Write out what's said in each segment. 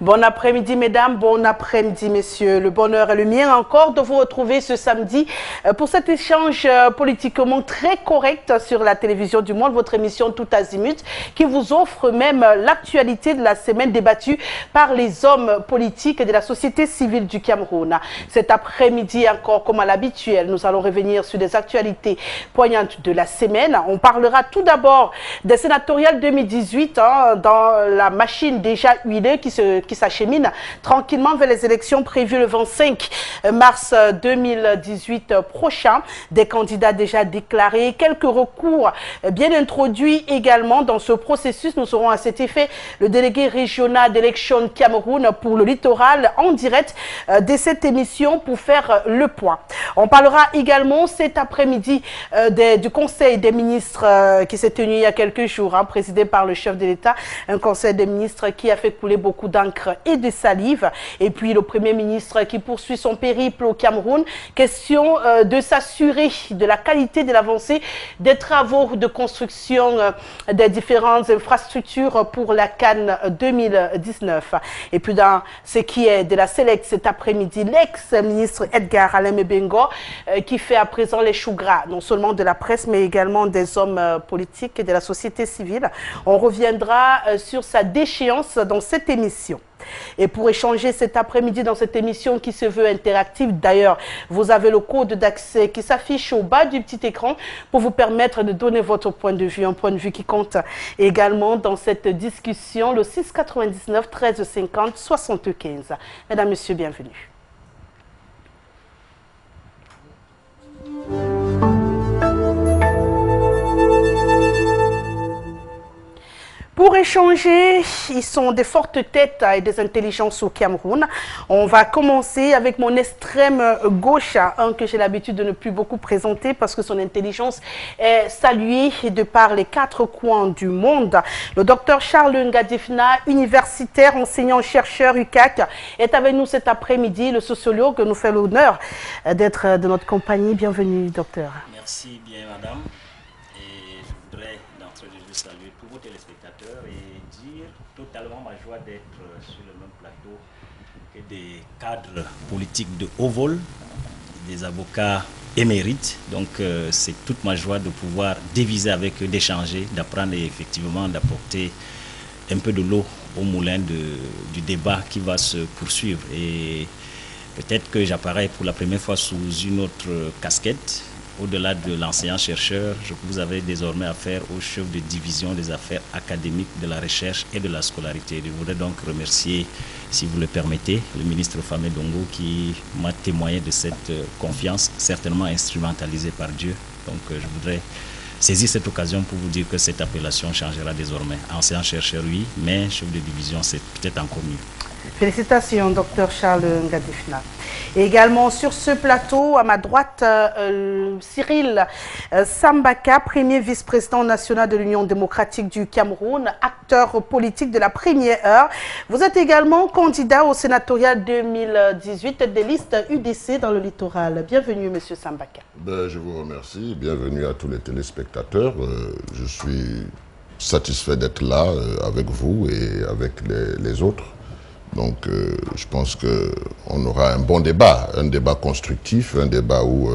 Bon après-midi, mesdames, bon après-midi, messieurs. Le bonheur est le mien encore de vous retrouver ce samedi pour cet échange politiquement très correct sur la télévision du Monde, votre émission Tout Azimut, qui vous offre même l'actualité de la semaine débattue par les hommes politiques de la société civile du Cameroun. Cet après-midi, encore comme à l'habituel, nous allons revenir sur des actualités poignantes de la semaine. On parlera tout d'abord des sénatoriales 2018 dans la machine déjà huilée qui s'achemine tranquillement vers les élections prévues le 25 mars 2018 prochain. Des candidats déjà déclarés, quelques recours bien introduits également dans ce processus. Nous serons à cet effet le délégué régional d'Élection Cameroun pour le littoral en direct de cette émission pour faire le point. On parlera également cet après-midi du Conseil des ministres qui s'est tenu il y a quelques jours, présidé par le chef de l'État, un Conseil des ministres qui a fait couler beaucoup d'encre et de salive. Et puis le Premier ministre qui poursuit son périple au Cameroun. Question de s'assurer de la qualité de l'avancée des travaux de construction des différentes infrastructures pour la CAN 2019. Et puis dans ce qui est de la Select cet après-midi, l'ex-ministre Edgar Alain Mebengo qui fait à présent les choux gras, non seulement de la presse mais également des hommes politiques et de la société civile. On reviendra sur sa déchéance dans cette émission. Et pour échanger cet après-midi dans cette émission qui se veut interactive, d'ailleurs, vous avez le code d'accès qui s'affiche au bas du petit écran pour vous permettre de donner votre point de vue, un point de vue qui compte également dans cette discussion, le 699 13 50 75. Mesdames, Messieurs, bienvenue. Pour échanger, ils sont des fortes têtes et des intelligences au Cameroun. On va commencer avec mon extrême gauche, un que j'ai l'habitude de ne plus beaucoup présenter parce que son intelligence est saluée de par les quatre coins du monde. Le docteur Charles Ngadifna, universitaire, enseignant-chercheur UCAC, est avec nous cet après-midi. Le sociologue nous fait l'honneur d'être de notre compagnie. Bienvenue, docteur. Merci bien, madame. Et je voudrais d'entrée de jeu saluer tous vos téléspectateurs et dire totalement ma joie d'être sur le même plateau que des cadres politiques de haut vol, des avocats émérites. Donc c'est toute ma joie de pouvoir diviser avec eux, d'échanger, d'apprendre et effectivement d'apporter un peu de l'eau au moulin du débat qui va se poursuivre. Et peut-être que j'apparais pour la première fois sous une autre casquette. Au-delà de l'enseignant-chercheur, vous avez désormais affaire au chef de division des affaires académiques, de la recherche et de la scolarité. Je voudrais donc remercier, si vous le permettez, le ministre Famé Dongo qui m'a témoigné de cette confiance, certainement instrumentalisée par Dieu. Donc je voudrais saisir cette occasion pour vous dire que cette appellation changera désormais. Enseignant-chercheur, oui, mais chef de division, c'est peut-être encore mieux. Félicitations, docteur Charles Ngadifna. Et également sur ce plateau, à ma droite, Cyril Sambaka, premier vice-président national de l'Union démocratique du Cameroun, acteur politique de la première heure. Vous êtes également candidat au sénatorial 2018 des listes UDC dans le littoral. Bienvenue, monsieur Sambaka. Je vous remercie. Bienvenue à tous les téléspectateurs. Je suis satisfait d'être là avec vous et avec les autres. Donc, je pense qu'on aura un bon débat, un débat constructif, un débat où,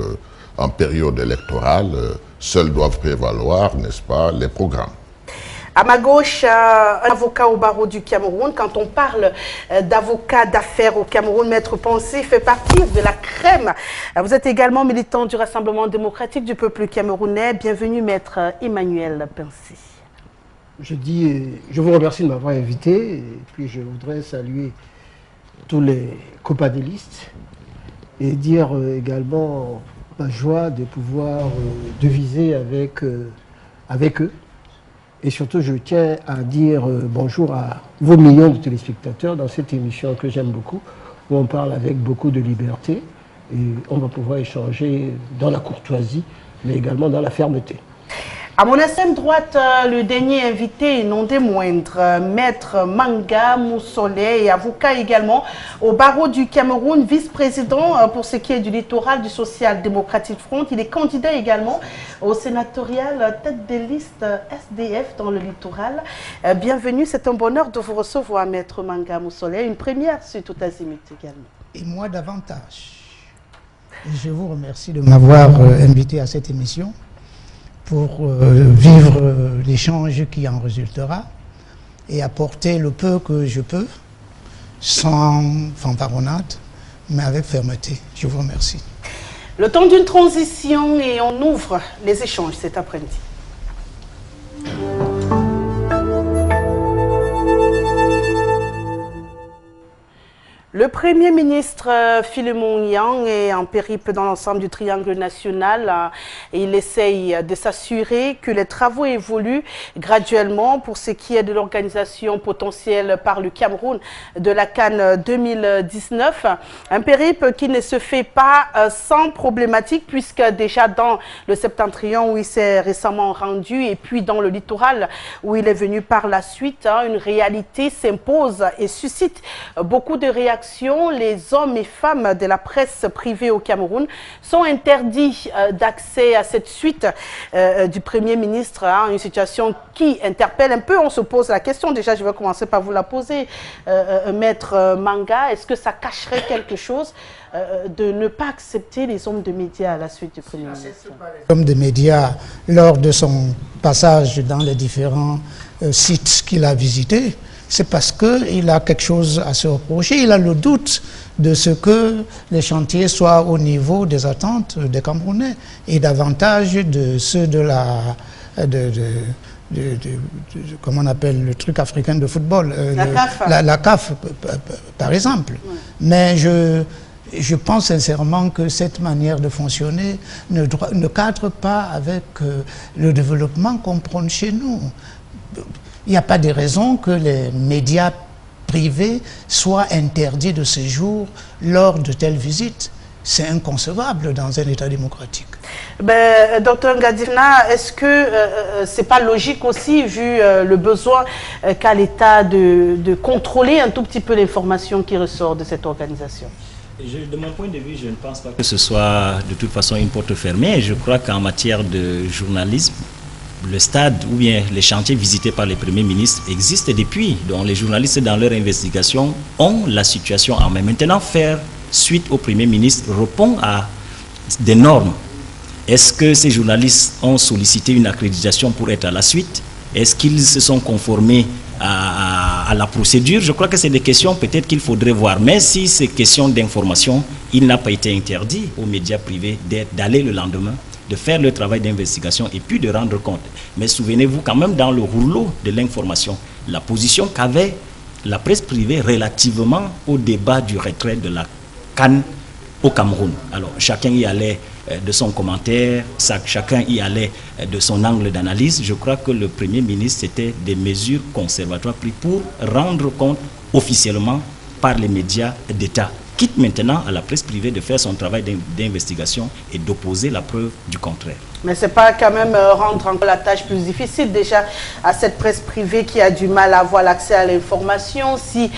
en période électorale, seuls doivent prévaloir, n'est-ce pas, les programmes. À ma gauche, un avocat au barreau du Cameroun. Quand on parle d'avocat d'affaires au Cameroun, Maître Pensy fait partie de la crème. Vous êtes également militant du Rassemblement démocratique du peuple camerounais. Bienvenue, Maître Emmanuel Pensy. Je vous remercie de m'avoir invité et puis je voudrais saluer tous les copanélistes et dire également ma joie de pouvoir deviser avec eux. Et surtout, je tiens à dire bonjour à vos millions de téléspectateurs dans cette émission que j'aime beaucoup, où on parle avec beaucoup de liberté et on va pouvoir échanger dans la courtoisie, mais également dans la fermeté. À mon extrême droite, le dernier invité, non des moindres, Maître Manga Moussolé, avocat également au barreau du Cameroun, vice-président pour ce qui est du littoral du Social Democratic Front. Il est candidat également au sénatorial tête de liste SDF dans le littoral. Bienvenue, c'est un bonheur de vous recevoir, Maître Manga Moussolé. Une première sur tout azimut également. Et moi davantage. Je vous remercie de m'avoir invité à cette émission pour vivre l'échange qui en résultera et apporter le peu que je peux, sans fanfaronnade, mais avec fermeté. Je vous remercie. Le temps d'une transition et on ouvre les échanges cet après-midi. Le Premier ministre Philemon Yang est en périple dans l'ensemble du triangle national et il essaye de s'assurer que les travaux évoluent graduellement pour ce qui est de l'organisation potentielle par le Cameroun de la CAN 2019. Un périple qui ne se fait pas sans problématique puisque déjà dans le septentrion où il s'est récemment rendu et puis dans le littoral où il est venu par la suite, une réalité s'impose et suscite beaucoup de réactions. Les hommes et femmes de la presse privée au Cameroun sont interdits d'accès à cette suite du Premier ministre. Une situation qui interpelle un peu. On se pose la question. Déjà, je vais commencer par vous la poser, Maître Manga. Est-ce que ça cacherait quelque chose de ne pas accepter les hommes de médias à la suite du Premier ministre? L'homme de médias, lors de son passage dans les différents sites qu'il a visités, c'est parce qu'il a quelque chose à se reprocher. Il a le doute de ce que les chantiers soient au niveau des attentes des Camerounais et davantage de ceux de la... comment on appelle le truc africain de football, la CAF, par exemple. Ouais. Mais je pense sincèrement que cette manière de fonctionner ne cadre pas avec le développement qu'on prône chez nous. Il n'y a pas de raison que les médias privés soient interdits de séjour lors de telles visites. C'est inconcevable dans un État démocratique. Docteur Ngadina, est-ce que c'est pas logique aussi, vu le besoin qu'a l'État de contrôler un tout petit peu l'information qui ressort de cette organisation? De mon point de vue, je ne pense pas que ce soit de toute façon une porte fermée. Je crois qu'en matière de journalisme, le stade ou bien les chantiers visités par les premiers ministres existent depuis. Donc les journalistes dans leur investigation ont la situation en main. Maintenant, faire suite au premier ministre répond à des normes. Est-ce que ces journalistes ont sollicité une accréditation pour être à la suite? Est-ce qu'ils se sont conformés à la procédure? Je crois que c'est des questions peut-être qu'il faudrait voir. Mais si c'est question d'information, il n'a pas été interdit aux médias privés d'aller le lendemain, de faire le travail d'investigation et puis de rendre compte. Mais souvenez-vous quand même dans le rouleau de l'information, la position qu'avait la presse privée relativement au débat du retrait de la CAN au Cameroun. Alors chacun y allait de son commentaire, chacun y allait de son angle d'analyse. Je crois que le Premier ministre, c'était des mesures conservatoires prises pour rendre compte officiellement par les médias d'État. Quitte maintenant à la presse privée de faire son travail d'investigation et d'opposer la preuve du contraire. Mais ce n'est pas quand même rendre encore la tâche plus difficile déjà à cette presse privée qui a du mal à avoir l'accès à l'information. Si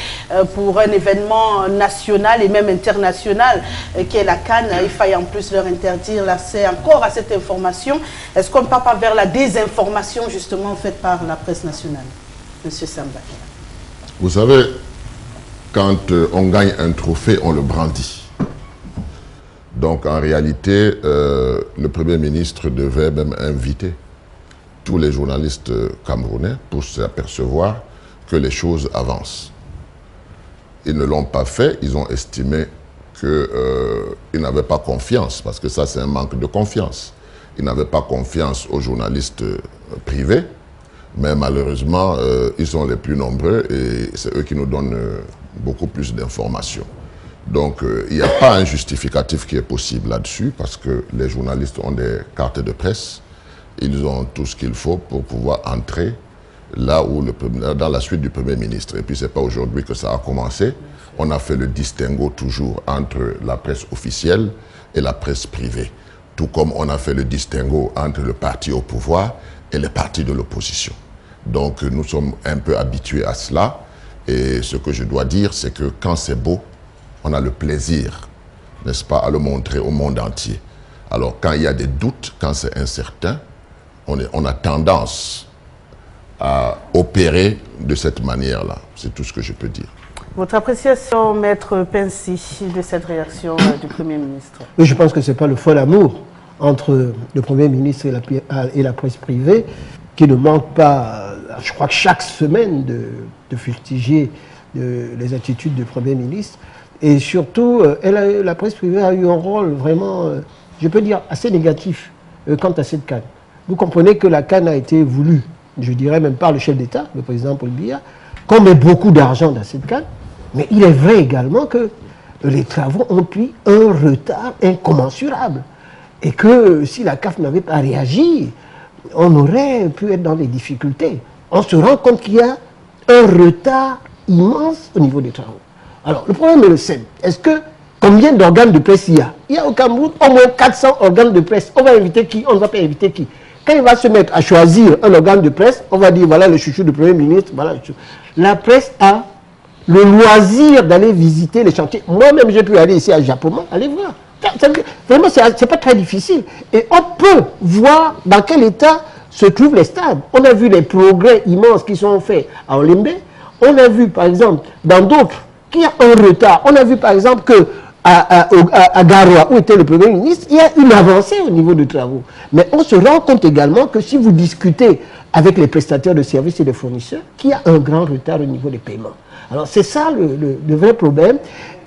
pour un événement national et même international qui est la CAN, il faille en plus leur interdire l'accès encore à cette information, est-ce qu'on ne part pas vers la désinformation justement faite par la presse nationale? Monsieur Samba. Vous savez, quand on gagne un trophée, on le brandit. Donc en réalité, le Premier ministre devait même inviter tous les journalistes camerounais pour s'apercevoir que les choses avancent. Ils ne l'ont pas fait, ils ont estimé qu'ils n'avaient pas confiance, parce que ça c'est un manque de confiance. Ils n'avaient pas confiance aux journalistes privés, mais malheureusement, ils sont les plus nombreux et c'est eux qui nous donnent beaucoup plus d'informations. Donc, il n'y a pas un justificatif qui est possible là-dessus parce que les journalistes ont des cartes de presse. Ils ont tout ce qu'il faut pour pouvoir entrer là où dans la suite du Premier ministre. Et puis, ce n'est pas aujourd'hui que ça a commencé. On a fait le distinguo toujours entre la presse officielle et la presse privée. Tout comme on a fait le distinguo entre le parti au pouvoir et les partis de l'opposition. Donc nous sommes un peu habitués à cela. Et ce que je dois dire, c'est que quand c'est beau, on a le plaisir, n'est-ce pas, à le montrer au monde entier. Alors quand il y a des doutes, quand c'est incertain, on a tendance à opérer de cette manière-là. C'est tout ce que je peux dire. Votre appréciation, Maître Pensy, de cette réaction du Premier ministre? Oui, je pense que ce n'est pas le fol amour entre le Premier ministre et la presse privée qui ne manque pas, je crois que chaque semaine, de fustiger les attitudes du Premier ministre. Et surtout, la presse privée a eu un rôle vraiment, je peux dire, assez négatif quant à cette CAN. Vous comprenez que la CAN a été voulue, je dirais même par le chef d'État, le président Paul Biya, qu'on met beaucoup d'argent dans cette CAN. Mais il est vrai également que les travaux ont pris un retard incommensurable. Et que si la CAF n'avait pas réagi, on aurait pu être dans des difficultés. On se rend compte qu'il y a un retard immense au niveau des travaux. Alors, le problème est le simple. Est-ce que, combien d'organes de presse il y a? Il y a au Cameroun au moins 400 organes de presse. On va inviter qui? On ne va pas inviter qui? Quand il va se mettre à choisir un organe de presse, on va dire, voilà le chouchou du Premier ministre. Voilà. La presse a le loisir d'aller visiter les chantiers. Moi-même, j'ai pu aller ici à Japoma, allez voir. Vraiment, c'est pas très difficile. Et on peut voir dans quel état se trouvent les stades. On a vu les progrès immenses qui sont faits à Olembe. On a vu, par exemple, dans d'autres, qu'il y a un retard. On a vu, par exemple, que à Garoua, où était le Premier ministre, il y a une avancée au niveau des travaux. Mais on se rend compte également que si vous discutez avec les prestataires de services et les fournisseurs, qu'il y a un grand retard au niveau des paiements. Alors c'est ça le vrai problème.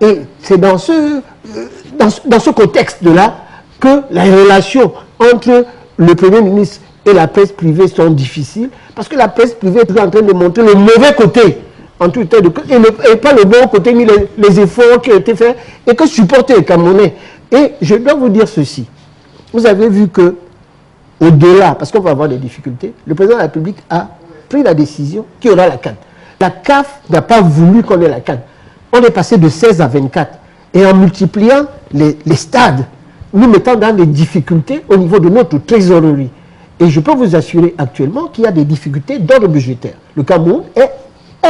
Et c'est dans ce contexte-là que la relation entre le Premier ministre et la presse privée sont difficiles, parce que la presse privée est en train de montrer le mauvais côté, en tout état de cas, et pas le bon côté, ni les efforts qui ont été faits, et que supporter les Camerounais. Et je dois vous dire ceci. Vous avez vu que, au-delà, parce qu'on va avoir des difficultés, le président de la République a pris la décision qu'il y aura la CAN. La CAF n'a pas voulu qu'on ait la CAN. On est passé de 16 à 24. Et en multipliant les stades, nous mettant dans des difficultés au niveau de notre trésorerie. Et je peux vous assurer actuellement qu'il y a des difficultés d'ordre budgétaire. Le Cameroun est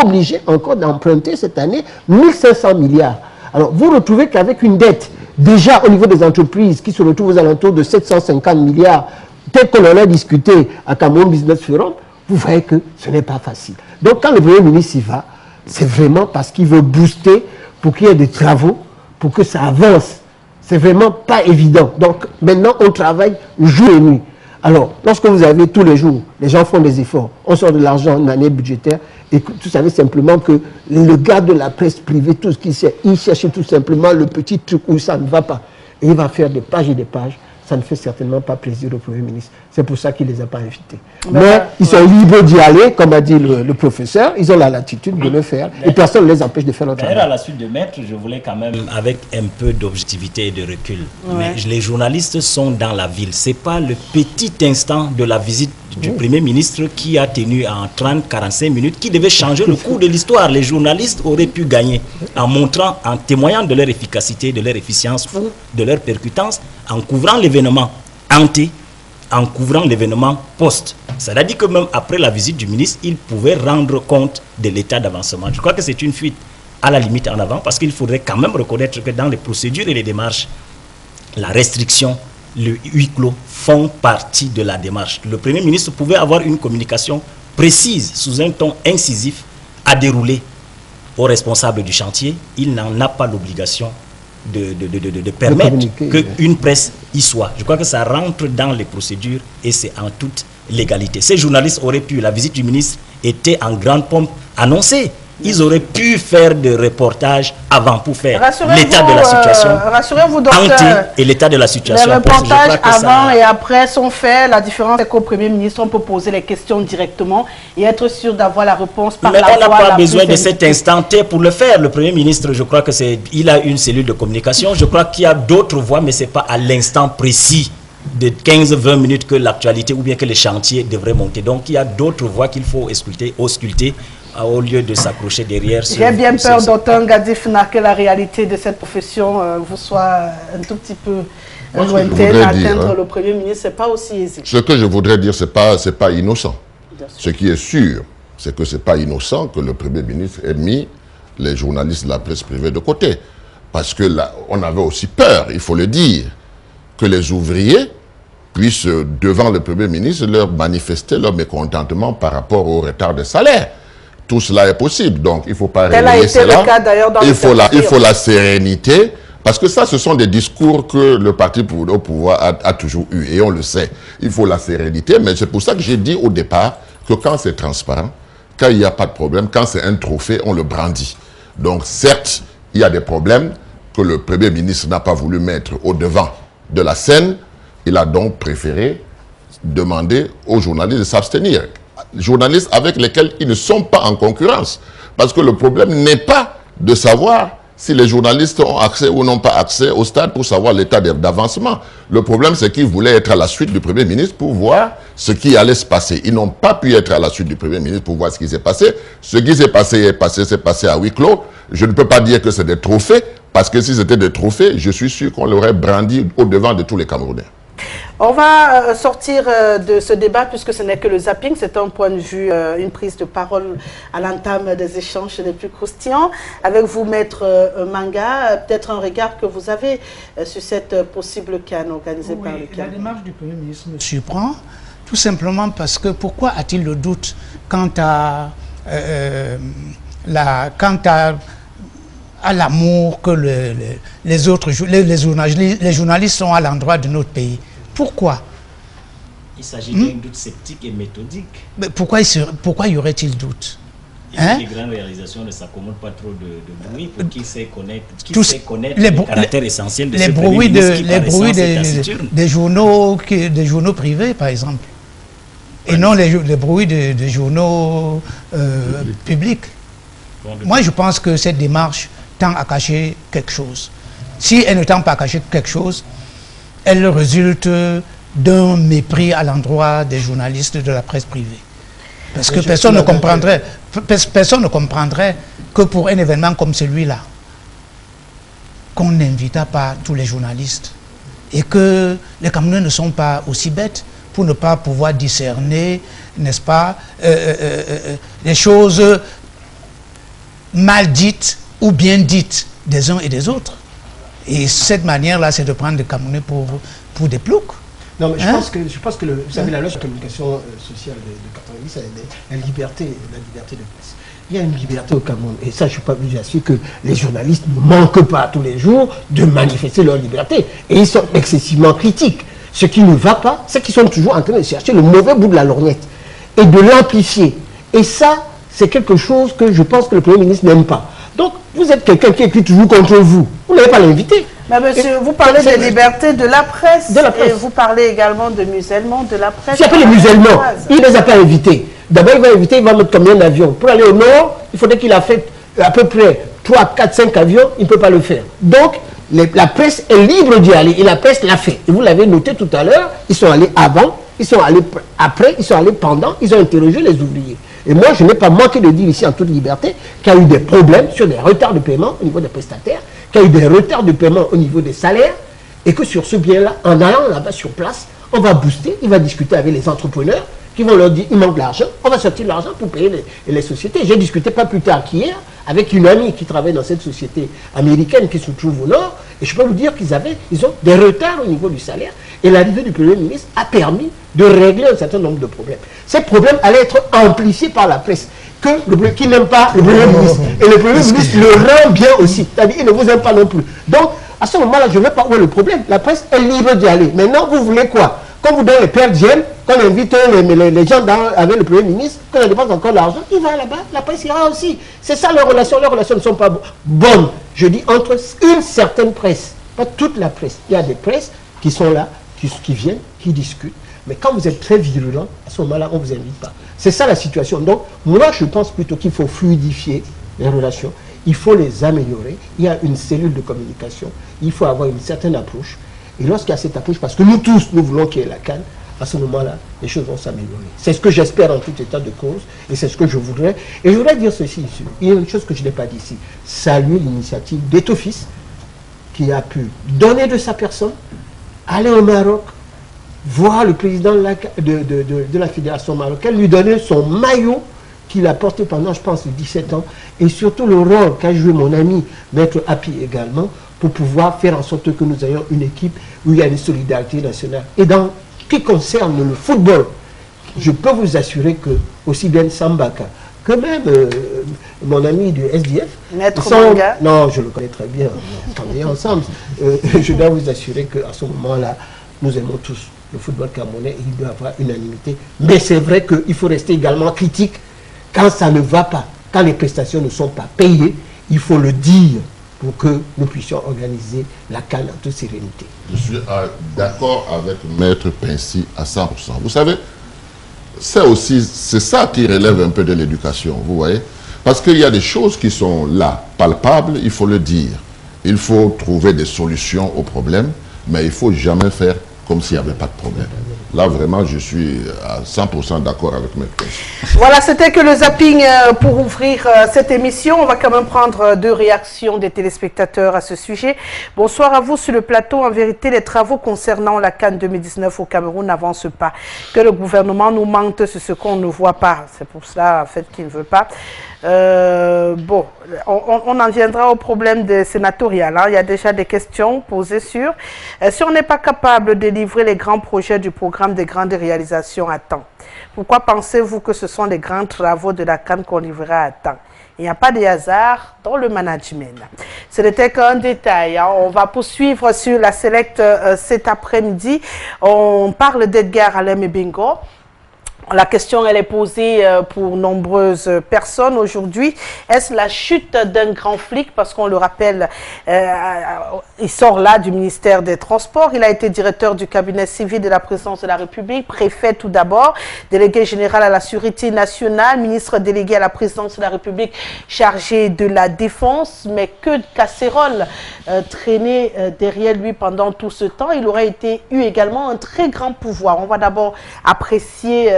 obligé encore d'emprunter cette année 1500 milliards. Alors vous retrouvez qu'avec une dette déjà au niveau des entreprises qui se retrouvent aux alentours de 750 milliards, tel qu'on en a discuté à Cameroun Business Forum, vous voyez que ce n'est pas facile. Donc quand le Premier ministre y va, c'est vraiment parce qu'il veut booster pour qu'il y ait des travaux, pour que ça avance. C'est vraiment pas évident. Donc maintenant on travaille jour et nuit. Alors, lorsque vous avez tous les jours, les gens font des efforts, on sort de l'argent en année budgétaire, et que, vous savez simplement que le gars de la presse privée, tout ce qu'il sait, il cherche tout simplement le petit truc où ça ne va pas. Et il va faire des pages et des pages. Ça ne fait certainement pas plaisir au Premier ministre. C'est pour ça qu'il ne les a pas invités. Mais ils sont libres d'y aller, comme a dit le professeur. Ils ont la latitude de le faire. Et personne ne les empêche de faire leur travail. D'ailleurs, à la suite de Maître, je voulais quand même, avec un peu d'objectivité et de recul, mais les journalistes sont dans la ville. Ce n'est pas le petit instant de la visite du Premier ministre qui a tenu en 30-45 minutes, qui devait changer le cours de l'histoire. Les journalistes auraient pu gagner en montrant, en témoignant de leur efficacité, de leur efficience ou de leur percutance, en couvrant l'événement ante, en couvrant l'événement post. C'est-à-dire que même après la visite du ministre, il pouvait rendre compte de l'état d'avancement. Je crois que c'est une fuite à la limite en avant, parce qu'il faudrait quand même reconnaître que dans les procédures et les démarches, la restriction, le huis clos font partie de la démarche. Le Premier ministre pouvait avoir une communication précise, sous un ton incisif, à dérouler aux responsables du chantier. Il n'en a pas l'obligation de permettre qu'une presse y soit. Je crois que ça rentre dans les procédures et c'est en toute légalité. Ces journalistes auraient pu, la visite du ministre était en grande pompe annoncée. Ils auraient pu faire des reportages avant pour faire l'état de la situation. Rassurez-vous, docteur. Et l'état de la situation. Les reportages avant et après sont faits. La différence est qu'au Premier ministre, on peut poser les questions directement et être sûr d'avoir la réponse par la voie. Mais on n'a pas besoin de cet instant T pour le faire. Le Premier ministre, je crois que il a une cellule de communication. Je crois qu'il y a d'autres voies, mais ce n'est pas à l'instant précis de 15-20 minutes que l'actualité ou bien que les chantiers devraient monter. Donc il y a d'autres voies qu'il faut ausculter au lieu de s'accrocher derrière. J'ai bien peur, docteur Ngadi Fina, que la réalité de cette profession vous soit un tout petit peu lointaine, atteindre le Premier ministre, ce n'est pas aussi aisé. Ce que je voudrais dire, ce n'est pas innocent. Ce qui est sûr, c'est que ce n'est pas innocent que le Premier ministre ait mis les journalistes de la presse privée de côté. Parce que là, on avait aussi peur, il faut le dire, que les ouvriers puissent, devant le Premier ministre, leur manifester leur mécontentement par rapport au retard de salaire. Tout cela est possible, donc il ne faut pas révéler cela. Le cas, dans il faut la sérénité, parce que ça, ce sont des discours que le parti au pouvoir a toujours eu, et on le sait. Il faut la sérénité, mais c'est pour ça que j'ai dit au départ que quand c'est transparent, quand il n'y a pas de problème, quand c'est un trophée, on le brandit. Donc certes, il y a des problèmes que le Premier ministre n'a pas voulu mettre au devant de la scène. Il a donc préféré demander aux journalistes de s'abstenir. Journalistes avec lesquels ils ne sont pas en concurrence. Parce que le problème n'est pas de savoir si les journalistes ont accès ou n'ont pas accès au stade pour savoir l'état d'avancement. Le problème, c'est qu'ils voulaient être à la suite du Premier ministre pour voir ce qui allait se passer. Ils n'ont pas pu être à la suite du Premier ministre pour voir ce qui s'est passé. Ce qui s'est passé à huis clos. Je ne peux pas dire que c'est des trophées, parce que si c'était des trophées, je suis sûr qu'on l'aurait brandi au-devant de tous les Camerounais. On va sortir de ce débat puisque ce n'est que le zapping, c'est un point de vue, une prise de parole à l'entame des échanges les plus croustillants. Avec vous, Maître Manga, peut-être un regard que vous avez sur cette possible canne organisée par le Cameroun. La démarche du Premier ministre me surprend, tout simplement parce que pourquoi a-t-il le doute quant à l'amour que les journalistes ont à l'endroit de notre pays? Pourquoi? Il s'agit d'un doute sceptique et méthodique. Mais pourquoi y aurait-il doute? Les grandes réalisations ne s'accommodent pas trop de bruit pour qui sait connaître le caractère essentiel de ce Premier ministre les bruits des journaux privés, par exemple. Et non les bruits des journaux publics. Moi, je pense que cette démarche tend à cacher quelque chose. Si elle ne tend pas à cacher quelque chose, elle résulte d'un mépris à l'endroit des journalistes de la presse privée. Parce que personne ne comprendrait que pour un événement comme celui-là, qu'on n'invita pas tous les journalistes et que les Camerounais ne sont pas aussi bêtes pour ne pas pouvoir discerner, n'est-ce pas, les choses mal dites ou bien dites des uns et des autres. Et cette manière-là, c'est de prendre les Camerounais pour des ploucs. Non, mais je pense que vous savez, la loi sur la communication sociale de 90, c'est la liberté de presse. Il y a une liberté au Cameroun. Et ça, je ne suis pas obligé d'assurer que les journalistes ne manquent pas tous les jours de manifester leur liberté. Et ils sont excessivement critiques. Ce qui ne va pas, c'est qu'ils sont toujours en train de chercher le mauvais bout de la lorgnette et de l'amplifier. Et ça, c'est quelque chose que je pense que le Premier ministre n'aime pas. Donc, vous êtes quelqu'un qui écrit toujours contre vous. Vous n'avez pas l'invité. Mais monsieur, vous parlez de liberté de la presse. Et vous parlez également de musulmans, de la presse. S'il n'y a pas les musulmans, il ne les a pas invités. D'abord, il va inviter, il va mettre combien d'avions? Pour aller au nord, il faudrait qu'il a fait à peu près 3, 4, 5 avions. Il ne peut pas le faire. Donc, la presse est libre d'y aller. Et la presse l'a fait. Et vous l'avez noté tout à l'heure, ils sont allés avant, ils sont allés après, ils sont allés pendant, ils ont interrogé les ouvriers. Et moi, je n'ai pas manqué de dire ici en toute liberté qu'il y a eu des problèmes sur des retards de paiement au niveau des prestataires, qu'il y a eu des retards de paiement au niveau des salaires, et que sur ce bien-là, en allant là-bas sur place, on va booster, il va discuter avec les entrepreneurs qui vont leur dire il manque de l'argent, on va sortir de l'argent pour payer les sociétés. J'ai discuté pas plus tard qu'hier avec une amie qui travaille dans cette société américaine qui se trouve au nord, et je peux vous dire qu'ils ont des retards au niveau du salaire, et l'arrivée du Premier ministre a permis de régler un certain nombre de problèmes. Ces problèmes allaient être amplifiés par la presse, qui n'aime pas le Premier ministre. Et le Premier ministre le rend bien aussi, c'est-à-dire il ne vous aime pas non plus. Donc, à ce moment-là, je ne vais pas où est le problème. La presse est libre d'y aller. Maintenant, vous voulez quoi? Quand vous donnez les pères diem, quand on invite les gens avec le Premier ministre, quand on dépense encore l'argent, il va là-bas, la presse ira aussi. C'est ça leurs relations ne sont pas bonnes. Je dis entre une certaine presse, pas toute la presse. Il y a des presses qui sont là, qui viennent, qui discutent. Mais quand vous êtes très virulent, à ce moment-là, on ne vous invite pas. C'est ça la situation. Donc, moi, je pense plutôt qu'il faut fluidifier les relations. Il faut les améliorer. Il y a une cellule de communication. Il faut avoir une certaine approche. Et lorsqu'il y a cette approche, parce que nous tous, nous voulons qu'il y ait la canne, à ce moment-là, les choses vont s'améliorer. C'est ce que j'espère en tout état de cause, et c'est ce que je voudrais. Et je voudrais dire ceci ici. Il y a une chose que je n'ai pas dit ici. Saluer l'initiative d'Etofis, qui a pu donner de sa personne aller au Maroc, voir le président de la fédération marocaine, lui donner son maillot qu'il a porté pendant, je pense, 17 ans, et surtout le rôle qu'a joué mon ami Maître Happy également, pour pouvoir faire en sorte que nous ayons une équipe où il y a une solidarité nationale. Et dans ce qui concerne le football, je peux vous assurer que, aussi bien Sambaka que même mon ami du SDF, non, je le connais très bien, on travaille ensemble, je dois vous assurer qu'à ce moment-là, nous aimons tous le football camerounais et il doit y avoir unanimité. Mais c'est vrai qu'il faut rester également critique quand ça ne va pas, quand les prestations ne sont pas payées, il faut le dire pour que nous puissions organiser la CAN en toute sérénité. Je suis d'accord avec Maître Pincy à 100%. Vous savez, c'est ça qui relève un peu de l'éducation, vous voyez. Parce qu'il y a des choses qui sont là, palpables, il faut le dire. Il faut trouver des solutions aux problèmes, mais il ne faut jamais faire comme s'il n'y avait pas de problème. Là, vraiment, je suis à 100% d'accord avec mes Pincy. Voilà, c'était que le zapping pour ouvrir cette émission. On va quand même prendre 2 réactions des téléspectateurs à ce sujet. Bonsoir à vous sur le plateau. En vérité, les travaux concernant la CAN 2019 au Cameroun n'avancent pas. Que le gouvernement nous mente sur ce qu'on ne voit pas. C'est pour cela, en fait, qu'il ne veut pas. Bon, on en viendra au problème des sénatoriales. Hein. Il y a déjà des questions posées sur si on n'est pas capable de livrer les grands projets du programme des grandes réalisations à temps. Pourquoi pensez-vous que ce sont les grands travaux de la CAN qu'on livrera à temps? Il n'y a pas de hasard dans le management. Ce n'était qu'un détail. Hein. On va poursuivre sur la Select cet après-midi. On parle d'Edgar Alem Ebengo. La question, elle est posée pour nombreuses personnes aujourd'hui. Est-ce la chute d'un grand flic? Parce qu'on le rappelle, il sort là du ministère des Transports. Il a été directeur du cabinet civil de la présidence de la République, préfet tout d'abord, délégué général à la sécurité nationale, ministre délégué à la présidence de la République chargé de la défense. Mais que de casseroles traînées derrière lui pendant tout ce temps. Il aurait eu également un très grand pouvoir. On va d'abord apprécier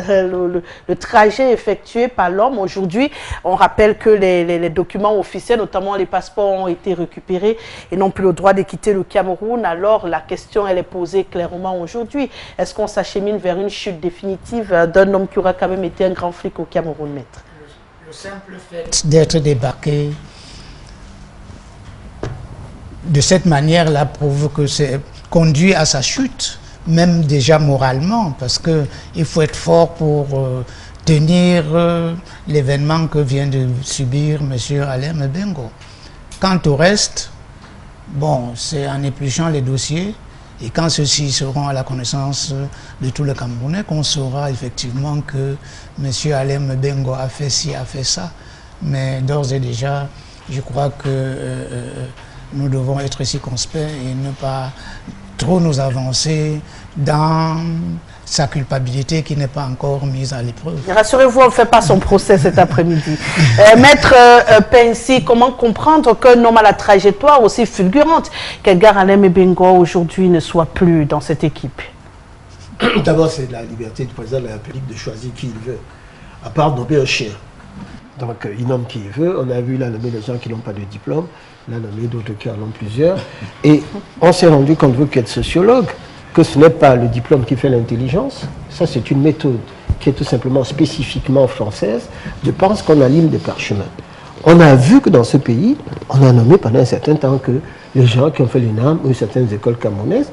le trajet effectué par l'homme. Aujourd'hui, on rappelle que les documents officiels, notamment les passeports, ont été récupérés et n'ont plus le droit de quitter le Cameroun. Alors, la question, elle est posée clairement aujourd'hui. Est-ce qu'on s'achemine vers une chute définitive d'un homme qui aura quand même été un grand flic au Cameroun, maître? Le simple fait d'être débarqué de cette manière-là prouve que c'est conduit à sa chute. Même déjà moralement, parce qu'il faut être fort pour tenir l'événement que vient de subir M. Alem Ebengo. Quant au reste, bon, c'est en épluchant les dossiers, et quand ceux-ci seront à la connaissance de tous les Camerounais, qu'on saura effectivement que M. Alem Ebengo a fait ci, a fait ça. Mais d'ores et déjà, je crois que nous devons être circonspects et ne pas trop nous avancer dans sa culpabilité qui n'est pas encore mise à l'épreuve. Rassurez-vous, on ne fait pas son procès cet après-midi. Maître Pincy, comment comprendre qu'un homme à la trajectoire aussi fulgurante qu'Edgar Alem Ebengo aujourd'hui ne soit plus dans cette équipe? D'abord, c'est la liberté du président de la République de choisir qui il veut, à part nommer un chien. Donc, il nomme qui il veut. On a vu là nommer des gens qui n'ont pas de diplôme. Là, nommé d'autres qui en ont plusieurs. Et on s'est rendu compte, vous qui êtes sociologue, que ce n'est pas le diplôme qui fait l'intelligence. Ça, c'est une méthode qui est tout simplement spécifiquement française. Je pense qu'on aligne des parchemins. On a vu que dans ce pays, on a nommé pendant un certain temps que les gens qui ont fait l'UNAM ou certaines écoles camerounaises.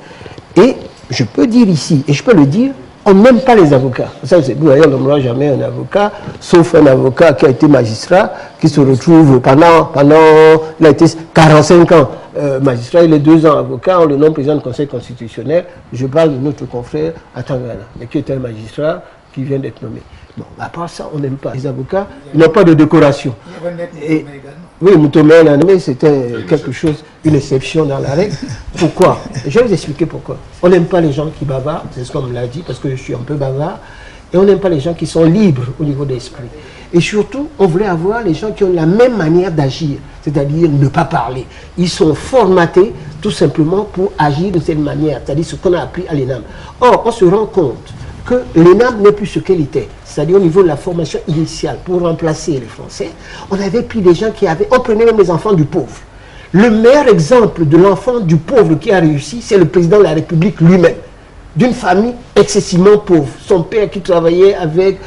Et je peux dire ici, et je peux le dire, on n'aime pas les avocats. Ça, c'est d'ailleurs, on n'aimera jamais un avocat, sauf un avocat qui a été magistrat, qui se retrouve pendant il a été 45 ans magistrat, il est 2 ans avocat, on le nomme président du Conseil constitutionnel. Je parle de notre confrère Atangana, mais qui est un magistrat qui vient d'être nommé. Bon, à part ça, on n'aime pas. Les avocats, ils n'ont pas de décoration. Et, oui, Moutomé l'a nommé, c'était quelque chose, une exception dans la règle. Pourquoi? Je vais vous expliquer pourquoi. On n'aime pas les gens qui bavardent, c'est ce qu'on me l'a dit, parce que je suis un peu bavard. Et on n'aime pas les gens qui sont libres au niveau de l'esprit. Et surtout, on voulait avoir les gens qui ont la même manière d'agir, c'est-à-dire ne pas parler. Ils sont formatés tout simplement pour agir de cette manière, c'est-à-dire ce qu'on a appris à l'ENAM. Or, on se rend compte que l'ENAM n'est plus ce qu'elle était. C'est-à-dire au niveau de la formation initiale, pour remplacer les Français, on avait pris des gens qui avaient... On prenait même les enfants du pauvre. Le meilleur exemple de l'enfant du pauvre qui a réussi, c'est le président de la République lui-même. D'une famille excessivement pauvre. Son père qui travaillait avec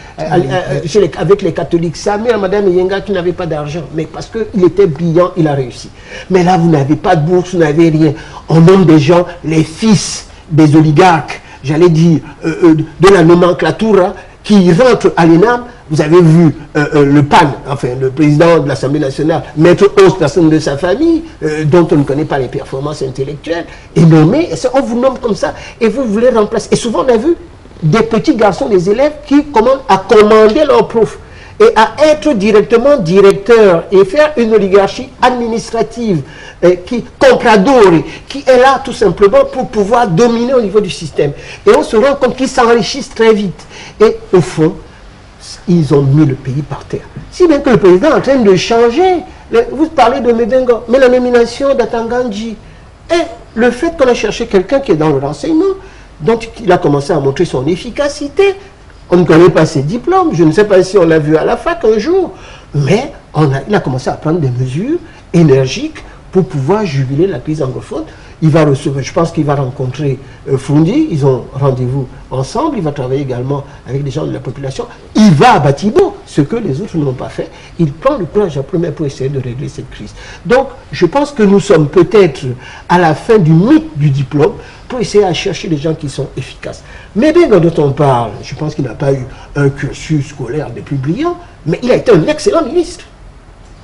les catholiques. Sa mère, Madame Yenga, qui n'avait pas d'argent. Mais parce qu'il était brillant, il a réussi. Mais là, vous n'avez pas de bourse, vous n'avez rien. On nomme des gens les fils des oligarques, j'allais dire, de la nomenclature, qui rentrent à l'ENAM. Vous avez vu le PAN, enfin le président de l'Assemblée nationale, mettre 11 personnes de sa famille, dont on ne connaît pas les performances intellectuelles, et nommer, on vous nomme comme ça, et vous voulez remplacer. Et souvent on a vu des petits garçons, des élèves qui commencent à commander leurs profs, et à être directement directeur, et faire une oligarchie administrative, qui compradore, qui est là tout simplement pour pouvoir dominer au niveau du système. Et on se rend compte qu'ils s'enrichissent très vite. Et au fond, ils ont mis le pays par terre. Si bien que le président est en train de changer. Vous parlez de Mebengo, mais la nomination d'Atanganji et le fait qu'on a cherché quelqu'un qui est dans le renseignement, dont il a commencé à montrer son efficacité. On ne connaît pas ses diplômes. Je ne sais pas si on l'a vu à la fac un jour, mais il a commencé à prendre des mesures énergiques pour pouvoir juguler la crise anglophone. Il va recevoir, je pense qu'il va rencontrer Fundi, ils ont rendez-vous ensemble, il va travailler également avec des gens de la population. Il va à Batibo, ce que les autres n'ont pas fait. Il prend le courage à premier pour essayer de régler cette crise. Donc, je pense que nous sommes peut-être à la fin du mythe du diplôme pour essayer à chercher des gens qui sont efficaces. Mais bien dont on parle, je pense qu'il n'a pas eu un cursus scolaire des plus brillants, mais il a été un excellent ministre.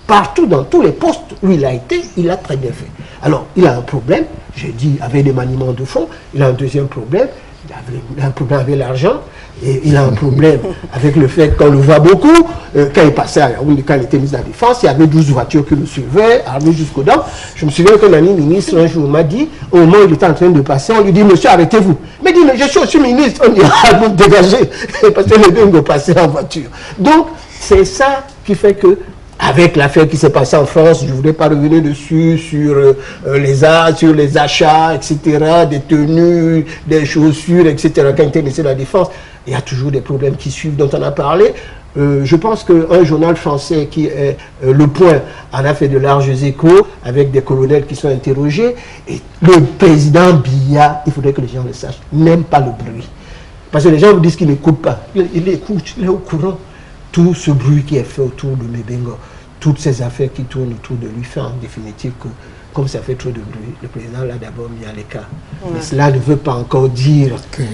Partout, dans tous les postes où il a été, il a très bien fait. Alors, il a un problème, j'ai dit, avec les maniements de fonds, il a un deuxième problème, il a un problème avec l'argent, et il a un problème avec le fait qu'on le voit beaucoup. Quand il passait à Yaoundé, quand il était ministre de la Défense, il y avait 12 voitures qui le suivaient, armées jusqu'aux dents. Je me souviens qu'un ami ministre, un jour, m'a dit, au moment où il était en train de passer, on lui dit, monsieur, arrêtez-vous. Mais il dit, mais je suis aussi ministre. On dit, ah, vous dégagez, parce que les deux vont passer en voiture. Donc, c'est ça qui fait que, avec l'affaire qui s'est passée en France, je ne voudrais pas revenir dessus, sur les achats, etc., des tenues, des chaussures, etc., quand il était ministre de la Défense, il y a toujours des problèmes qui suivent, dont on a parlé. Je pense qu'un journal français qui est Le Point en a fait de larges échos, avec des colonels qui sont interrogés, et le président Biya, il faudrait que les gens le sachent, n'aime pas le bruit. Parce que les gens vous disent qu'il n'écoute pas. Il écoute, il est au courant. Tout ce bruit qui est fait autour de Mebengo, toutes ces affaires qui tournent autour de lui, fait en définitive que, comme ça fait trop de bruit, le président l'a d'abord mis à l'écart. Ouais. Mais cela ne veut pas encore dire,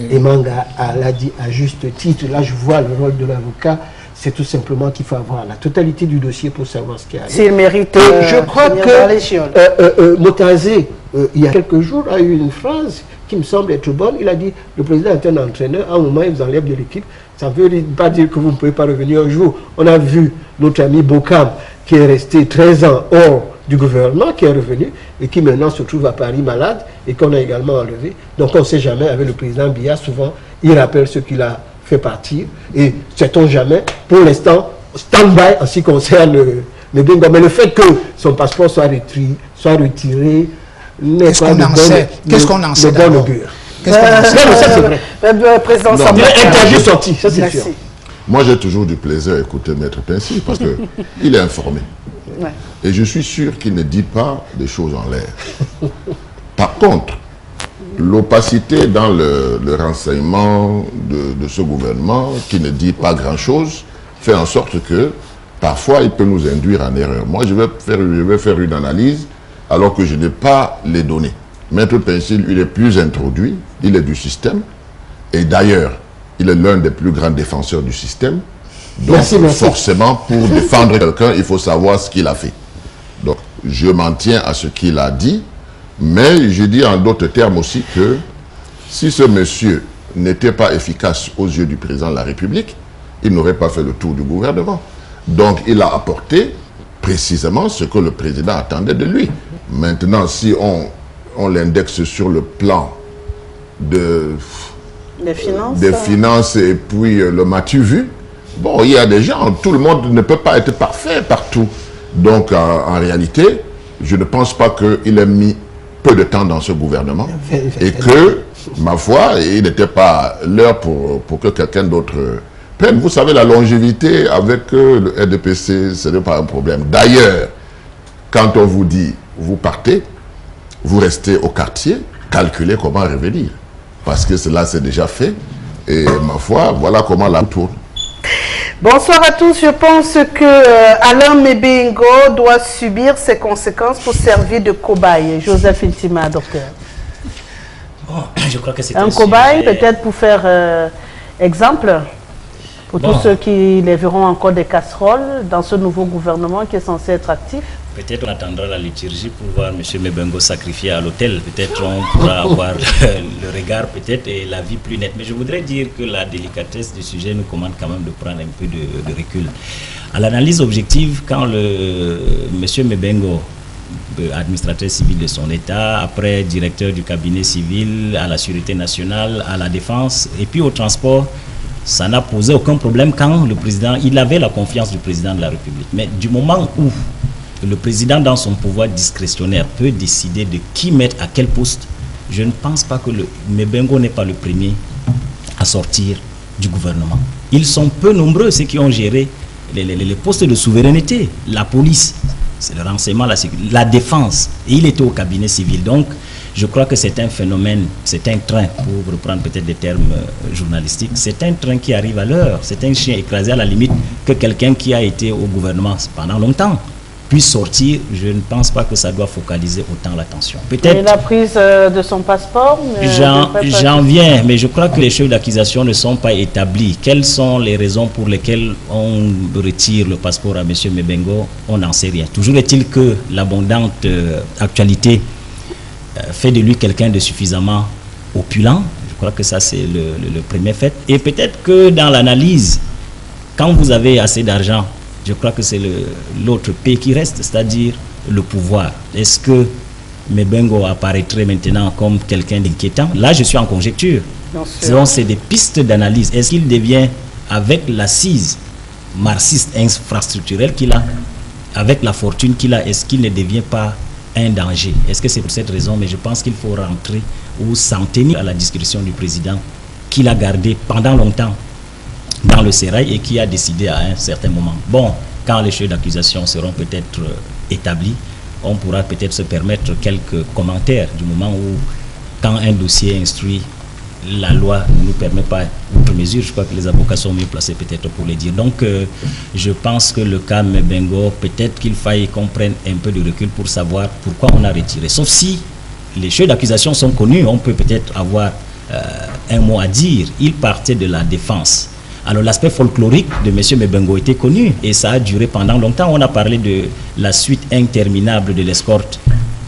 et Manga l'a dit à juste titre, là je vois le rôle de l'avocat, c'est tout simplement qu'il faut avoir la totalité du dossier pour savoir ce qu'il y a. S'il mérite. Je crois que Motazé, il y a quelques jours, a eu une phrase qui me semble être bonne. Il a dit, le président est un entraîneur, à un moment il vous enlève de l'équipe. Ça ne veut pas dire que vous ne pouvez pas revenir un jour. On a vu notre ami Bokam, qui est resté 13 ans hors du gouvernement, qui est revenu et qui maintenant se trouve à Paris malade et qu'on a également enlevé. Donc on ne sait jamais, avec le président Biya, souvent, il rappelle ce qu'il a fait partir. Et sait-on jamais, pour l'instant, stand-by en ce qui concerne le bingo. Mais le fait que son passeport soit retiré qu'est-ce qu'on en sait? Qu'est-ce qu'on en sait d'abord? Ça, c'est vrai. Président il est interdit sorti, ça c'est sûr. Moi, j'ai toujours du plaisir à écouter Maître Pincy parce qu'il est informé. Ouais. Et je suis sûr qu'il ne dit pas des choses en l'air. Par contre, l'opacité dans le renseignement de ce gouvernement, qui ne dit pas grand-chose, fait en sorte que parfois il peut nous induire en erreur. Moi, je vais faire une analyse alors que je n'ai pas les données. Maître Pincy, il est plus introduit, il est du système, et d'ailleurs, il est l'un des plus grands défenseurs du système. Donc, forcément, pour défendre quelqu'un, il faut savoir ce qu'il a fait. Donc, je m'en tiens à ce qu'il a dit, mais je dis en d'autres termes aussi que si ce monsieur n'était pas efficace aux yeux du président de la République, il n'aurait pas fait le tour du gouvernement. Donc, il a apporté précisément ce que le président attendait de lui. Maintenant, si on l'indexe sur le plan des finances et puis le matu vu, bon, il y a des gens, tout le monde ne peut pas être parfait partout. Donc, en réalité, je ne pense pas qu'il ait mis peu de temps dans ce gouvernement et que, ma foi, il n'était pas l'heure pour que quelqu'un d'autre prenne. Vous savez, la longévité avec le RDPC, ce n'est pas un problème. D'ailleurs, quand on vous dit vous partez, vous restez au quartier, calculez comment revenir. Parce que cela c'est déjà fait. Et ma foi, voilà comment la tourne. Bonsoir à tous. Je pense que Alain Mebengo doit subir ses conséquences pour servir de cobaye. Joseph Intima, docteur. Bon, je crois que c'est un cobaye, peut-être pour faire exemple pour tous ceux qui les verront encore des casseroles dans ce nouveau gouvernement qui est censé être actif. Peut-être on attendra la liturgie pour voir M. Mebengo sacrifié à l'autel. Peut-être on pourra avoir le regard peut-être et la vie plus nette. Mais je voudrais dire que la délicatesse du sujet nous commande quand même de prendre un peu de recul. À l'analyse objective, quand M. Mebengo, administrateur civil de son État, après directeur du cabinet civil, à la Sûreté nationale, à la Défense et puis au transport, ça n'a posé aucun problème quand le président, il avait la confiance du président de la République. Mais du moment où le président, dans son pouvoir discrétionnaire, peut décider de qui mettre à quel poste, je ne pense pas que Mebengo n'est pas le premier à sortir du gouvernement. Ils sont peu nombreux, ceux qui ont géré les postes de souveraineté, la police, c'est le renseignement, la défense, et il était au cabinet civil. Donc, je crois que c'est un phénomène, c'est un train, pour reprendre peut-être des termes journalistiques, c'est un train qui arrive à l'heure, c'est un chien écrasé à la limite que quelqu'un qui a été au gouvernement pendant longtemps puisse sortir. Je ne pense pas que ça doit focaliser autant l'attention. Peut-être. Et la prise de son passeport J'en viens, mais je crois que les chefs d'accusation ne sont pas établis. Quelles sont les raisons pour lesquelles on retire le passeport à M. Mebengo? On n'en sait rien. Toujours est-il que l'abondante actualité fait de lui quelqu'un de suffisamment opulent. Je crois que ça, c'est le premier fait. Et peut-être que dans l'analyse, quand vous avez assez d'argent, je crois que c'est l'autre P qui reste, c'est-à-dire le pouvoir. Est-ce que Mebengo apparaîtrait maintenant comme quelqu'un d'inquiétant? Là, je suis en conjecture. Donc, c'est des pistes d'analyse. Est-ce qu'il devient, avec l'assise marxiste infrastructurelle qu'il a, avec la fortune qu'il a, est-ce qu'il ne devient pas un danger? Est-ce que c'est pour cette raison? Mais je pense qu'il faut rentrer ou s'en tenir à la discrétion du président qu'il a gardé pendant longtemps dans le sérail et qui a décidé à un certain moment. Bon, quand les chefs d'accusation seront peut-être établis, on pourra peut-être se permettre quelques commentaires du moment où, quand un dossier est instruit, la loi ne nous permet pas outre mesure. Je crois que les avocats sont mieux placés peut-être pour les dire. Donc, je pense que le cas Mebengo, peut-être qu'il faille qu'on prenne un peu de recul pour savoir pourquoi on a retiré. Sauf si les chefs d'accusation sont connus, on peut peut-être avoir un mot à dire. Il partait de la défense. Alors l'aspect folklorique de M. Mebengo était connu et ça a duré pendant longtemps. On a parlé de la suite interminable de l'escorte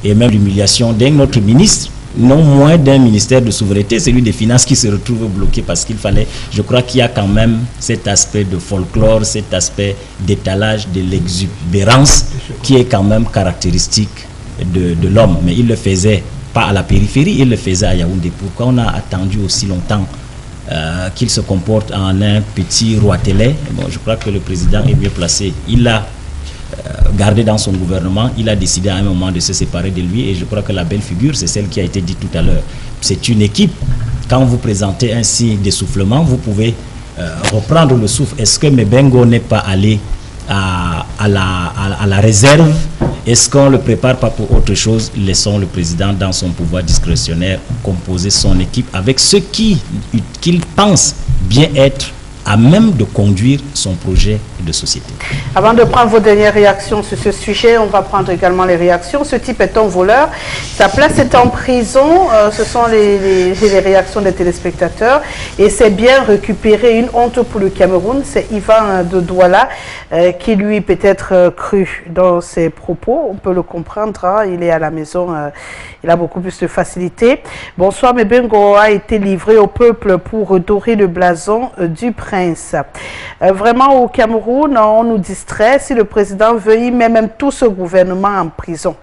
et même l'humiliation d'un autre ministre, non moins d'un ministère de souveraineté, celui des Finances, qui se retrouve bloqué parce qu'il fallait... Je crois qu'il y a quand même cet aspect de folklore, cet aspect d'étalage de l'exubérance qui est quand même caractéristique de l'homme. Mais il le faisait pas à la périphérie, il le faisait à Yaoundé. Pourquoi on a attendu aussi longtemps qu'il se comporte en un petit roitelet? Bon, je crois que le président est mieux placé. Il a gardé dans son gouvernement, il a décidé à un moment de se séparer de lui et je crois que la belle figure, c'est celle qui a été dite tout à l'heure. C'est une équipe. Quand vous présentez un signe d'essoufflement, vous pouvez reprendre le souffle. Est-ce que Mebengo n'est pas allé à la réserve? Est-ce qu'on ne le prépare pas pour autre chose? Laissons le président dans son pouvoir discrétionnaire composer son équipe avec ceux qu'il pense bien être à même de conduire son projet de société. Avant de prendre vos dernières réactions sur ce sujet, on va prendre également les réactions. Ce type est un voleur. Sa place est en prison. Ce sont les réactions des téléspectateurs. Et c'est bien récupérer une honte pour le Cameroun. C'est Yvan de Douala qui, lui, peut-être cru dans ses propos. On peut le comprendre. Hein. Il est à la maison. Il a beaucoup plus de facilité. Bonsoir, Mebengo a été livré au peuple pour redorer le blason du prince. Vraiment, au Cameroun, on nous distrait. Si le président veut, il met même tout ce gouvernement en prison.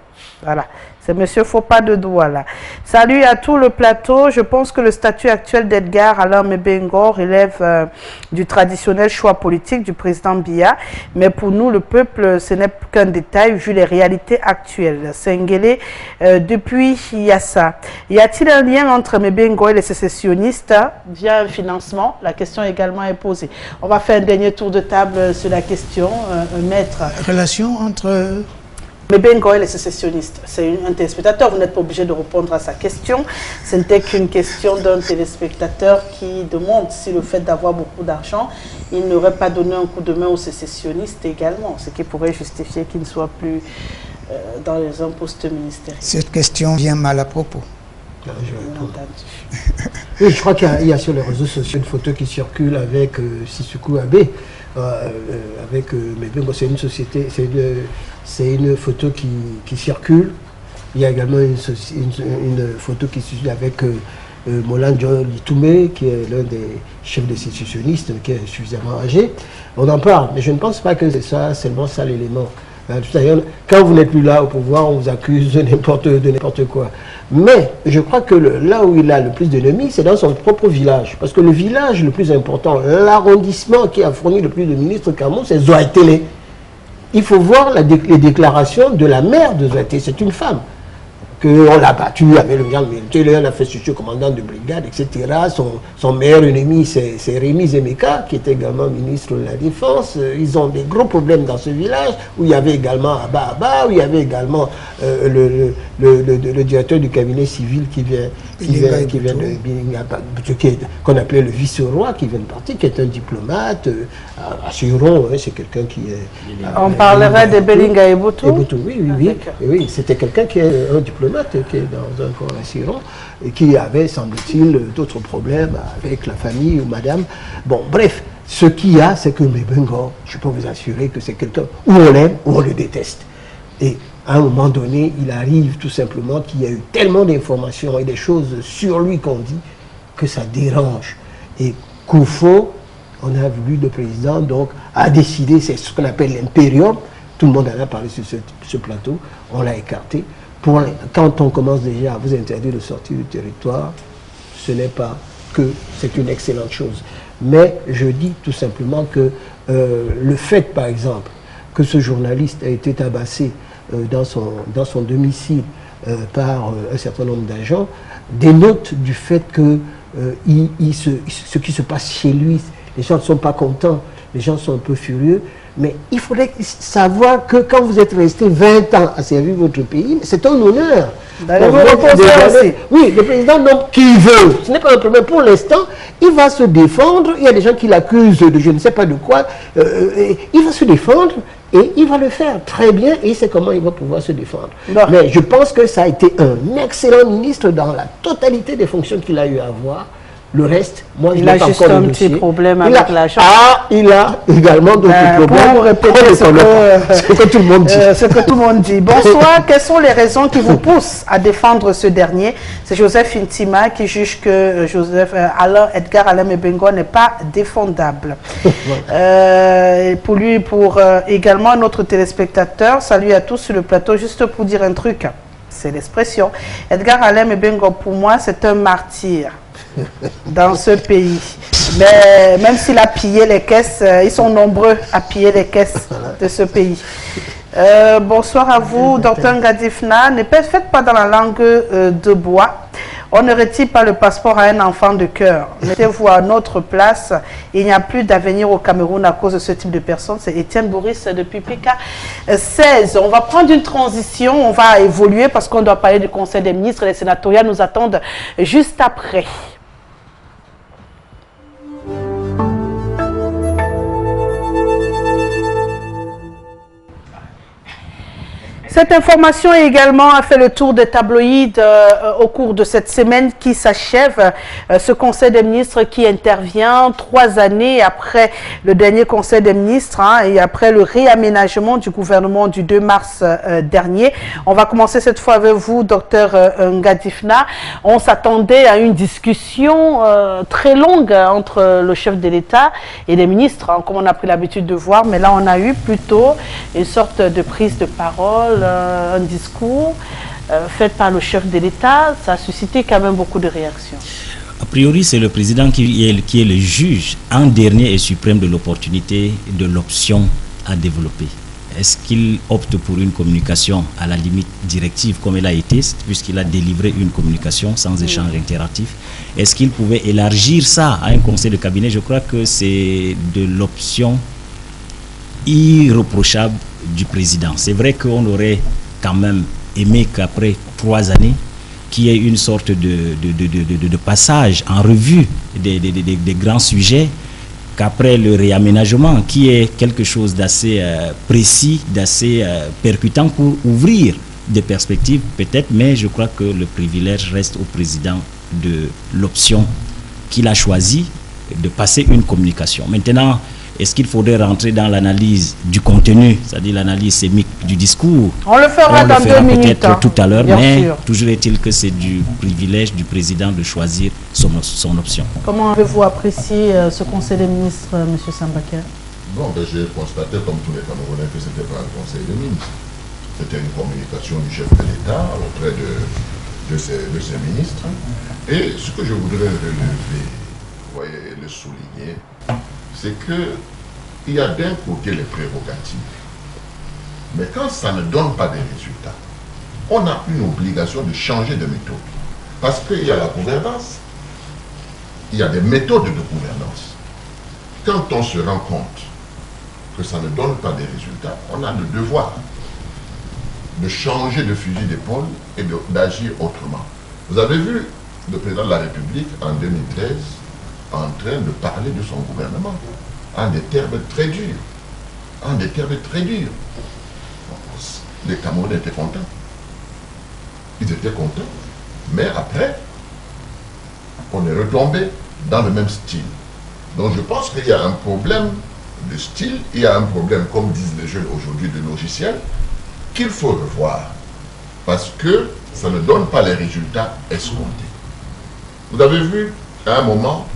Voilà. C'est M. Fopa de Douala. Salut à tout le plateau. Je pense que le statut actuel d'Edgar Alain Mebengo relève du traditionnel choix politique du président Biya. Mais pour nous, le peuple, ce n'est qu'un détail vu les réalités actuelles. Senghele, depuis Yassa. Y a-t-il un lien entre Mebengo et les sécessionnistes via un financement? La question également est posée. On va faire un dernier tour de table sur la question. Maître. Relation entre... Mais Bengo, elle est sécessionniste. C'est un téléspectateur, vous n'êtes pas obligé de répondre à sa question. Ce n'était qu'une question d'un téléspectateur qui demande si le fait d'avoir beaucoup d'argent, il n'aurait pas donné un coup de main aux sécessionnistes également, ce qui pourrait justifier qu'il ne soit plus dans un poste ministériel. Cette question vient mal à propos. Oui, je crois qu'il y a sur les réseaux sociaux une photo qui circule avec Sissoko Abe. Mais Bengo, c'est une société, c'est une photo qui circule. Il y a également une photo qui circule avec Molan Litoumé, qui est l'un des chefs des sécessionnistes, qui est suffisamment âgé. On en parle, mais je ne pense pas que c'est ça, seulement ça l'élément. D'ailleurs, quand vous n'êtes plus là au pouvoir, on vous accuse de n'importe quoi. Mais je crois que là où il a le plus d'ennemis, c'est dans son propre village. Parce que le village le plus important, l'arrondissement qui a fourni le plus de ministres Camon, c'est Zoaitele. Il faut voir les déclarations de la mère de Zoaitele. C'est une femme. Qu'on l'a battu avec le général militaire, on a fait ce commandant de brigade, etc. Son meilleur ennemi, c'est Rémi Zemeka, qui était également ministre de la Défense. Ils ont des gros problèmes dans ce village, où il y avait également Abba, où il y avait également le directeur du cabinet civil qui vient qu'on appelait le vice-roi, qui vient de partir, qui est un diplomate. Assurons, c'est quelqu'un qui est... On parlerait de Belinga Eboutou. Oui, c'était quelqu'un qui est un diplomate, qui est dans un corps assurant, et qui avait, semble-t-il, d'autres problèmes avec la famille ou madame. Bon, bref, ce qu'il y a, c'est que Bengo, je peux vous assurer que c'est quelqu'un où on l'aime, où on le déteste. Et à un moment donné, il arrive tout simplement qu'il y a eu tellement d'informations et des choses sur lui qu'on dit que ça dérange. Et qu'au fond, on a voulu, le président donc a décidé, c'est ce qu'on appelle l'impérium. Tout le monde en a parlé sur ce plateau, on l'a écarté. Quand on commence déjà à vous interdire de sortir du territoire, ce n'est pas que c'est une excellente chose. Mais je dis tout simplement que le fait, par exemple, que ce journaliste a été tabassé dans son domicile par un certain nombre d'agents, dénote du fait que ce qui se passe chez lui, les gens ne sont pas contents, les gens sont un peu furieux. Mais il faudrait savoir que quand vous êtes resté 20 ans à servir votre pays, c'est un honneur. Oui, le président, donc, qui veut, ce n'est pas un problème. Pour l'instant, il va se défendre. Il y a des gens qui l'accusent de je ne sais pas de quoi. Il va se défendre et il va le faire très bien et c'est comment il va pouvoir se défendre. Non. Mais je pense que ça a été un excellent ministre dans la totalité des fonctions qu'il a eu à avoir. Le reste, moi, il a juste un petit problème avec l'argent. Il a également d'autres problèmes. Pour répéter ce que tout le monde dit. Ce que tout le monde dit. Bonsoir, quelles sont les raisons qui vous poussent à défendre ce dernier? C'est Joseph Intima qui juge que Edgar Alain Bengo n'est pas défendable. Pour lui, pour également notre téléspectateur, salut à tous sur le plateau, juste pour dire un truc, c'est l'expression. Edgar Alain Bengo, pour moi, c'est un martyr dans ce pays. Mais même s'il a pillé les caisses, ils sont nombreux à piller les caisses de ce pays. Bonsoir à vous, Dr Ngadifna. Ne faites pas dans la langue de bois. On ne retire pas le passeport à un enfant de cœur. Mettez-vous à notre place. Il n'y a plus d'avenir au Cameroun à cause de ce type de personnes. C'est Étienne Boris depuis PK16. On va prendre une transition, on va évoluer parce qu'on doit parler du Conseil des ministres. Les sénatoriales nous attendent juste après. Cette information également a fait le tour des tabloïds au cours de cette semaine qui s'achève. Ce Conseil des ministres qui intervient 3 années après le dernier Conseil des ministres et après le réaménagement du gouvernement du 2 mars dernier. On va commencer cette fois avec vous, Dr Ngadifna. On s'attendait à une discussion très longue entre le chef de l'État et les ministres, comme on a pris l'habitude de voir, mais là on a eu plutôt une sorte de prise de parole, un discours fait par le chef de l'État. Ça a suscité quand même beaucoup de réactions. A priori, c'est le président qui est le juge en dernier et suprême de l'opportunité, de l'option à développer. Est-ce qu'il opte pour une communication à la limite directive comme elle a été, puisqu'il a délivré une communication sans échange interactif? Est-ce qu'il pouvait élargir ça à un conseil de cabinet? Je crois que c'est de l'option irréprochable du président. C'est vrai qu'on aurait quand même aimé qu'après 3 années, qu'il y ait une sorte de passage en revue des grands sujets, qu'après le réaménagement, qui est quelque chose d'assez précis, d'assez percutant pour ouvrir des perspectives peut-être, mais je crois que le privilège reste au président de l'option qu'il a choisie de passer une communication. Maintenant, est-ce qu'il faudrait rentrer dans l'analyse du contenu, c'est-à-dire l'analyse sémique du discours? On le fera dans 2 minutes. Peut-être tout à l'heure, mais toujours est-il que c'est du privilège du président de choisir son option. Comment avez-vous apprécié ce Conseil des ministres, M. Sambaka? Bon, j'ai constaté, comme tous les Camerounais, que ce n'était pas un Conseil des ministres. C'était une communication du chef de l'État auprès de ses ministres. Et ce que je voudrais relever, vous voyez, le souligner, c'est qu'il y a d'un côté les prérogatives. Mais quand ça ne donne pas des résultats, on a une obligation de changer de méthode. Parce qu'il y a la gouvernance, il y a des méthodes de gouvernance. Quand on se rend compte que ça ne donne pas des résultats, on a le devoir de changer de fusil d'épaule et d'agir autrement. Vous avez vu le président de la République en 2013 en train de parler de son gouvernement en des termes très durs. En des termes très durs. Les Camerounais étaient contents. Ils étaient contents. Mais après, on est retombé dans le même style. Donc je pense qu'il y a un problème de style, il y a un problème, comme disent les jeunes aujourd'hui, de logiciel, qu'il faut revoir. Parce que ça ne donne pas les résultats escomptés. Vous avez vu, à un moment,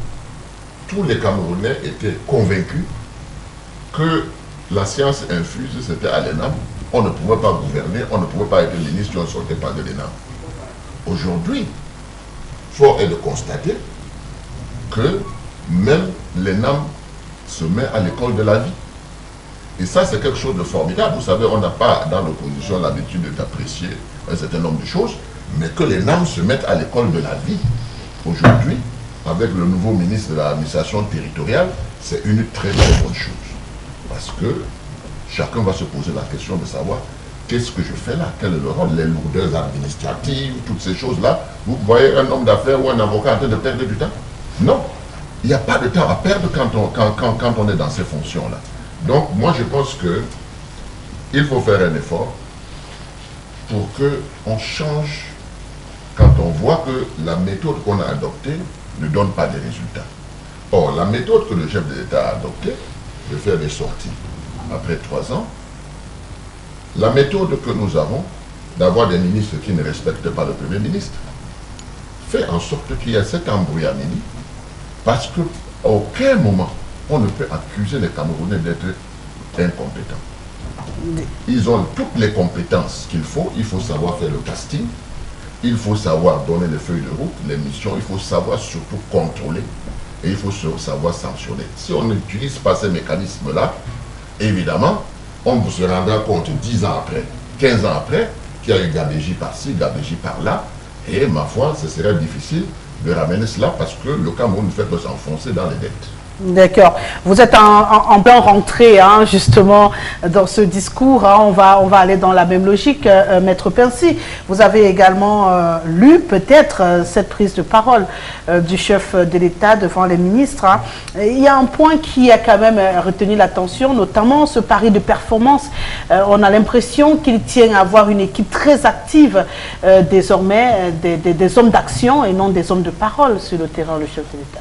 tous les Camerounais étaient convaincus que la science infuse, c'était à l'ENAM. On ne pouvait pas gouverner, on ne pouvait pas être ministre si on ne sortait pas de l'ENAM. Aujourd'hui, fort est de constater que même l'ENAM se met à l'école de la vie. Et ça, c'est quelque chose de formidable. Vous savez, on n'a pas dans l'opposition l'habitude d'apprécier un certain nombre de choses, mais que l'ENAM se mette à l'école de la vie. Aujourd'hui, avec le nouveau ministre de l'administration territoriale, c'est une très très bonne chose. Parce que chacun va se poser la question de savoir qu'est-ce que je fais là, quel est le rôle, les lourdeurs administratives, toutes ces choses-là. Vous voyez un homme d'affaires ou un avocat en train de perdre du temps? Non, il n'y a pas de temps à perdre quand on est dans ces fonctions-là. Donc moi je pense qu'il faut faire un effort pour qu'on change quand on voit que la méthode qu'on a adoptée ne donne pas de résultats. Or, la méthode que le chef de l'État a adoptée, de faire des sorties après 3 ans, la méthode que nous avons d'avoir des ministres qui ne respectent pas le Premier ministre, fait en sorte qu'il y a cette embrouillamini, parce qu'à aucun moment on ne peut accuser les Camerounais d'être incompétents. Ils ont toutes les compétences qu'il faut savoir faire le casting, il faut savoir donner les feuilles de route, les missions, il faut savoir surtout contrôler et il faut savoir sanctionner. Si on n'utilise pas ces mécanismes-là, évidemment, on se rendra compte 10 ans après, 15 ans après, qu'il y a eu gabégie par-ci, gabégie par-là, et ma foi, ce serait difficile de ramener cela parce que le Cameroun ne fait que s'enfoncer dans les dettes. D'accord. Vous êtes en plein rentrée, hein, justement, dans ce discours. Hein, on va aller dans la même logique, Maître Pensy. Vous avez également lu peut-être cette prise de parole du chef de l'État devant les ministres. Hein. Il y a un point qui a quand même retenu l'attention, notamment ce pari de performance. On a l'impression qu'il tient à avoir une équipe très active désormais, des hommes d'action et non des hommes de parole sur le terrain, le chef de l'État.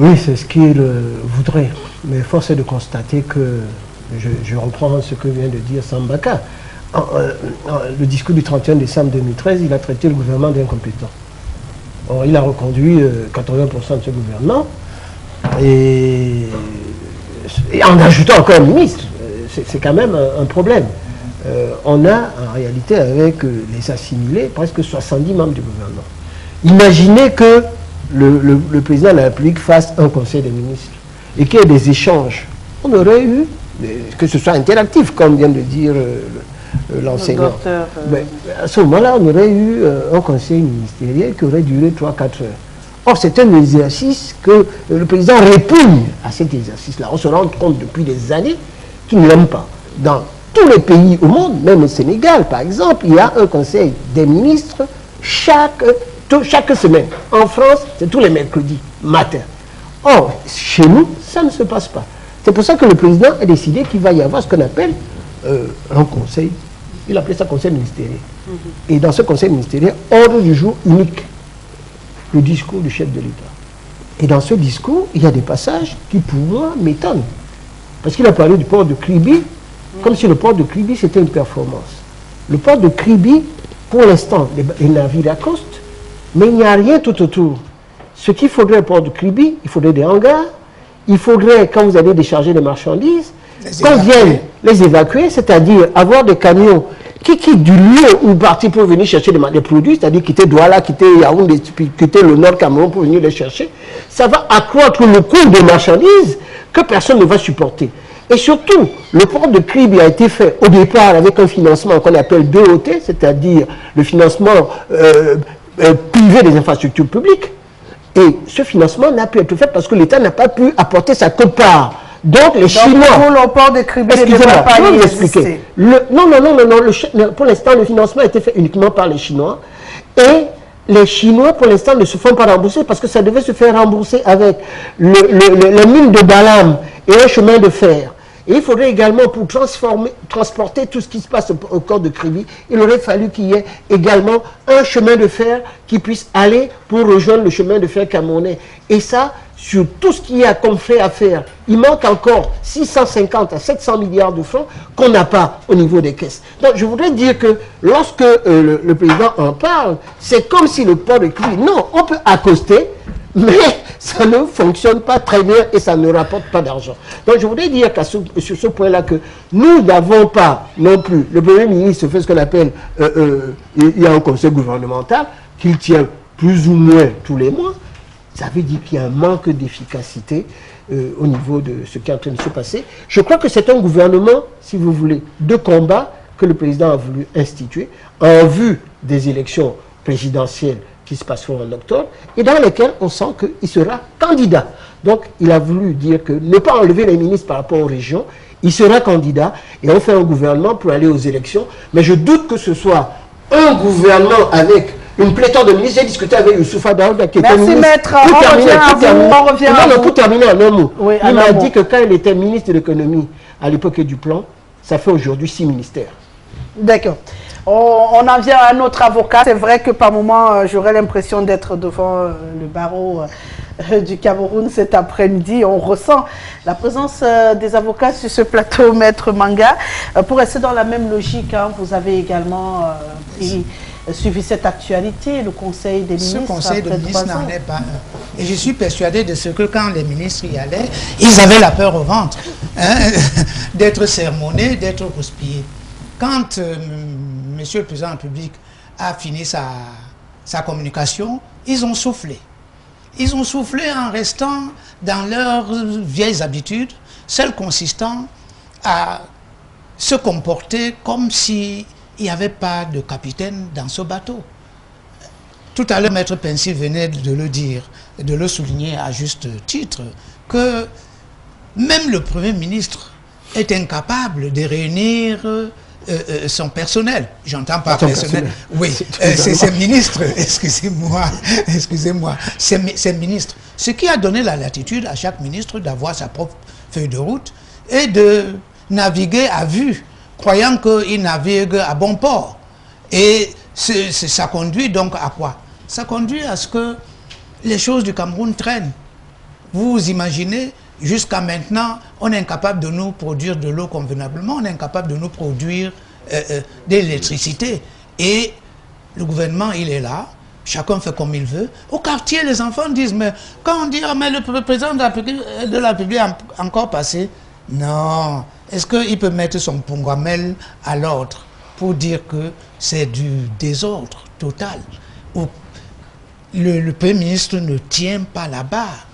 Oui, c'est ce qu'il voudrait. Mais force est de constater que, je reprends ce que vient de dire Sambaka, le discours du 31 décembre 2013, il a traité le gouvernement d'incompétent. Or, il a reconduit 80% de ce gouvernement, et en ajoutant encore un ministre. C'est quand même un problème. On a, en réalité, avec les assimilés, presque 70 membres du gouvernement. Imaginez que le président de la République fasse un conseil des ministres et qu'il y ait des échanges. On aurait eu, que ce soit interactif, comme vient de dire l'enseignant. À ce moment-là, on aurait eu un conseil ministériel qui aurait duré 3-4 heures. Or, c'est un exercice que le président répugne à cet exercice-là. On se rend compte depuis des années qu'il ne l'aime pas. Dans tous les pays au monde, même au Sénégal par exemple, il y a un conseil des ministres chaque semaine. En France, c'est tous les mercredis matin. Or, chez nous, ça ne se passe pas. C'est pour ça que le président a décidé qu'il va y avoir ce qu'on appelle un conseil. Il appelait ça conseil ministériel. Et dans ce conseil ministériel, ordre du jour unique, le discours du chef de l'État. Et dans ce discours, il y a des passages qui, pour moi, m'étonnent. Parce qu'il a parlé du port de Kribi, comme si le port de Kribi, c'était une performance. Le port de Kribi, pour l'instant, les navires accostent, mais il n'y a rien tout autour. Ce qu'il faudrait au port de Kribi, il faudrait des hangars, il faudrait, quand vous allez décharger les marchandises, qu'on vienne les évacuer, c'est-à-dire avoir des camions qui quittent du lieu où partir pour venir chercher des produits, c'est-à-dire quitter Douala, quitter Yaoundé, quitter le Nord Cameroun pour venir les chercher, ça va accroître le coût des marchandises que personne ne va supporter. Et surtout, le port de Kribi a été fait au départ avec un financement qu'on appelle DOT, c'est-à-dire le financement privé des infrastructures publiques. Et ce financement n'a pu être fait parce que l'État n'a pas pu apporter sa quote-part. Donc les Chinois... Pour le port de Kribi, excusez-moi, je vais vous expliquer. Pour l'instant, le financement a été fait uniquement par les Chinois. Et les Chinois, pour l'instant, ne se font pas rembourser parce que ça devait se faire rembourser avec les mines de Balam et un chemin de fer. Et il faudrait également, pour transporter tout ce qui se passe au port de Kribi, il aurait fallu qu'il y ait également un chemin de fer qui puisse aller pour rejoindre le chemin de fer camerounais. Et ça, sur tout ce qu'il y a comme fait à faire, il manque encore 650 à 700 milliards de francs qu'on n'a pas au niveau des caisses. Donc je voudrais dire que lorsque le président en parle, c'est comme si le port de Kribi, non, on peut accoster, mais ça ne fonctionne pas très bien et ça ne rapporte pas d'argent. Donc je voudrais dire sur ce point-là que nous n'avons pas non plus, le Premier ministre fait ce qu'on appelle, il y a un conseil gouvernemental qu'il tient plus ou moins tous les mois. Ça veut dire qu'il y a un manque d'efficacité au niveau de ce qui est en train de se passer. Je crois que c'est un gouvernement, si vous voulez, de combat que le président a voulu instituer en vue des élections présidentielles qui se passeront en octobre, et dans lesquels on sent qu'il sera candidat. Donc, il a voulu dire que ne pas enlever les ministres par rapport aux régions, il sera candidat, et on fait un gouvernement pour aller aux élections, mais je doute que ce soit un gouvernement avec une pléthore de ministres. J'ai discuté avec Youssoufa Daouda, qui était ministre. Merci, maître. Pour terminer en un mot, oui, il m'a dit que quand il était ministre de l'économie, à l'époque du plan, ça fait aujourd'hui 6 ministères. D'accord. On en vient à notre avocat. C'est vrai que par moment, j'aurais l'impression d'être devant le barreau du Cameroun cet après-midi. On ressent la présence des avocats sur ce plateau, Maître Manga. Pour rester dans la même logique, hein, vous avez également suivi cette actualité, le Conseil des ministres. Ce Conseil des ministres n'en est pas un. Et je suis persuadé de ce que quand les ministres y allaient, ils avaient la peur au ventre, hein, d'être sermonnés, d'être houspillés. Quand Monsieur le Président de la République a fini sa communication, ils ont soufflé. Ils ont soufflé en restant dans leurs vieilles habitudes, celles consistant à se comporter comme s'il n'y avait pas de capitaine dans ce bateau. Tout à l'heure, Maître Pensy venait de le dire, de le souligner à juste titre, que même le Premier ministre est incapable de réunir son personnel. J'entends pas personnel. Oui, c'est ministre, excusez-moi, c'est ministre. Ce qui a donné la latitude à chaque ministre d'avoir sa propre feuille de route et de naviguer à vue, croyant qu'il navigue à bon port. Et ça conduit donc à quoi? Ça conduit à ce que les choses du Cameroun traînent. Vous imaginez, jusqu'à maintenant, on est incapable de nous produire de l'eau convenablement, on est incapable de nous produire de l'électricité. Et le gouvernement, il est là, chacun fait comme il veut. Au quartier, les enfants disent, mais quand on dit, oh, mais le président de la République a encore passé, non. Est-ce qu'il peut mettre son pungamel à l'ordre pour dire que c'est du désordre total? Où le Premier ministre ne tient pas la barre.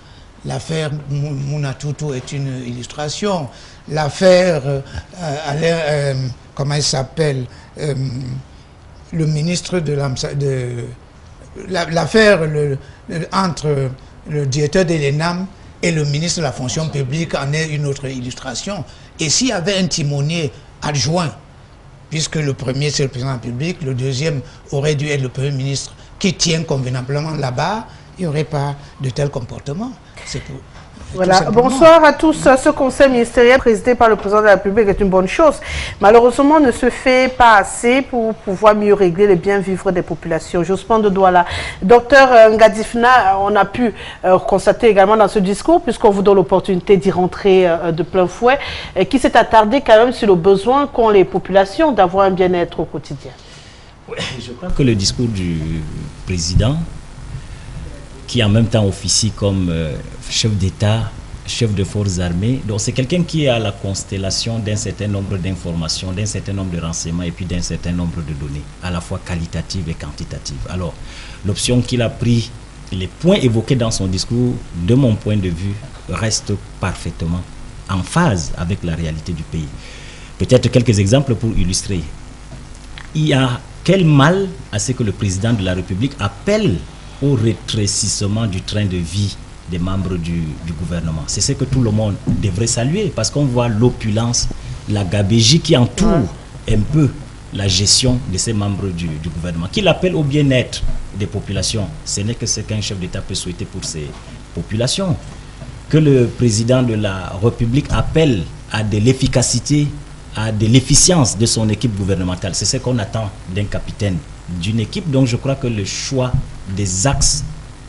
L'affaire Mounatoutou est une illustration. L'affaire, comment il s'appelle, le ministre de l'affaire entre le directeur de l'ENAM et le ministre de la fonction publique en est une autre illustration. Et s'il y avait un timonier adjoint, puisque le premier c'est le président de la République, le deuxième aurait dû être le Premier ministre qui tient convenablement là-bas, il n'y aurait pas de tel comportement. C'est pour... Voilà. Bonsoir à tous. Ce conseil ministériel présidé par le président de la République est une bonne chose. Malheureusement, ne se fait pas assez pour pouvoir mieux régler le bien-vivre des populations. Jospin de Douala. Docteur Ngadifna, on a pu constater également dans ce discours, puisqu'on vous donne l'opportunité d'y rentrer de plein fouet, qui s'est attardé quand même sur le besoin qu'ont les populations d'avoir un bien-être au quotidien. Oui, je crois que le discours du président, qui en même temps officie comme chef d'État, chef de forces armées. Donc c'est quelqu'un qui est à la constellation d'un certain nombre d'informations, d'un certain nombre de renseignements et puis d'un certain nombre de données, à la fois qualitatives et quantitatives. Alors, l'option qu'il a pris, les points évoqués dans son discours, de mon point de vue, restent parfaitement en phase avec la réalité du pays. Peut-être quelques exemples pour illustrer. Il y a quel mal à ce que le président de la République appelle au rétrécissement du train de vie des membres du gouvernement. C'est ce que tout le monde devrait saluer, parce qu'on voit l'opulence, la gabégie qui entoure un peu la gestion de ces membres du gouvernement. Qu'il appelle au bien-être des populations, ce n'est que ce qu'un chef d'État peut souhaiter pour ses populations. Que le président de la République appelle à de l'efficacité, à de l'efficience de son équipe gouvernementale, c'est ce qu'on attend d'un capitaine d'une équipe. Donc je crois que le choix des axes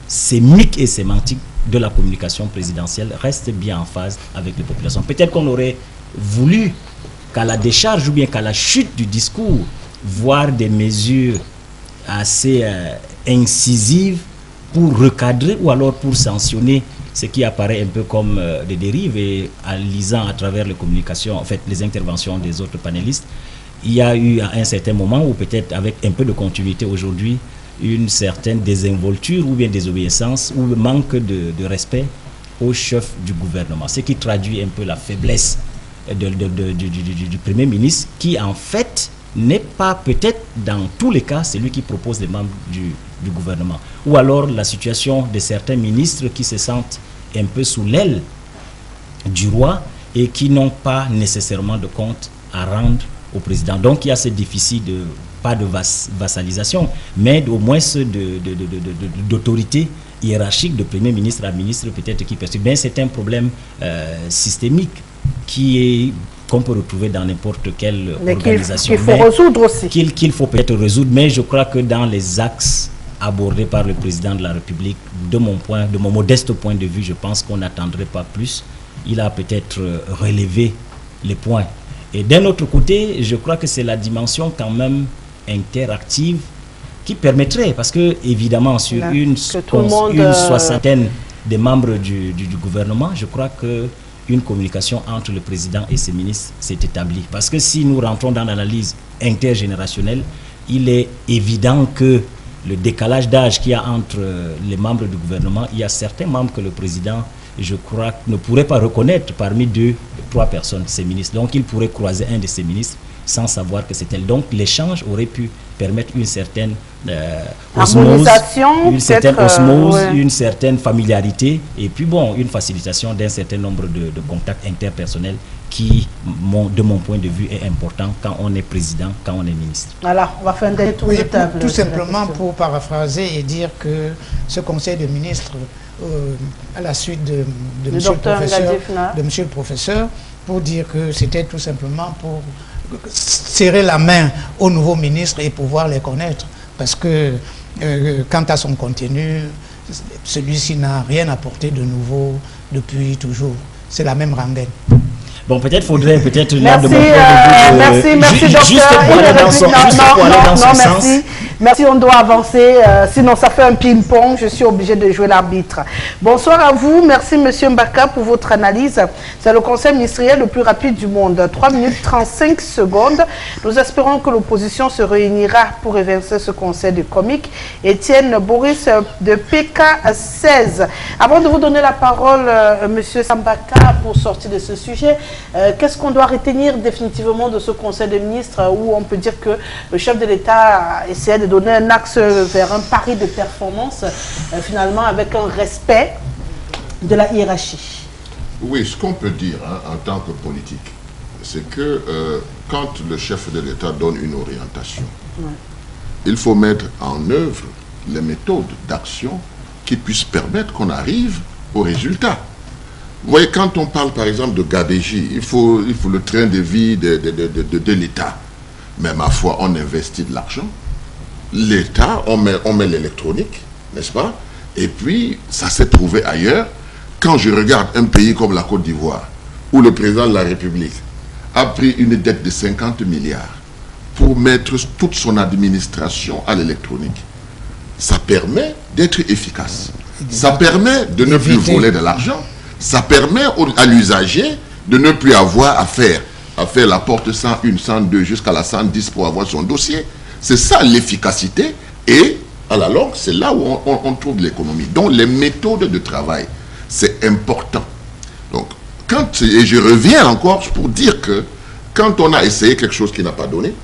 sémiques et sémantiques de la communication présidentielle reste bien en phase avec les populations. Peut-être qu'on aurait voulu qu'à la décharge ou bien qu'à la chute du discours, voir des mesures assez incisives pour recadrer ou alors pour sanctionner ce qui apparaît un peu comme des dérives. Et en lisant à travers les communications, en fait les interventions des autres panélistes, il y a eu à un certain moment, ou peut-être avec un peu de continuité aujourd'hui, une certaine désinvolture ou bien désobéissance ou manque de respect au chef du gouvernement. Ce qui traduit un peu la faiblesse du Premier ministre, qui en fait n'est pas peut-être dans tous les cas celui qui propose les membres du gouvernement. Ou alors la situation de certains ministres qui se sentent un peu sous l'aile du roi et qui n'ont pas nécessairement de compte à rendre au président. Donc il y a ce déficit de, pas de vassalisation, mais au moins d'autorité hiérarchique de Premier ministre à ministre peut-être qui perçoit. Mais c'est un problème systémique qu'on peut retrouver dans n'importe quelle organisation. Qu'il faut résoudre aussi. Qu'il faut peut-être résoudre, mais je crois que dans les axes abordés par le président de la République, de mon modeste point de vue, je pense qu'on n'attendrait pas plus. Il a peut-être relevé les points. Et d'un autre côté, je crois que c'est la dimension quand même interactive qui permettrait, parce que évidemment sur une soixantaine des membres du gouvernement, je crois que une communication entre le président et ses ministres s'est établie. Parce que si nous rentrons dans l'analyse intergénérationnelle, il est évident que le décalage d'âge qu'il y a entre les membres du gouvernement, il y a certains membres que le président, je crois, ne pourrait pas reconnaître parmi 2 ou 3 personnes, ses ministres. Donc il pourrait croiser un de ses ministres sans savoir que c'est elle. Donc l'échange aurait pu permettre une certaine osmose, une certaine familiarité et puis bon, une facilitation d'un certain nombre de contacts interpersonnels qui, de mon point de vue, est important quand on est président, quand on est ministre. Voilà, on va faire un dernier tour de table. Tout simplement pour paraphraser et dire que ce conseil de ministres, à la suite de monsieur le professeur, pour dire que c'était tout simplement pour serrer la main aux nouveaux ministres et pouvoir les connaître. Parce que quant à son contenu, celui-ci n'a rien apporté de nouveau depuis toujours. C'est la même rengaine. Bon, peut-être faudrait, peut-être... Merci, merci docteur. Merci, on doit avancer, sinon ça fait un ping-pong, je suis obligé de jouer l'arbitre. Bonsoir à vous, merci monsieur Mbaka pour votre analyse. C'est le conseil ministériel le plus rapide du monde, 3 minutes 35 secondes. Nous espérons que l'opposition se réunira pour évincer ce conseil de comique. Étienne Boris de PK16. Avant de vous donner la parole, monsieur Mbaka, pour sortir de ce sujet, qu'est-ce qu'on doit retenir définitivement de ce conseil des ministres où on peut dire que le chef de l'État essayait de donner un axe vers un pari de performance, finalement avec un respect de la hiérarchie? Oui, ce qu'on peut dire en tant que politique, c'est que quand le chef de l'État donne une orientation, il faut mettre en œuvre les méthodes d'action qui puissent permettre qu'on arrive au résultat. Vous voyez, quand on parle par exemple de Gadéji, il faut le train de vie de l'État. Mais ma foi, on investit de l'argent. L'État, on met l'électronique, n'est-ce pas? Et puis, ça s'est trouvé ailleurs. Quand je regarde un pays comme la Côte d'Ivoire, où le président de la République a pris une dette de 50 milliards pour mettre toute son administration à l'électronique, ça permet d'être efficace. Ça permet de ne plus voler de l'argent. Ça permet à l'usager de ne plus avoir à faire la porte 101, 102 jusqu'à la 110 pour avoir son dossier. C'est ça l'efficacité, et à la longue, c'est là où on trouve l'économie. Donc les méthodes de travail, c'est important. Donc, et je reviens encore pour dire que quand on a essayé quelque chose qui n'a pas donné,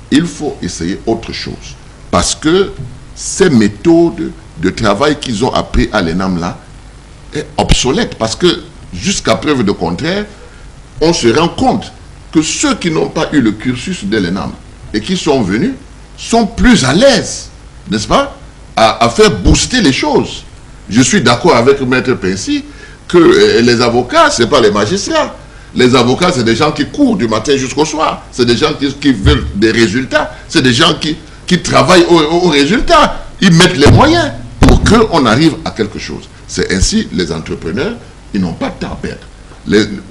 il faut essayer autre chose. Parce que ces méthodes de travail qu'ils ont appris à l'ENAM là est obsolète. Parce que jusqu'à preuve de contraire, on se rend compte que ceux qui n'ont pas eu le cursus de l'ENAM et qui sont venus sont plus à l'aise, n'est-ce pas, à faire booster les choses. Je suis d'accord avec Maître Pensy que les avocats, ce n'est pas les magistrats. Les avocats, c'est des gens qui courent du matin jusqu'au soir. C'est des gens qui veulent des résultats. C'est des gens qui travaillent au résultat. Ils mettent les moyens pour qu'on arrive à quelque chose. C'est ainsi, les entrepreneurs, ils n'ont pas de temps à perdre.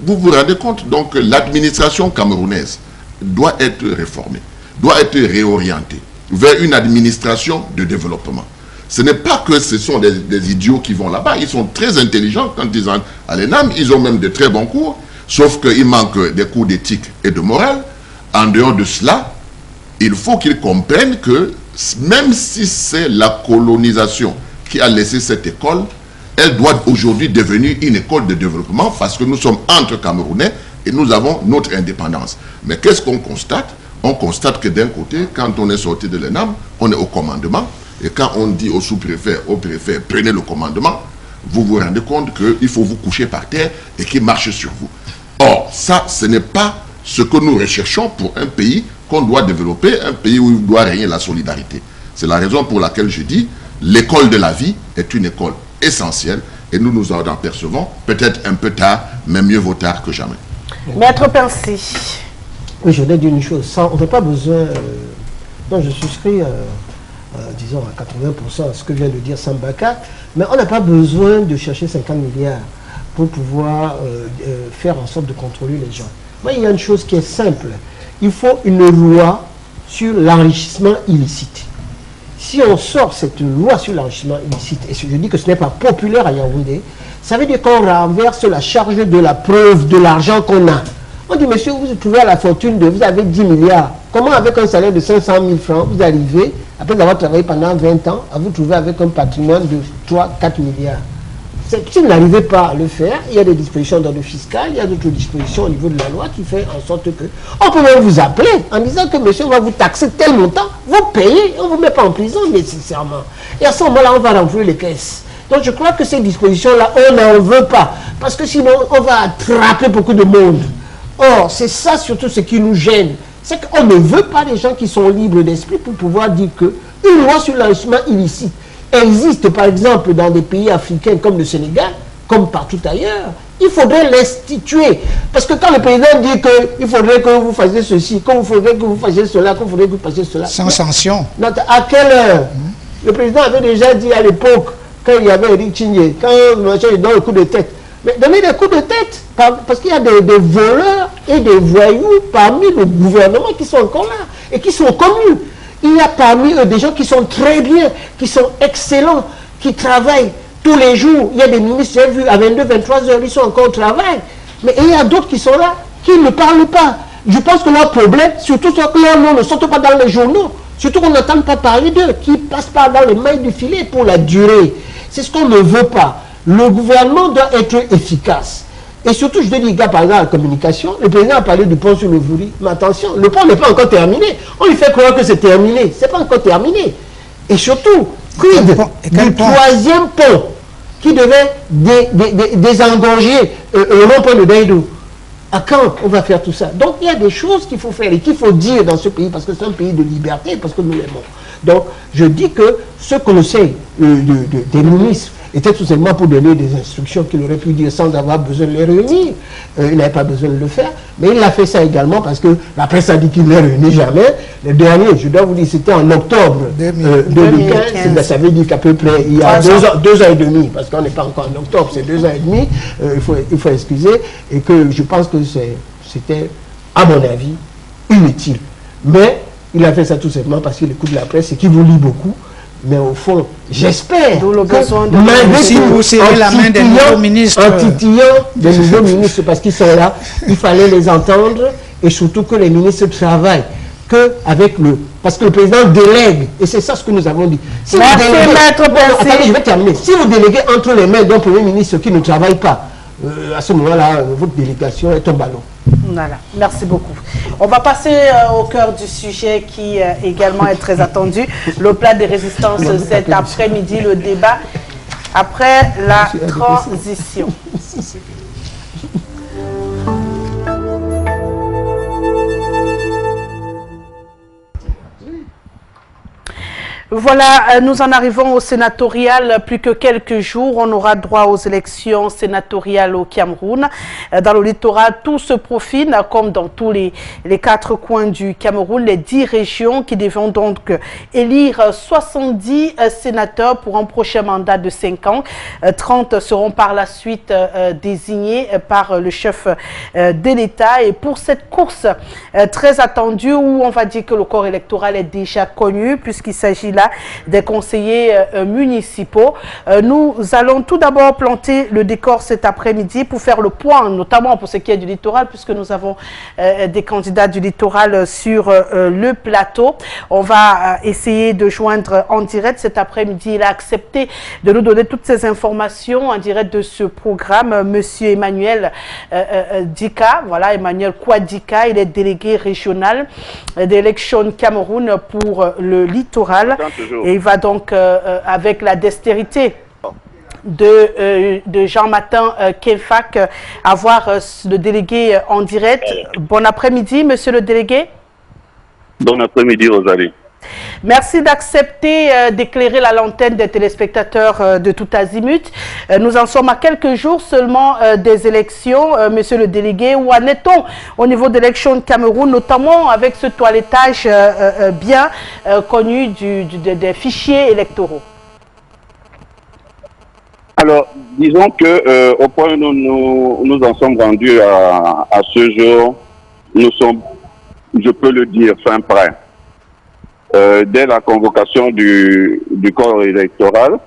Vous vous rendez compte, donc, que l'administration camerounaise doit être réformée, doit être réorientée vers une administration de développement. Ce n'est pas que ce sont des idiots qui vont là-bas. Ils sont très intelligents quand ils sont à l'ENAM. Ils ont même de très bons cours. Sauf qu'il manque des cours d'éthique et de morale. En dehors de cela, il faut qu'ils comprennent que même si c'est la colonisation qui a laissé cette école, elle doit aujourd'hui devenir une école de développement parce que nous sommes entre Camerounais et nous avons notre indépendance. Mais qu'est-ce qu'on constate? On constate que d'un côté, quand on est sorti de l'ENAM, on est au commandement. Et quand on dit au sous-préfet, au préfet, prenez le commandement, vous vous rendez compte qu'il faut vous coucher par terre et qu'il marche sur vous. Or, ça, ce n'est pas ce que nous recherchons pour un pays qu'on doit développer, un pays où il doit régner la solidarité. C'est la raison pour laquelle je dis, l'école de la vie est une école essentielle et nous nous en apercevons peut-être un peu tard, mais mieux vaut tard que jamais. Maître Pensy. Oui, je voulais dire une chose. Ça, on n'a pas besoin... non, je souscris... disons à 80% à ce que vient de dire Sambaka, mais on n'a pas besoin de chercher 50 milliards pour pouvoir faire en sorte de contrôler les gens. Moi, il y a une chose qui est simple. Il faut une loi sur l'enrichissement illicite. Si on sort cette loi sur l'enrichissement illicite, et je dis que ce n'est pas populaire à Yaoundé, ça veut dire qu'on renverse la charge de la preuve de l'argent qu'on a. On dit, monsieur, vous vous trouvez à la fortune de, vous avez 10 milliards. Comment avec un salaire de 500 000 francs, vous arrivez, après avoir travaillé pendant 20 ans, à vous trouver avec un patrimoine de 3-4 milliards? Si vous n'arrivez pas à le faire, il y a des dispositions d'ordre fiscal, il y a d'autres dispositions au niveau de la loi qui fait en sorte que... On peut même vous appeler en disant que monsieur, on va vous taxer tel montant, vous payez, on ne vous met pas en prison nécessairement. Et à ce moment-là, on va renflouer les caisses. Donc je crois que ces dispositions-là, on n'en veut pas. Parce que sinon, on va attraper beaucoup de monde. Or, c'est ça surtout ce qui nous gêne. C'est qu'on ne veut pas des gens qui sont libres d'esprit pour pouvoir dire qu'une loi sur l'enrichissement illicite existe, par exemple, dans des pays africains comme le Sénégal, comme partout ailleurs. Il faudrait l'instituer. Parce que quand le président dit qu'il faudrait que vous fassiez ceci, qu'il faudrait que vous fassiez cela, qu'il faudrait que vous fassiez cela. Sans sanction. À quelle heure? Le président avait déjà dit à l'époque, quand il y avait Eric Tchingé, quand il donne le coup de tête, mais donner des coups de tête, parce qu'il y a des voleurs et des voyous parmi le gouvernement qui sont encore là et qui sont connus. Il y a parmi eux des gens qui sont très bien, qui sont excellents, qui travaillent tous les jours. Il y a des ministres, j'ai vu, à 22-23 heures, ils sont encore au travail. Mais il y a d'autres qui sont là, qui ne parlent pas. Je pense que leur problème, surtout ceux que leurs noms ne sortent pas dans les journaux, surtout qu'on n'entend pas parler d'eux, qui ne passent pas dans les mailles du filet pour la durée. C'est ce qu'on ne veut pas. Le gouvernement doit être efficace. Et surtout, je te dis, par exemple, la communication, le président a parlé du pont sur le Vouri. Mais attention, le pont n'est pas encore terminé. On lui fait croire que c'est terminé. Ce n'est pas encore terminé. Et surtout, quid du troisième pont qui devait désengorger le rond-point de Daïdou. À quand on va faire tout ça? Donc il y a des choses qu'il faut faire et qu'il faut dire dans ce pays, parce que c'est un pays de liberté, parce que nous l'aimons. Donc je dis que ce conseil des ministres était tout simplement pour donner des instructions qu'il aurait pu dire sans avoir besoin de les réunir. Il n'avait pas besoin de le faire, mais il a fait ça également parce que la presse a dit qu'il ne les réunit jamais. Le dernier, je dois vous dire, c'était en octobre 2015. Ça veut dire qu'à peu près, il y a 2 ans et demi, parce qu'on n'est pas encore en octobre, c'est 2 ans et demi, il faut excuser, et que je pense que c'était, à mon avis, inutile. Mais il a fait ça tout simplement parce qu'il écoute la presse et qu'il vous lit beaucoup. Mais au fond, j'espère que si vous serrez la main des nouveaux ministres, en titillant des nouveaux ministres, parce qu'ils sont là, il fallait les entendre et surtout que les ministres travaillent. Parce que le président délègue, et c'est ça ce que nous avons dit. Si Merci, Maître Percy. Attendez, je vais terminer. Si vous déléguez entre les mains d'un premier ministre qui ne travaille pas, à ce moment-là, votre délégation est un ballon. Voilà, merci beaucoup. On va passer au cœur du sujet qui également est très attendu. Le plat des résistances cet après-midi, le débat après la transition. Voilà, nous en arrivons au sénatorial. Plus que quelques jours, on aura droit aux élections sénatoriales au Cameroun. Dans le littoral, tout se profile, comme dans tous les 4 coins du Cameroun. Les 10 régions qui devront donc élire 70 sénateurs pour un prochain mandat de 5 ans. 30 seront par la suite désignés par le chef de l'État. Et pour cette course très attendue, où on va dire que le corps électoral est déjà connu, puisqu'il s'agit là des conseillers municipaux. Nous allons tout d'abord planter le décor cet après-midi pour faire le point, notamment pour ce qui est du littoral, puisque nous avons des candidats du littoral sur le plateau. On va essayer de joindre en direct cet après-midi. Il a accepté de nous donner toutes ces informations en direct de ce programme. Monsieur Emmanuel Dika, voilà, Emmanuel Kouadika, il est délégué régional d'Election Cameroun pour le littoral. Et il va donc, avec la dextérité de Jean-Martin Kefak, avoir le délégué en direct. Bon après-midi, monsieur le délégué. Bon après-midi, Rosalie. Merci d'accepter d'éclairer la lanterne des téléspectateurs de tout azimut. Nous en sommes à quelques jours seulement des élections, monsieur le délégué. Où en est-on au niveau de l'élection de Cameroun, notamment avec ce toilettage bien connu des fichiers électoraux? Alors, disons que au point où nous en sommes rendus à ce jour, nous sommes, je peux le dire, fin prêt. Dès la convocation du corps électoral,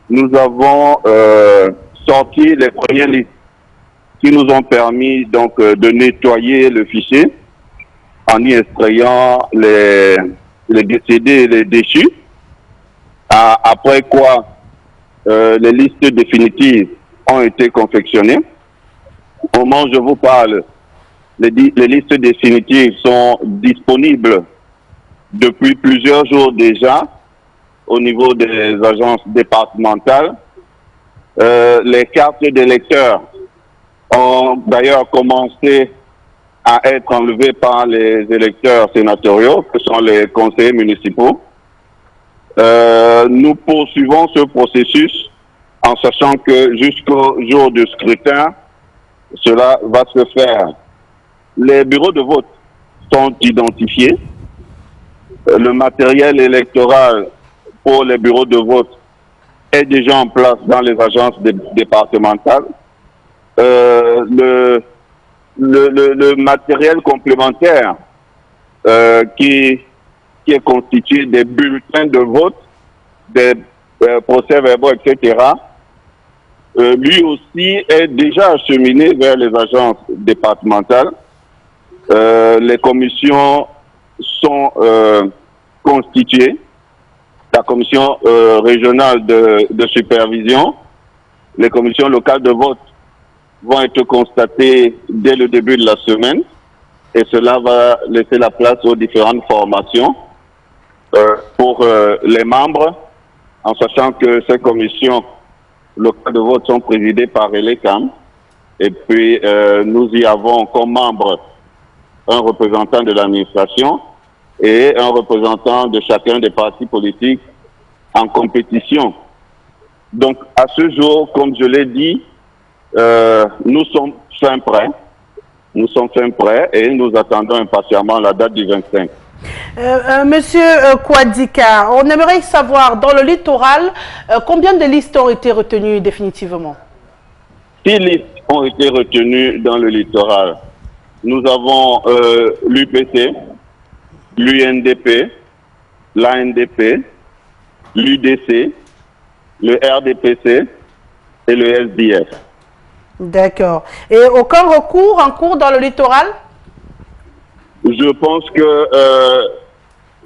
nous avons sorti les premières listes qui nous ont permis donc de nettoyer le fichier en y extrayant les décédés et les déchus. Après quoi, les listes définitives ont été confectionnées. Au moment où je vous parle, les listes définitives sont disponibles depuis plusieurs jours déjà au niveau des agences départementales. Les cartes d'électeurs ont d'ailleurs commencé à être enlevées par les électeurs sénatoriaux, que sont les conseillers municipaux. Nous poursuivons ce processus en sachant que jusqu'au jour du scrutin, cela va se faire. Les bureaux de vote sont identifiés. Le matériel électoral pour les bureaux de vote est déjà en place dans les agences départementales. Le matériel complémentaire qui est constitué des bulletins de vote, des procès-verbaux, etc., lui aussi est déjà acheminé vers les agences départementales. Les commissions sont constituées. La commission régionale de supervision, les commissions locales de vote vont être constatées dès le début de la semaine et cela va laisser la place aux différentes formations pour les membres, en sachant que ces commissions locales de vote sont présidées par Elecam. Et puis, nous y avons comme membre un représentant de l'administration et un représentant de chacun des partis politiques en compétition. Donc, à ce jour, comme je l'ai dit, nous sommes fin prêts. Nous sommes fin prêts et nous attendons impatiemment la date du 25. Monsieur Kouadika, on aimerait savoir, dans le littoral, combien de listes ont été retenues définitivement? 6 listes ont été retenues dans le littoral. Nous avons l'UPC, l'UNDP, l'ANDP, l'UDC, le RDPC et le SDF. D'accord. Et aucun recours en cours dans le littoral? Je pense que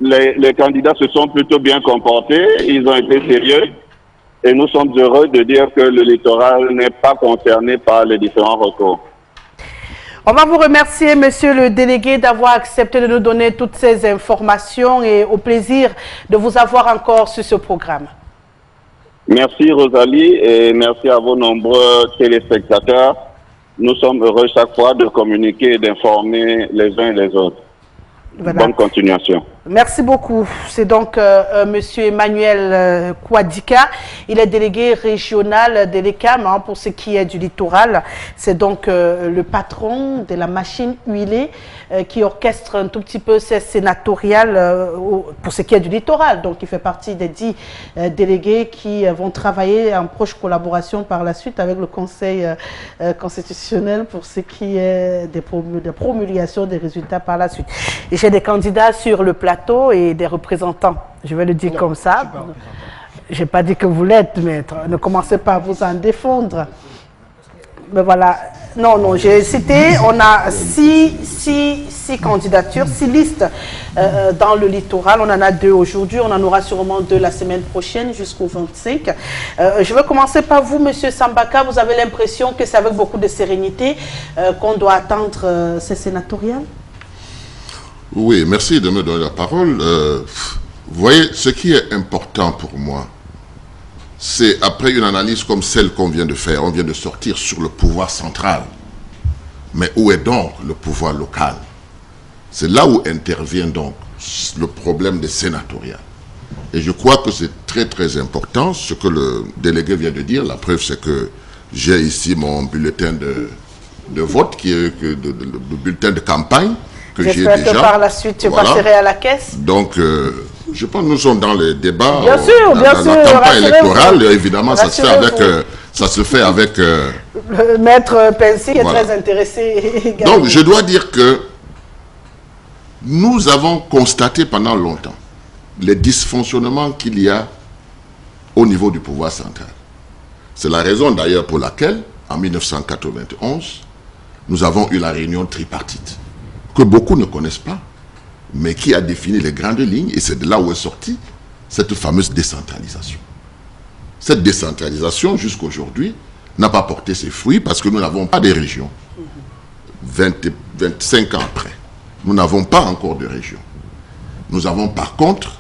les candidats se sont plutôt bien comportés, ils ont été sérieux et nous sommes heureux de dire que le littoral n'est pas concerné par les différents recours. On va vous remercier, monsieur le délégué, d'avoir accepté de nous donner toutes ces informations et au plaisir de vous avoir encore sur ce programme. Merci Rosalie et merci à vos nombreux téléspectateurs. Nous sommes heureux chaque fois de communiquer et d'informer les uns et les autres. Voilà. Bonne continuation. Merci beaucoup. C'est donc monsieur Emmanuel Kouadika. Il est délégué régional de l'ECAM pour ce qui est du littoral. C'est donc le patron de la machine huilée qui orchestre un tout petit peu ces sénatoriales pour ce qui est du littoral. Donc il fait partie des 10 délégués qui vont travailler en proche collaboration par la suite avec le Conseil constitutionnel pour ce qui est de promulgation des résultats par la suite. Et j'ai des candidats sur le plateau et des représentants, je vais le dire comme ça. Je n'ai pas dit que vous l'êtes, mais ne commencez pas à vous en défendre. Mais voilà, non, j'ai cité, on a 6 candidatures, 6 listes dans le littoral. On en a 2 aujourd'hui, on en aura sûrement 2 la semaine prochaine jusqu'au 25. Je vais commencer par vous, monsieur Sambaka. Vous avez l'impression que c'est avec beaucoup de sérénité qu'on doit attendre ces sénatoriales? Oui, merci de me donner la parole. Vous voyez, ce qui est important pour moi, c'est après une analyse comme celle qu'on vient de faire, on vient de sortir sur le pouvoir central. Mais où est donc le pouvoir local? C'est là où intervient donc le problème des sénatoriales. Et je crois que c'est très très important ce que le délégué vient de dire. La preuve, c'est que j'ai ici mon bulletin de vote, qui est le bulletin de campagne. J'espère que par la suite, tu passerai à la caisse. Donc, je pense que nous sommes dans les débats. Bien sûr, bien sûr. La campagne électorale, évidemment, ça se fait avec... Le maître Pensi est très intéressé également. Donc, je dois dire que nous avons constaté pendant longtemps les dysfonctionnements qu'il y a au niveau du pouvoir central. C'est la raison d'ailleurs pour laquelle, en 1991, nous avons eu la réunion tripartite, que beaucoup ne connaissent pas, mais qui a défini les grandes lignes, et c'est de là où est sortie cette fameuse décentralisation. Cette décentralisation, jusqu'aujourd'hui, n'a pas porté ses fruits parce que nous n'avons pas de régions. 25 ans après, nous n'avons pas encore de région. Nous avons par contre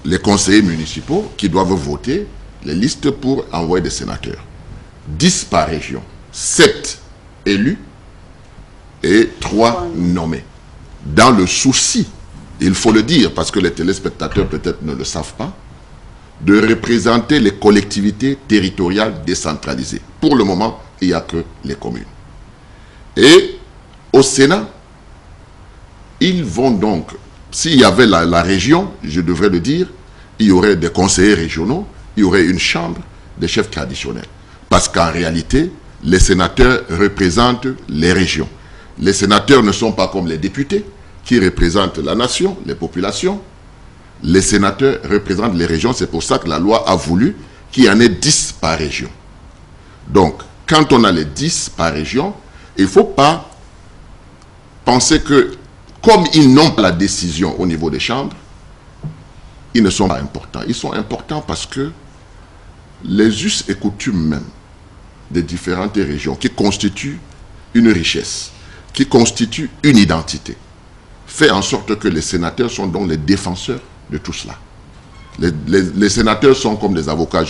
les conseillers municipaux qui doivent voter les listes pour envoyer des sénateurs. 10 par région, 7 élus et 3 nommés. Dans le souci, il faut le dire parce que les téléspectateurs peut-être ne le savent pas, de représenter les collectivités territoriales décentralisées. Pour le moment, il n'y a que les communes. Et au Sénat, ils vont donc, s'il y avait la région, je devrais le dire, il y aurait des conseillers régionaux, il y aurait une chambre des chefs traditionnels. Parce qu'en réalité, les sénateurs représentent les régions. Les sénateurs ne sont pas comme les députés qui représentent la nation, les populations. Les sénateurs représentent les régions. C'est pour ça que la loi a voulu qu'il y en ait 10 par région. Donc, quand on a les 10 par région, il ne faut pas penser que, comme ils n'ont pas la décision au niveau des chambres, ils ne sont pas importants. Ils sont importants parce que les us et coutumes même des différentes régions qui constituent une richesse, qui constituent une identité, fait en sorte que les sénateurs sont donc les défenseurs de tout cela. Les sénateurs sont comme des avocats.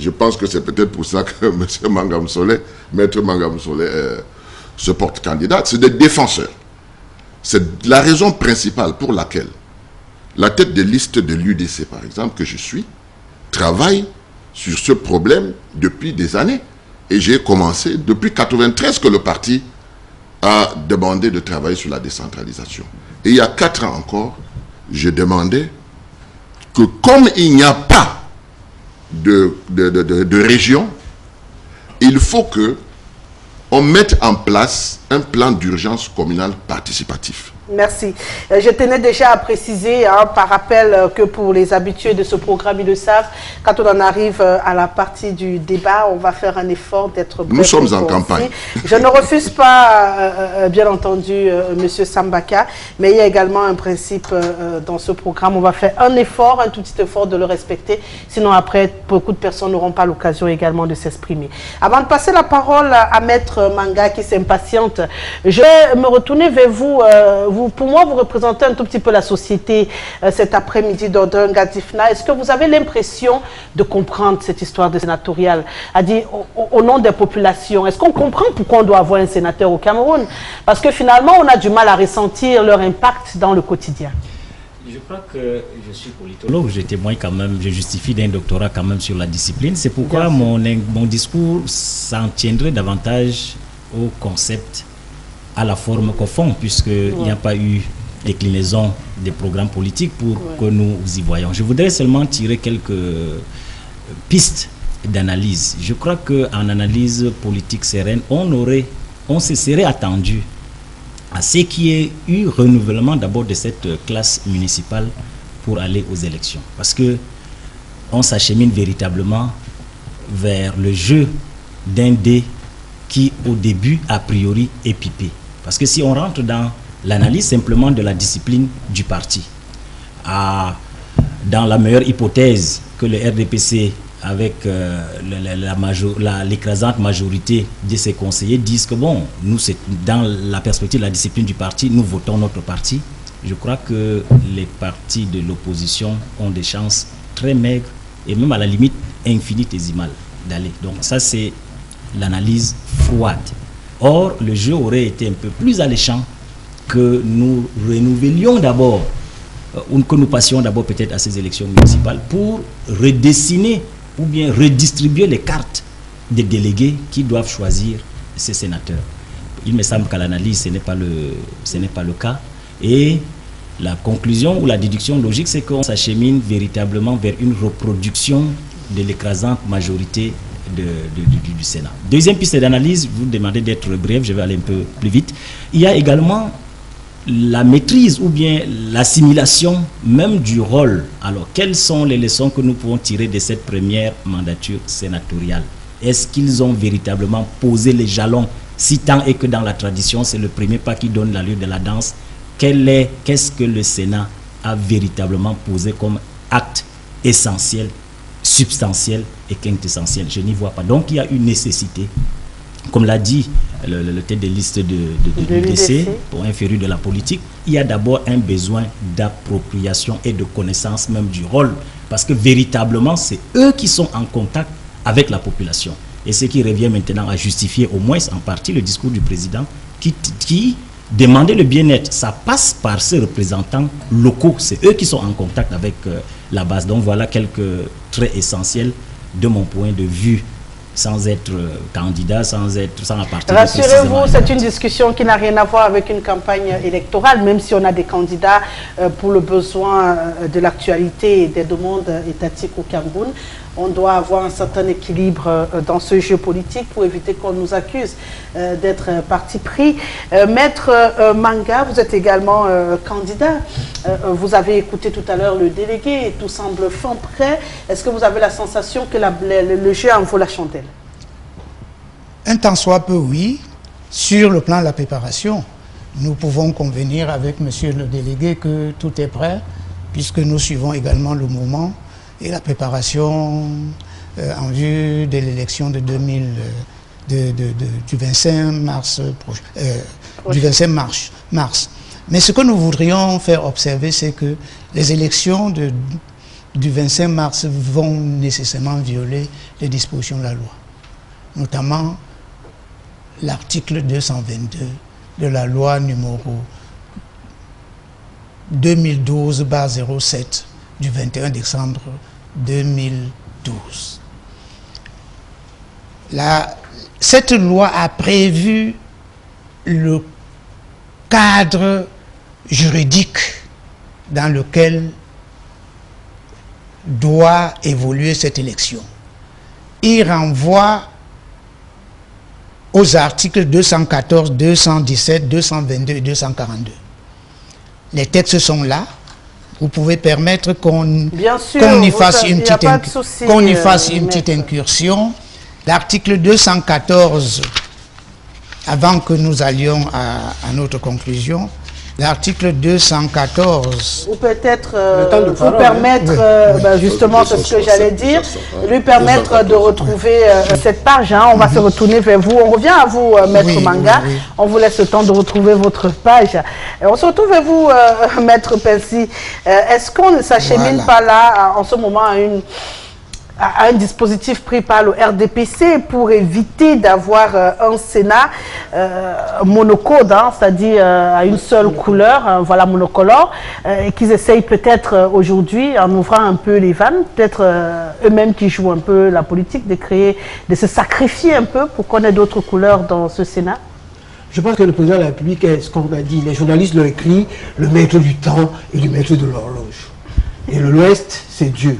Je pense que c'est peut-être pour ça que M. Mangam Solé, Maître Mangam Solé, se porte candidat. C'est des défenseurs. C'est la raison principale pour laquelle la tête de liste de l'UDC, par exemple, que je suis, travaille sur ce problème depuis des années. Et j'ai commencé depuis 1993 que le parti a demandé de travailler sur la décentralisation. Et il y a 4 ans encore, je demandais que comme il n'y a pas de région, il faut que on mette en place un plan d'urgence communal participatif. Merci. Je tenais déjà à préciser, par rappel, que pour les habitués de ce programme, ils le savent, quand on en arrive à la partie du débat, on va faire un effort d'être bref. Nous sommes en campagne. Je ne refuse pas, bien entendu, M. Sambaka, mais il y a également un principe dans ce programme. On va faire un effort, un tout petit effort de le respecter. Sinon, après, beaucoup de personnes n'auront pas l'occasion également de s'exprimer. Avant de passer la parole à Maître Manga qui s'impatiente, je vais me retourner vers vous. Pour moi, vous représentez un tout petit peu la société cet après-midi d'Odonga Difna. Est-ce que vous avez l'impression de comprendre cette histoire de sénatorial, à dire au nom des populations? Est-ce qu'on comprend pourquoi on doit avoir un sénateur au Cameroun? Parce que finalement, on a du mal à ressentir leur impact dans le quotidien. Je crois que je suis politologue, je témoigne quand même, je justifie d'un doctorat quand même sur la discipline. C'est pourquoi mon discours s'en tiendrait davantage au concept, à la forme qu'au fond, puisqu'il n'y a pas eu déclinaison des programmes politiques pour que nous y voyons. Je voudrais seulement tirer quelques pistes d'analyse. Je crois qu'en analyse politique sereine, on se serait attendu à ce qu'il y ait eu renouvellement d'abord de cette classe municipale pour aller aux élections. Parce que on s'achemine véritablement vers le jeu d'un dé qui, au début, a priori, est pipé. Parce que si on rentre dans l'analyse simplement de la discipline du parti, dans la meilleure hypothèse que le RDPC, avec l'écrasante majorité de ses conseillers, disent que bon, nous, c'est dans la perspective de la discipline du parti, nous votons notre parti. Je crois que les partis de l'opposition ont des chances très maigres et même à la limite infinitésimales d'aller. Donc ça, c'est l'analyse froide. Or, le jeu aurait été un peu plus alléchant que nous renouvelions d'abord, ou que nous passions d'abord peut-être à ces élections municipales pour redessiner ou bien redistribuer les cartes des délégués qui doivent choisir ces sénateurs. Il me semble qu'à l'analyse, ce n'est pas le cas. Et la conclusion ou la déduction logique, c'est qu'on s'achemine véritablement vers une reproduction de l'écrasante majorité du Sénat. Deuxième piste d'analyse, vous demandez d'être bref, je vais aller un peu plus vite. Il y a également la maîtrise ou bien l'assimilation même du rôle. Alors, quelles sont les leçons que nous pouvons tirer de cette première mandature sénatoriale? Est-ce qu'ils ont véritablement posé les jalons, si tant est que dans la tradition, c'est le premier pas qui donne l'allure de la danse? Qu'est-ce que le Sénat a véritablement posé comme acte essentiel, substantiel et quintessentiel? Je n'y vois pas. Donc il y a une nécessité, comme l'a dit le tête de liste de l'UDC, pour un féru de la politique, il y a d'abord un besoin d'appropriation et de connaissance même du rôle, parce que véritablement c'est eux qui sont en contact avec la population. Et ce qui revient maintenant à justifier au moins en partie le discours du président qui demandait le bien-être. Ça passe par ces représentants locaux, c'est eux qui sont en contact avec la base. Donc voilà quelques traits essentiels de mon point de vue, sans être candidat, sans appartenir. Rassurez-vous, c'est une discussion qui n'a rien à voir avec une campagne électorale, même si on a des candidats pour le besoin de l'actualité et des demandes étatiques au Cameroun. On doit avoir un certain équilibre dans ce jeu politique pour éviter qu'on nous accuse d'être parti pris. Maître Manga, vous êtes également candidat. Vous avez écouté tout à l'heure le délégué, tout semble fin prêt. Est-ce que vous avez la sensation que le jeu en vaut la chandelle? Un tant soit peu, oui. Sur le plan de la préparation, nous pouvons convenir avec monsieur le délégué que tout est prêt, puisque nous suivons également le mouvement et la préparation en vue de l'élection du 25 mars du 25 mars. Mais ce que nous voudrions faire observer, c'est que les élections du 25 mars vont nécessairement violer les dispositions de la loi, notamment l'article 222 de la loi numéro 2012/07 du 21 décembre 2012. Cette loi a prévu le cadre juridique dans lequel doit évoluer cette élection. Il renvoie aux articles 214, 217, 222 et 242. Les textes sont là. Vous pouvez permettre qu'on y fasse une petite incursion. L'article 214, avant que nous allions à notre conclusion, l'article 214... Ou peut-être vous permettre, justement, c'est ce que j'allais dire, lui permettre de retrouver cette page. Hein. On va se retourner vers vous. On revient à vous, Maître Manga. On vous laisse le temps de retrouver votre page. Et on se retrouve vers vous, Maître Pelsi. Est-ce qu'on ne s'achemine pas là, en ce moment, à un dispositif pris par le RDPC pour éviter d'avoir un Sénat monocode, hein, c'est-à-dire à une seule couleur, voilà, monocolore, et qu'ils essayent peut-être aujourd'hui, en ouvrant un peu les vannes, peut-être eux-mêmes qui jouent un peu la politique, de se sacrifier un peu pour qu'on ait d'autres couleurs dans ce Sénat? Je pense que le président de la République est ce qu'on a dit, les journalistes l'ont écrit, le maître du temps et le maître de l'horloge. Et l'Ouest, c'est Dieu.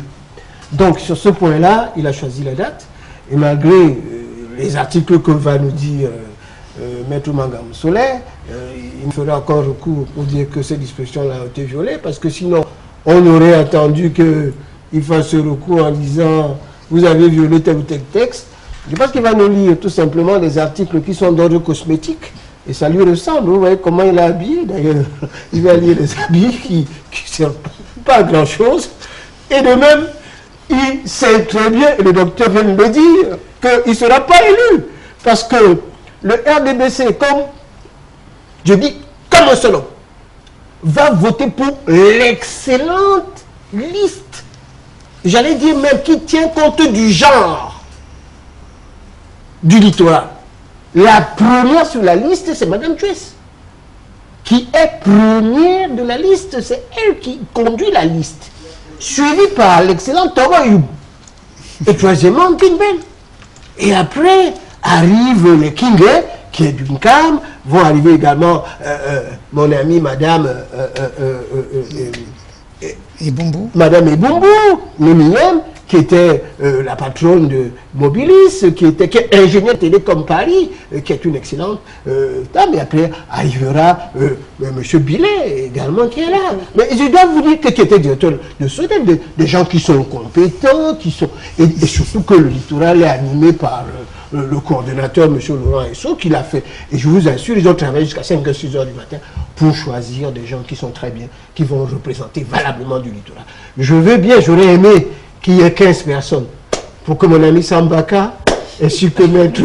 Donc, sur ce point-là, il a choisi la date. Et malgré les articles que va nous dire Maître Mangam Soler, il fera encore recours pour dire que ces dispositions-là ont été violées, parce que sinon, on aurait attendu qu'il fasse ce recours en disant « vous avez violé tel ou tel texte ». Je pense qu'il va nous lire tout simplement des articles qui sont d'ordre cosmétique, et ça lui ressemble. Vous voyez comment il est habillé, d'ailleurs. Il va lire des habits qui ne servent pas à grand-chose. Et de même, il sait très bien, et le docteur vient de le dire, qu'il ne sera pas élu. Parce que le RDPC, comme je dis, comme un seul homme, va voter pour l'excellente liste, j'allais dire même qui tient compte du genre du littoral. La première sur la liste, c'est Mme Tues, qui est première de la liste. C'est elle qui conduit la liste, suivi par l'excellent Toro Youb. Et troisièmement, King Ben. Et après, arrivent les Kingé, qui est d'une cam, vont arriver également mon amie Madame Madame Ebumbu, Némilem, qui était la patronne de Mobilis, qui est ingénieure télécom Paris, qui est une excellente dame. Et après arrivera M. Billet également qui est là. Mais je dois vous dire que qui était directeur de SODEP, des gens qui sont compétents, et surtout que le littoral est animé par le coordonnateur, M. Laurent Esso, qui l'a fait. Et je vous assure, ils ont travaillé jusqu'à 5 h 6 h du matin pour choisir des gens qui sont très bien, qui vont représenter valablement du littoral. Je veux bien, j'aurais aimé qu'il y ait 15 personnes pour que mon ami Sambaka ainsi que Maître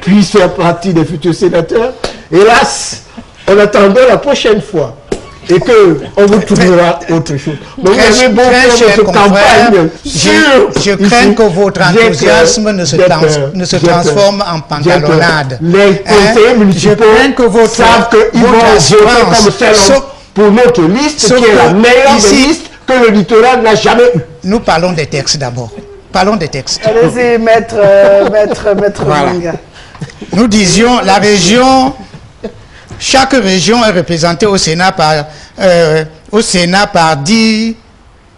puisse faire partie des futurs sénateurs. Hélas, on attendait la prochaine fois et qu'on vous trouvera autre chose. Donc, je crains que votre enthousiasme ne se transforme en pantalonnade. Les conseillers municipaux savent qu'ils vont voter comme pour notre liste, qui est la meilleure des listes que le littoral n'a jamais eu. Nous parlons des textes d'abord. Parlons des textes. Allez-y, maître Manga. Nous disions, la région, chaque région est représentée au Sénat par 10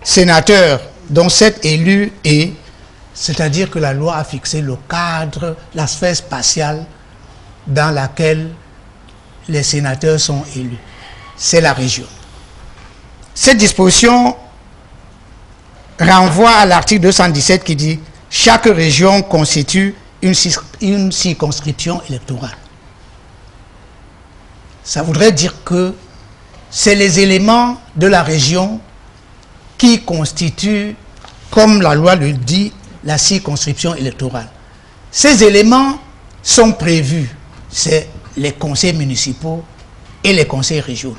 sénateurs, dont 7 élus, et c'est-à-dire que la loi a fixé le cadre, la sphère spatiale dans laquelle les sénateurs sont élus. C'est la région. Cette disposition renvoie à l'article 217 qui dit « Chaque région constitue une circonscription électorale ». Ça voudrait dire que c'est les éléments de la région qui constituent, comme la loi le dit, la circonscription électorale. Ces éléments sont prévus, c'est les conseils municipaux et les conseils régionaux.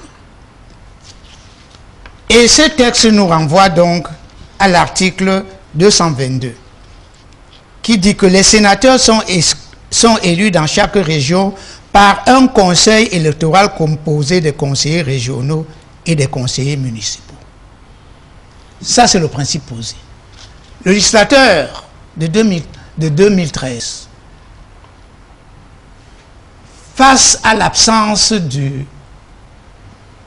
Et ce texte nous renvoie donc à l'article 222, qui dit que les sénateurs sont élus dans chaque région par un conseil électoral composé des conseillers régionaux et des conseillers municipaux. Ça, c'est le principe posé. Le législateur de 2013, face à l'absence du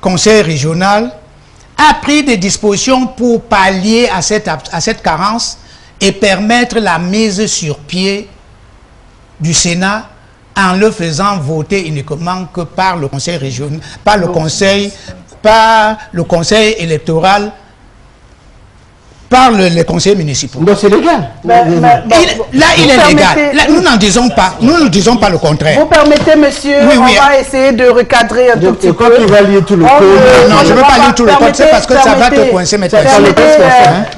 conseil régional, a pris des dispositions pour pallier à cette carence et permettre la mise sur pied du Sénat en le faisant voter uniquement que par le conseil régional, par le conseil électoral, par les conseils municipaux. Donc c'est légal. Là, il est légal. Là, nous n'en disons pas. Nous ne disons pas le contraire. Vous permettez, monsieur, on va essayer de recadrer un tout petit peu. Tu vas lire tout le code. Non, je ne veux pas lire tout le code, c'est parce que ça va te coincer maintenant.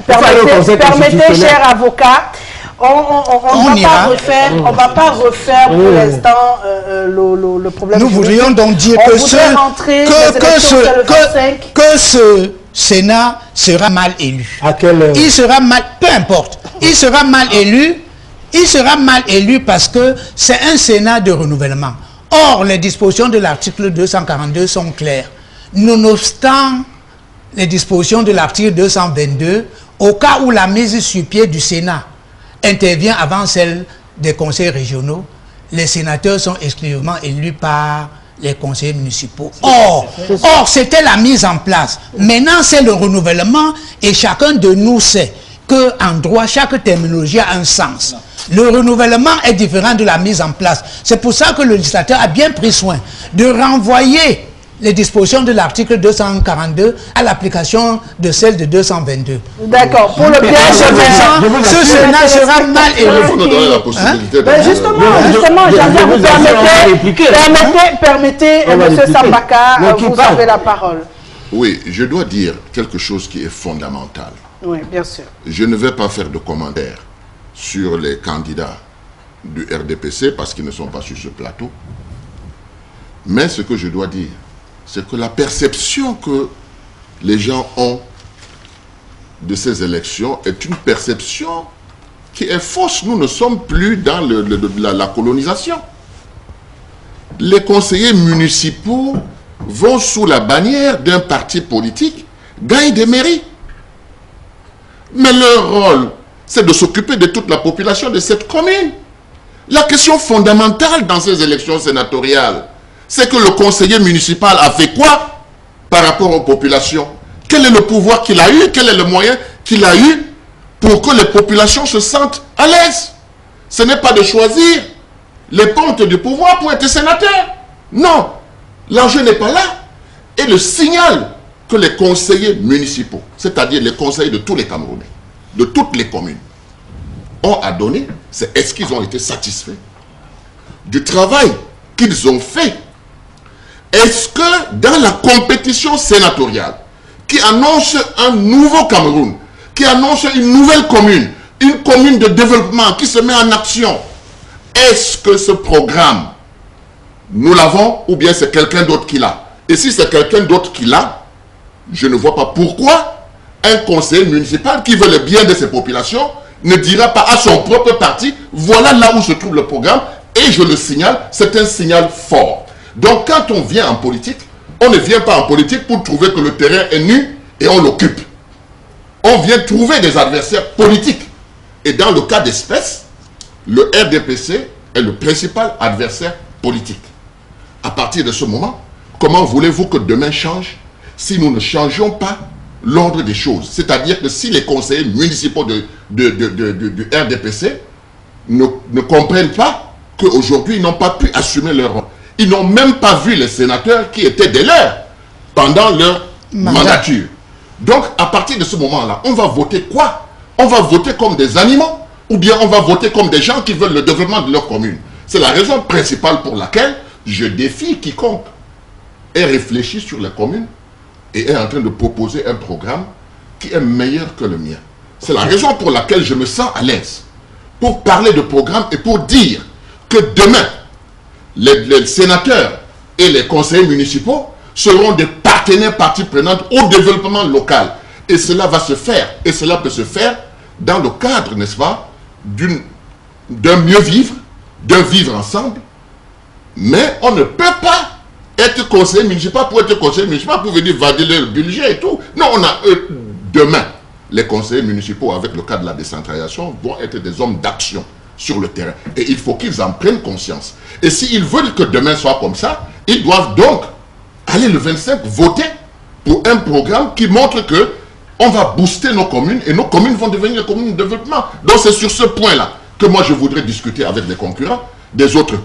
Permettez, cher avocat, on ne va pas refaire pour l'instant le problème. Nous voudrions donc dire que ce Sénat sera mal élu. À quelle heure? Il sera mal, peu importe, il sera mal élu. Il sera mal élu parce que c'est un Sénat de renouvellement. Or, les dispositions de l'article 242 sont claires. Nonobstant les dispositions de l'article 222, au cas où la mise sur pied du Sénat intervient avant celle des conseils régionaux, les sénateurs sont exclusivement élus par les conseillers municipaux. Or, c'était la mise en place. Maintenant, c'est le renouvellement et chacun de nous sait qu'en droit, chaque terminologie a un sens. Le renouvellement est différent de la mise en place. C'est pour ça que le législateur a bien pris soin de renvoyer les dispositions de l'article 242 à l'application de celle de 222. D'accord. Pour le piège, ce Sénat sera mal élu. Justement, vous permettez, M. Sambaka, vous avez la parole. Oui, je dois dire quelque chose qui est fondamental. Oui, bien sûr. Je ne vais pas faire de commentaires sur les candidats du RDPC parce qu'ils ne sont pas sur ce plateau. Mais ce que je dois dire, c'est que la perception que les gens ont de ces élections est une perception qui est fausse. Nous ne sommes plus dans la colonisation. Les conseillers municipaux vont sous la bannière d'un parti politique, gagnent des mairies. Mais leur rôle, c'est de s'occuper de toute la population de cette commune. La question fondamentale dans ces élections sénatoriales, c'est que le conseiller municipal a fait quoi par rapport aux populations? Quel est le pouvoir qu'il a eu? Quel est le moyen qu'il a eu pour que les populations se sentent à l'aise? Ce n'est pas de choisir les pontes du pouvoir pour être sénateur. Non, l'enjeu n'est pas là. Et le signal que les conseillers municipaux, c'est-à-dire les conseillers de tous les Camerounais, de toutes les communes, ont à donner, c'est est-ce qu'ils ont été satisfaits du travail qu'ils ont fait? Est-ce que dans la compétition sénatoriale qui annonce un nouveau Cameroun, qui annonce une nouvelle commune, une commune de développement qui se met en action, est-ce que ce programme, nous l'avons ou bien c'est quelqu'un d'autre qui l'a? Et si c'est quelqu'un d'autre qui l'a, je ne vois pas pourquoi un conseiller municipal qui veut le bien de ses populations ne dira pas à son propre parti, voilà là où se trouve le programme, et je le signale, c'est un signal fort. Donc quand on vient en politique, on ne vient pas en politique pour trouver que le terrain est nu et on l'occupe. On vient trouver des adversaires politiques. Et dans le cas d'espèce, le RDPC est le principal adversaire politique. À partir de ce moment, comment voulez-vous que demain change si nous ne changeons pas l'ordre des choses? C'est-à-dire que si les conseillers municipaux du RDPC ne comprennent pas qu'aujourd'hui ils n'ont pas pu assumer leur rôle. Ils n'ont même pas vu les sénateurs qui étaient des leurs pendant leur mandature. Donc, à partir de ce moment-là, on va voter quoi? On va voter comme des animaux ou bien on va voter comme des gens qui veulent le développement de leur commune. C'est la raison principale pour laquelle je défie quiconque ait réfléchi sur la commune et est en train de proposer un programme qui est meilleur que le mien. C'est la raison pour laquelle je me sens à l'aise pour parler de programme et pour dire que demain, les sénateurs et les conseillers municipaux seront des partenaires parties prenantes au développement local. Et cela va se faire. Et cela peut se faire dans le cadre, n'est-ce pas, d'un mieux vivre, d'un vivre ensemble. Mais on ne peut pas être conseiller municipal pour être conseiller municipal pour venir vader le budget et tout. Non, on a demain, les conseillers municipaux avec le cadre de la décentralisation vont être des hommes d'action sur le terrain. Et il faut qu'ils en prennent conscience. Et s'ils veulent que demain soit comme ça, ils doivent donc aller le 25 voter pour un programme qui montre que on va booster nos communes et nos communes vont devenir des communes de développement. Donc c'est sur ce point-là que moi je voudrais discuter avec les concurrents des autres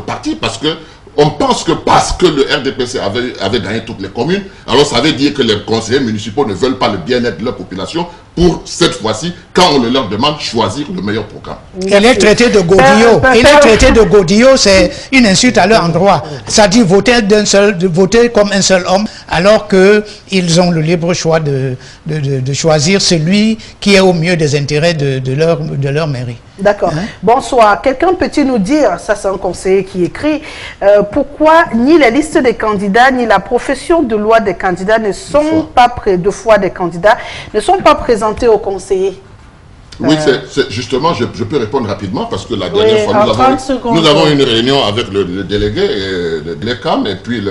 partis, parce que on pense que parce que le RDPC avait gagné toutes les communes, alors ça veut dire que les conseillers municipaux ne veulent pas le bien-être de leur population pour, cette fois-ci, quand on leur demande, choisir le meilleur programme. Il est traité de godillot. Il est traité de godillot, c'est une insulte à leur endroit. Ça dit voter comme un seul homme, alors qu'ils ont le libre choix de choisir celui qui est au mieux des intérêts de leur mairie. D'accord. Hein? Bonsoir. Quelqu'un peut-il nous dire, ça c'est un conseiller qui écrit, pourquoi ni les listes des candidats, ni la profession de loi des candidats ne sont pas présentés aux conseillers? Oui, c'est justement, je peux répondre rapidement parce que la dernière fois, nous avons une réunion avec le délégué de l'ECAM et puis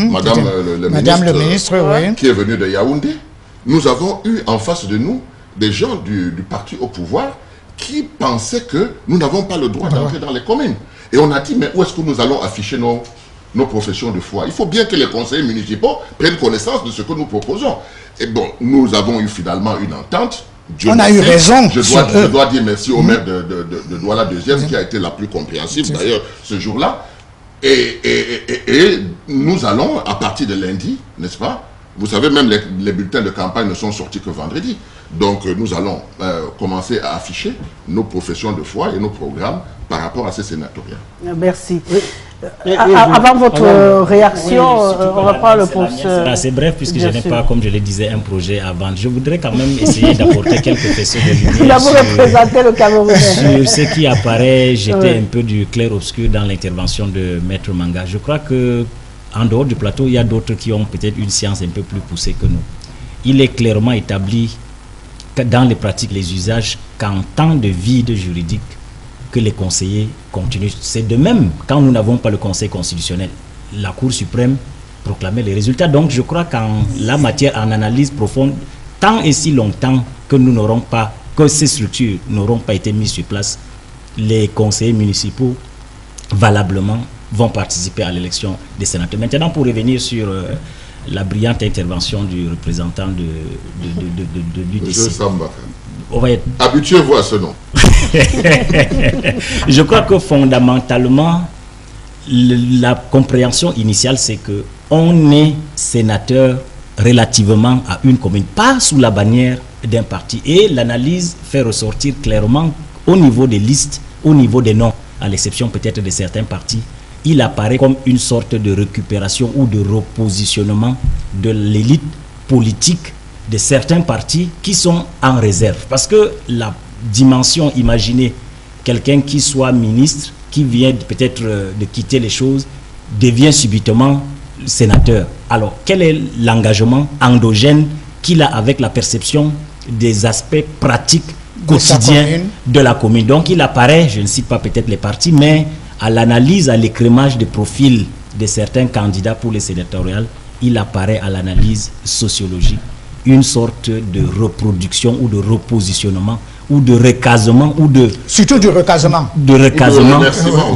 Madame le ministre oui, qui est venu de Yaoundé. Nous avons eu en face de nous des gens du parti au pouvoir qui pensaient que nous n'avons pas le droit d'entrer dans les communes. Et on a dit, mais où est-ce que nous allons afficher nos professions de foi? Il faut bien que les conseillers municipaux prennent connaissance de ce que nous proposons. Et bon, nous avons eu finalement une entente. On a eu raison. Je dois dire merci au maire de Douala II qui a été la plus compréhensive d'ailleurs ce jour-là. Et nous allons, à partir de lundi, n'est-ce pas? Vous savez, même les bulletins de campagne ne sont sortis que vendredi. Donc nous allons commencer à afficher nos professions de foi et nos programmes par rapport à ces sénatoriales. Merci. Avant votre réaction, on va prendre le professeur. C'est bref, puisque je n'ai pas, comme je le disais, un projet à vendre. Je voudrais quand même essayer d'apporter quelques faisceaux de lumière sur ce qui apparaît. J'étais un peu du clair-obscur dans l'intervention de Maître Manga. Je crois que en dehors du plateau, il y a d'autres qui ont peut-être une science un peu plus poussée que nous. Il est clairement établi que dans les pratiques, les usages, qu'en temps de vide juridique, que les conseillers continuent. C'est de même quand nous n'avons pas le Conseil constitutionnel. La Cour suprême proclamait les résultats. Donc je crois qu'en la matière, en analyse profonde, tant et si longtemps que nous n'aurons pas, que ces structures n'auront pas été mises sur place, les conseillers municipaux valablement vont participer à l'élection des sénateurs. Maintenant, pour revenir sur la brillante intervention du représentant de l'UDC. On va être... Habituez-vous à ce nom. Je crois que fondamentalement, la compréhension initiale, c'est que on est sénateur relativement à une commune, pas sous la bannière d'un parti. Et l'analyse fait ressortir clairement au niveau des listes, au niveau des noms, à l'exception peut-être de certains partis, il apparaît comme une sorte de récupération ou de repositionnement de l'élite politique de certains partis qui sont en réserve. Parce que la dimension, imaginez quelqu'un qui soit ministre, qui vient peut-être de quitter les choses, devient subitement sénateur. Alors, quel est l'engagement endogène qu'il a avec la perception des aspects pratiques quotidiens de la commune? Donc, il apparaît, je ne cite pas peut-être les partis, mais à l'analyse, à l'écrémage des profils de certains candidats pour les sénatoriales, il apparaît à l'analyse sociologique une sorte de reproduction ou de repositionnement ou de recasement ou de... Surtout du recasement. De recasement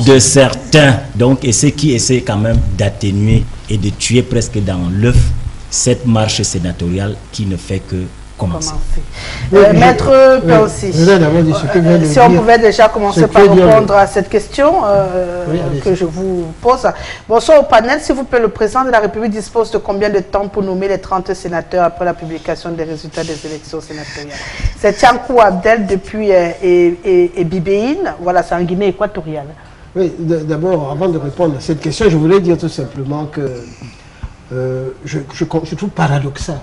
de certains. Donc, et ce qui essaie quand même d'atténuer et de tuer presque dans l'œuf cette marche sénatoriale qui ne fait que commencer. Maître Percy, si on pouvait déjà commencer par répondre à cette question que je vous pose. Bonsoir au panel, s'il vous plaît, le président de la République dispose de combien de temps pour nommer les 30 sénateurs après la publication des résultats des élections sénatoriales? C'est Tiankou Abdel depuis Bibéine, voilà, c'est en Guinée équatoriale. Oui, d'abord, avant de répondre à cette question, je voulais dire tout simplement que je trouve paradoxal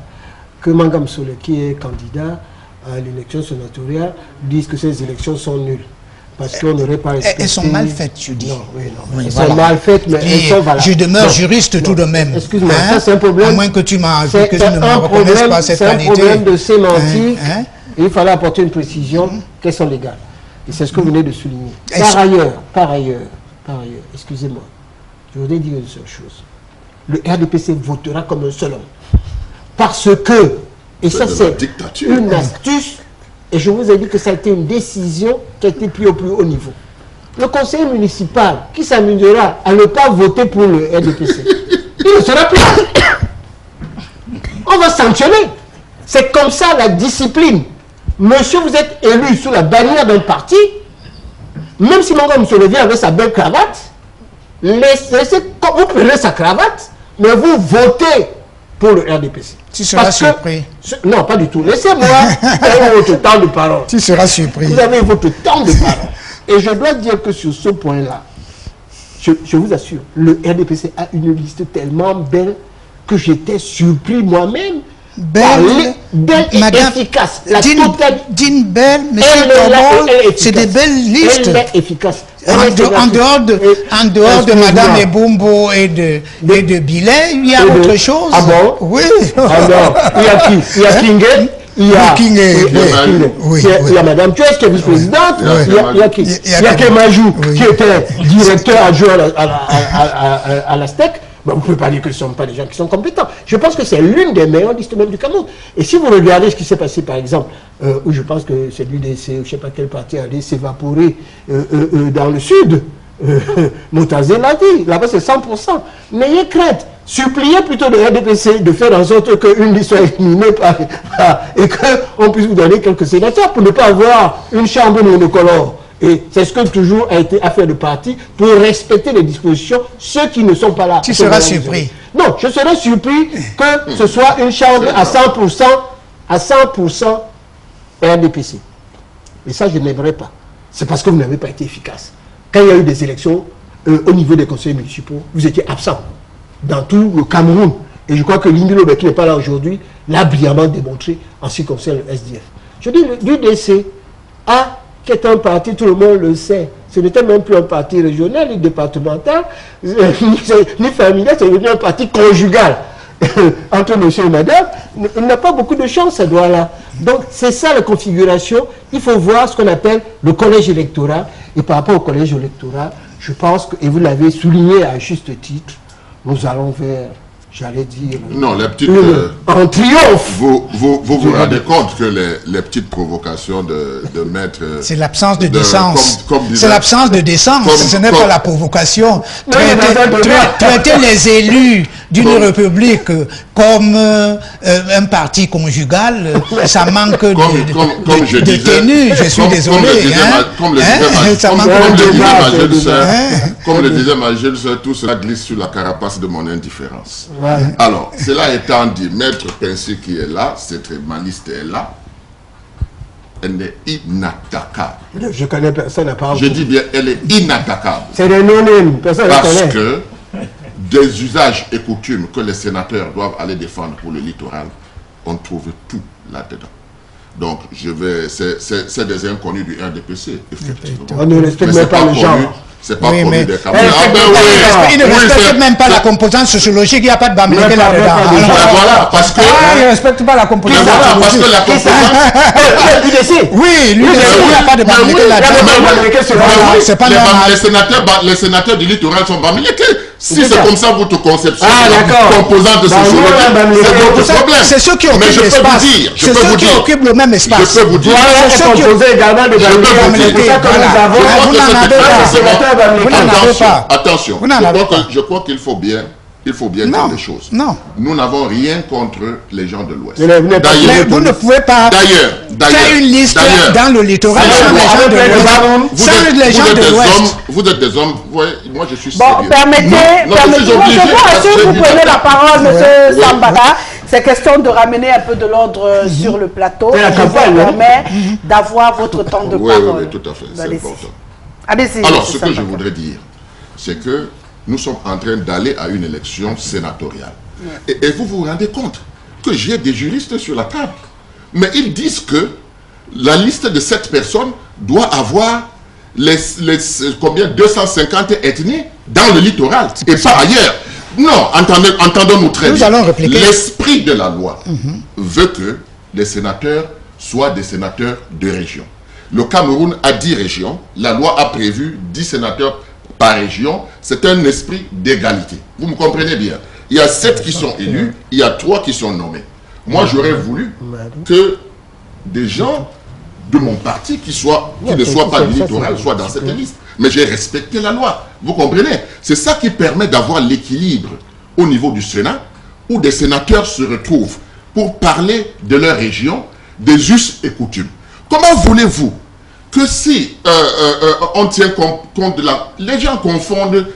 que Mangam Sole, qui est candidat à l'élection sénatoriale, dise que ces élections sont nulles. parce qu'on n'aurait pas respecté... Elles sont mal faites, je dis. Non, oui, non. Oui, elles voilà. sont mal faites, mais elles sont valables. Je demeure juriste tout de même. Excuse-moi, hein? ça c'est un problème. À moins que tu ne me problème, reconnaisses pas cette qualité. C'est un problème de sémantique. Hein? Et il fallait apporter une précision qu'elles sont légales. Et c'est ce que vous venez de souligner. Par ailleurs, excusez-moi, je voudrais dire une seule chose. Le RDPC votera comme un seul homme. Parce que, et ça c'est une astuce, et je vous ai dit que ça a été une décision qui a été prise au plus haut niveau. Le conseiller municipal qui s'amusera à ne pas voter pour le RDPC, il ne sera plus. On va sanctionner. C'est comme ça la discipline. Monsieur, vous êtes élu sous la bannière d'un parti, même si mon gars se levait avec sa belle cravate, vous prenez sa cravate, mais vous votez pour le RDPC. Tu seras surpris. Non, pas du tout. Laissez-moi avoir votre temps de parole. Tu seras surpris. Vous avez votre temps de parole. Et je dois dire que sur ce point-là, je vous assure, le RDPC a une liste tellement belle que j'étais surpris moi-même. Belle et efficace. D'une belle, monsieur Tobo, c'est des belles listes. Elle est efficace. En dehors de Madame Ebumbo et de Billet, il y a autre chose. Ah bon? Oui. Alors, il y a qui? Il y a Kingé. Il y a Madame Tues qui est vice-présidente. Il y a qui? Il y a Kemajou qui était directeur adjoint à la STEC. Ben, vous ne pouvez pas dire que ce ne sont pas des gens qui sont compétents. Je pense que c'est l'une des meilleures listes même du Cameroun. Et si vous regardez ce qui s'est passé, par exemple, où je pense que c'est l'UDC, je ne sais pas quel parti allait s'évaporer dans le sud, Moutazé l'a dit, là-bas c'est 100%. N'ayez crainte. Suppliez plutôt le RDPC de faire en sorte qu'une liste soit éliminée et qu'on puisse vous donner quelques sénateurs pour ne pas avoir une chambre monocolore. Et c'est ce que toujours a été affaire de parti pour respecter les dispositions, ceux qui ne sont pas là. Tu seras surpris. Non, je serais surpris que ce soit une chambre à 100% RDPC. Et ça, je n'aimerais pas. C'est parce que vous n'avez pas été efficace. Quand il y a eu des élections au niveau des conseils municipaux, vous étiez absent dans tout le Cameroun. Et je crois que Lindy Lobé, qui n'est pas là aujourd'hui, l'a brillamment démontré en ce qui concerne le SDF. Je dis, l'UDC a qui est un parti, tout le monde le sait. Ce n'était même plus un parti régional, ni départemental, ni familial, c'est devenu un parti conjugal entre monsieur et madame. Il n'a pas beaucoup de chance, ça doit là. Donc, c'est ça la configuration. Il faut voir ce qu'on appelle le collège électoral. Et par rapport au collège électoral, je pense que, et vous l'avez souligné à juste titre, nous allons vers, j'allais dire... Non, les petites... en triomphe. Vous rendez compte que les petites provocations de mettre... C'est l'absence de décence. C'est l'absence de décence. Ce n'est pas la provocation. Traiter les élus d'une république comme un parti conjugal, ça manque de tenue. Je suis désolé. Comme le disait Magel, tout cela glisse sur la carapace de mon indifférence. Ouais. Alors, cela étant dit, Maître Pincé qui est là, ma liste est là, elle est inattaquable. Je connais personne à part. Je dis bien, elle est inattaquable. C'est des non-names, personne ne connaît. Parce que des usages et coutumes que les sénateurs doivent aller défendre pour le littoral, on trouve tout là-dedans. Donc, c'est des inconnus du RDPC, effectivement. On ne respecte même pas le genre. C'est pas connu des Camerounais. Il ne respecte même pas la composante sociologique, il n'y a pas de Bamileke là-dedans. Voilà, parce que... il ne respecte pas la composante sociologique. Parce que la composante... l'UDC. Oui, l'UDC, il n'y a pas de Bamileke là-dedans. C'est pas normal. Les sénateurs du littoral sont Bamileke. Si c'est comme ça votre conception de composante sociologique, c'est votre problème. C'est ceux qui occupent l'espace. C'est ceux qui occupent le même espace. Je peux vous dire. C'est ceux qui composent également de Bamileke. C'est ça que nous avons. Vous n'en avez pas. Attention, je crois qu'il faut bien dire les choses. Non. Nous n'avons rien contre les gens de l'Ouest. Mais vous ne pouvez pas faire une liste dans le littoral sans les gens de l'Ouest. Vous êtes des hommes, moi je suis sérieux. Bon, permettez-moi, si vous prenez la parole, M. Sambara. C'est question de ramener un peu de l'ordre sur le plateau. Je vous permets d'avoir votre temps de parole. Oui, tout à fait, c'est important. Alors, ce que je voudrais dire, c'est que nous sommes en train d'aller à une élection sénatoriale. Et vous vous rendez compte que j'ai des juristes sur la table. Mais ils disent que la liste de 7 personnes doit avoir combien 250 ethnies dans le littoral et pas ailleurs. Non, entendons-nous très bien. L'esprit de la loi veut que les sénateurs soient des sénateurs de région. Le Cameroun a 10 régions. La loi a prévu 10 sénateurs par région. C'est un esprit d'égalité. Vous me comprenez bien. Il y a 7 qui sont élus, il y a 3 qui sont nommés. Moi, j'aurais voulu que des gens de mon parti qui ne soient pas du littoral soient dans cette liste. Mais j'ai respecté la loi. Vous comprenez? C'est ça qui permet d'avoir l'équilibre au niveau du Sénat, où des sénateurs se retrouvent pour parler de leur région, des us et coutumes. Comment voulez-vous que si on tient compte de la... Les gens confondent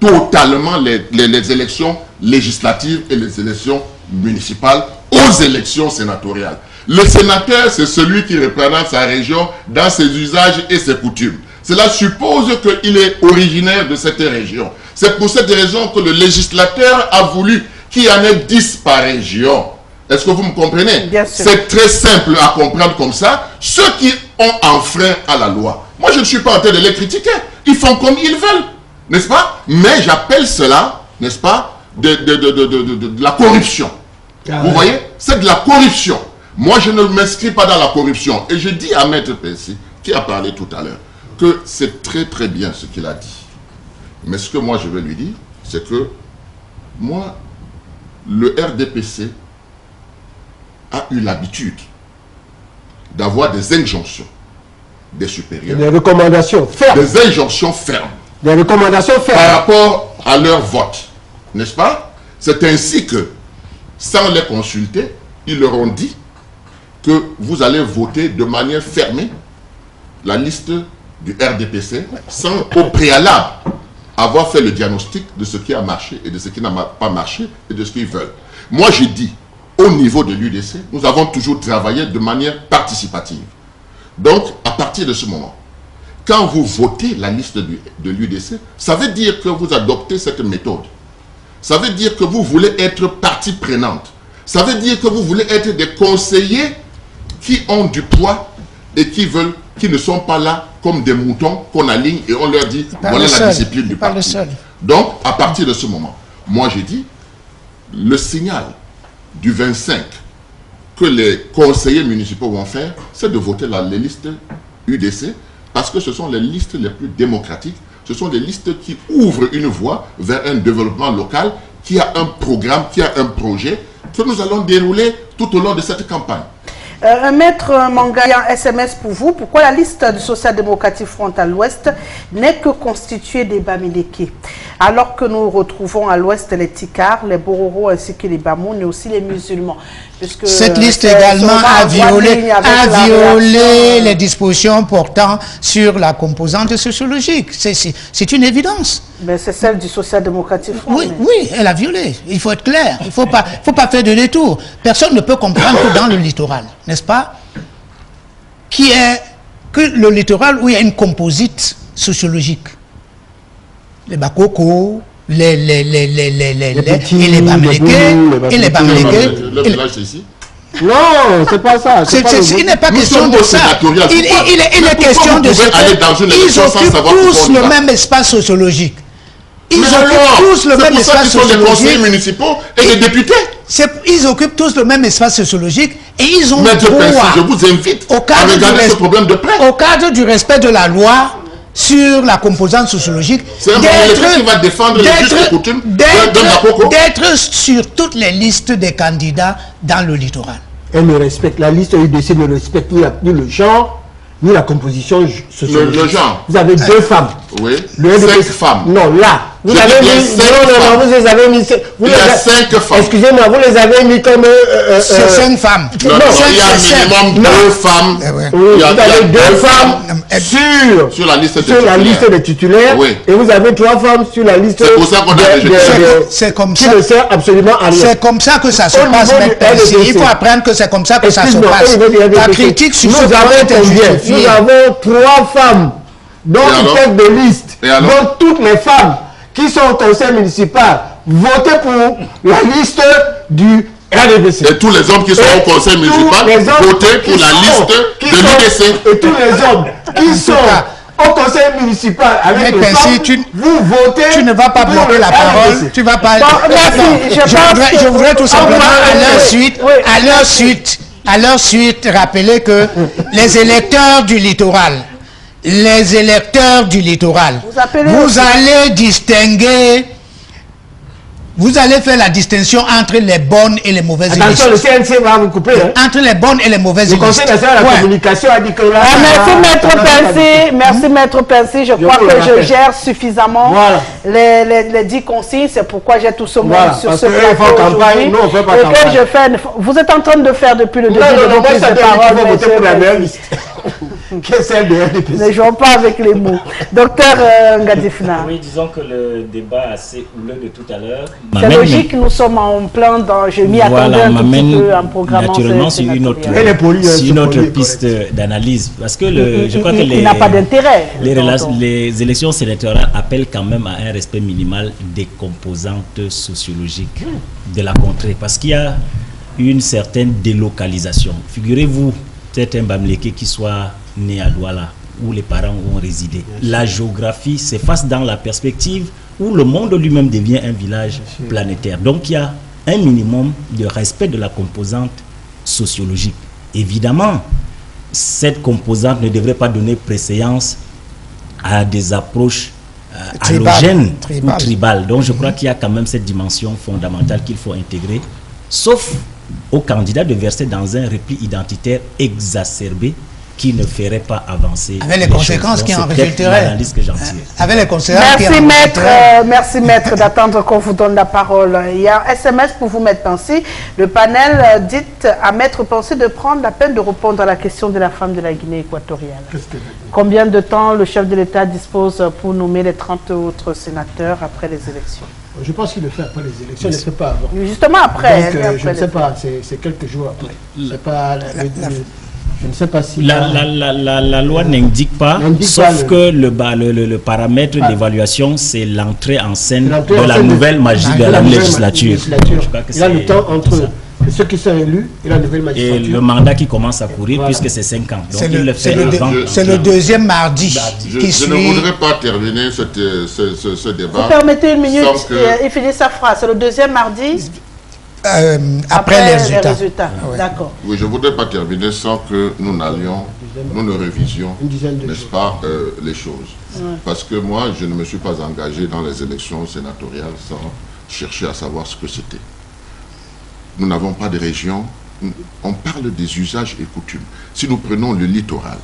totalement les élections législatives et les élections municipales aux élections sénatoriales. Le sénateur, c'est celui qui représente sa région dans ses usages et ses coutumes. Cela suppose qu'il est originaire de cette région. C'est pour cette raison que le législateur a voulu qu'il y en ait 10 par région. Est-ce que vous me comprenez? C'est très simple à comprendre comme ça. Ceux qui ont enfreint à la loi, moi je ne suis pas en train de les critiquer. Ils font comme ils veulent, n'est-ce pas? Mais j'appelle cela, n'est-ce pas, de la corruption. Vous voyez? C'est de la corruption. Moi je ne m'inscris pas dans la corruption. Et je dis à Maître Pessi, qui a parlé tout à l'heure, que c'est très très bien ce qu'il a dit. Mais ce que moi je veux lui dire, c'est que moi, le RDPC a eu l'habitude d'avoir des injonctions des supérieurs. Des recommandations fermes. Des injonctions fermes. Des recommandations fermes. Par rapport à leur vote. N'est-ce pas? C'est ainsi que, sans les consulter, ils leur ont dit que vous allez voter de manière fermée la liste du RDPC sans au préalable avoir fait le diagnostic de ce qui a marché et de ce qui n'a pas marché et de ce qu'ils veulent. Moi, j'ai dit, au niveau de l'UDC, nous avons toujours travaillé de manière participative. Donc, à partir de ce moment, quand vous votez la liste de l'UDC, ça veut dire que vous adoptez cette méthode. Ça veut dire que vous voulez être partie prenante. Ça veut dire que vous voulez être des conseillers qui ont du poids et qui ne sont pas là comme des moutons qu'on aligne et on leur dit voilà la discipline du parti. Donc, à partir de ce moment, moi j'ai dit, le signal du 25 que les conseillers municipaux vont faire, c'est de voter les listes UDC parce que ce sont les listes les plus démocratiques. Ce sont des listes qui ouvrent une voie vers un développement local, qui a un programme, qui a un projet que nous allons dérouler tout au long de cette campagne. Maître Mangaya, SMS pour vous. Pourquoi la liste du social-démocratique Front à l'Ouest n'est que constituée des Bamileke, alors que nous retrouvons à l'Ouest les Tikars, les Bororo ainsi que les Bamoun et aussi les musulmans? Cette liste également a violé les dispositions portant sur la composante sociologique. C'est une évidence. Mais c'est celle du social-démocratique Front. Oui, oui, elle a violé. Il faut être clair. Il ne faut pas faire de détour. Personne ne peut comprendre que dans le littoral, n'est-ce pas, que le littoral où il y a une composite sociologique. Les Bakoko, les Bamileke, et les Bamileke. Le village, c'est ici? Non, c'est pas ça. Il n'est pas question de ça. Il est question de ce qu'ils occupent tous le même espace sociologique. Ils occupent tous le même espace sociologique. Ce sont les conseillers municipaux et les députés. Ils occupent tous le même espace sociologique et ils ont droit, je vous invite à regarder ce problème de près. Au cadre du respect de la loi sur la composante sociologique, d'être sur toutes les listes des candidats dans le littoral. Elle ne respecte, la liste UDC ne respecte ni le genre, ni la composition sociologique. Le genre. Vous avez deux femmes. Oui. 5 femmes. Non, là. Vous avez mis, vous les avez mis. Il y a 5 femmes. Excusez-moi, vous les avez mis comme. C'est 5 femmes. Non, il y a minimum 2 femmes. Oui, vous avez 2 femmes sur la liste des titulaires. Oui. Et vous avez 3 femmes sur la liste. C'est pour ça qu'on a rejeté. C'est comme ça. Qui ne sert absolument à rien. C'est comme ça que ça se passe, il faut apprendre que c'est comme ça que ça se passe. La critique sur ce point est justifiée. Nous avons 3 femmes dans une tête de liste. Donc toutes les femmes qui sont au conseil municipal, votez pour la liste du RDPC. Et tous les hommes qui sont au conseil municipal, votez pour la liste de l'UDC. Et tous les hommes qui sont au conseil municipal avec le Percy, vous votez. Tu ne vas pas bloquer la parole. Tu vas pas. Bon, merci. Je voudrais tout simplement à leur suite rappeler que les électeurs du littoral, vous allez distinguer. Vous allez faire la distinction entre les bonnes et les mauvaises listes. Attention, le CNC va vous couper. Hein? Entre les bonnes et les mauvaises listes. Le Conseil national de la communication a dit que là... Merci Maître Percy. Je crois que je gère suffisamment les 10 consignes. C'est pourquoi j'ai tout ce monde sur ce plateau aujourd'hui. Vous êtes en train de faire depuis le début de vos prises de parole. Que celle de RDPC. Ne jouons pas avec les mots. Docteur Ngadifna. Oui, disons que le débat assez houleux de tout à l'heure. C'est logique, nous sommes en plein dans. Je m'y attendais un tout petit peu en programmant. Naturellement, sur une autre piste d'analyse. Parce que je crois que il n'a pas d'intérêt. Les élections sénatoriales appellent quand même à un respect minimal des composantes sociologiques de la contrée. Parce qu'il y a une certaine délocalisation. Figurez-vous, c'est un Bamileke qui soit né à Douala, où les parents ont résidé. La géographie s'efface dans la perspective où le monde lui-même devient un village planétaire. Donc il y a un minimum de respect de la composante sociologique. Évidemment, cette composante ne devrait pas donner préséance à des approches allogènes ou tribales. Donc je crois qu'il y a quand même cette dimension fondamentale qu'il faut intégrer, sauf aux candidats de verser dans un repli identitaire exacerbé qui ne ferait pas avancer. Avec les conséquences qui en résulteraient. Avec les conséquences Merci maître d'attendre qu'on vous donne la parole. Il y a un SMS pour vous, Maître Percy. Le panel dit à Maître Percy de prendre la peine de répondre à la question de la femme de la Guinée équatoriale. Combien de temps le chef de l'État dispose pour nommer les 30 autres sénateurs après les élections? Je pense qu'il le fait après les élections, il ne le fait pas avant. Justement après. Donc, je ne sais pas, c'est quelques jours après. Je ne sais pas si... La loi n'indique pas, sauf que le paramètre d'évaluation, c'est l'entrée en scène de la nouvelle magie de la législature. Il y a le temps entre ceux qui sont élus et la nouvelle magistrature. Et le mandat qui commence à courir, puisque c'est 5 ans. C'est le deuxième mardi qui suit. Je ne voudrais pas terminer ce débat. Vous permettez une minute et finir sa phrase. C'est le deuxième mardi après les résultats. D'accord. Oui, je ne voudrais pas terminer sans que nous ne révisions, n'est-ce pas, les choses. Parce que moi, je ne me suis pas engagé dans les élections sénatoriales sans chercher à savoir ce que c'était. Nous n'avons pas de région. On parle des usages et coutumes. Si nous prenons le littoral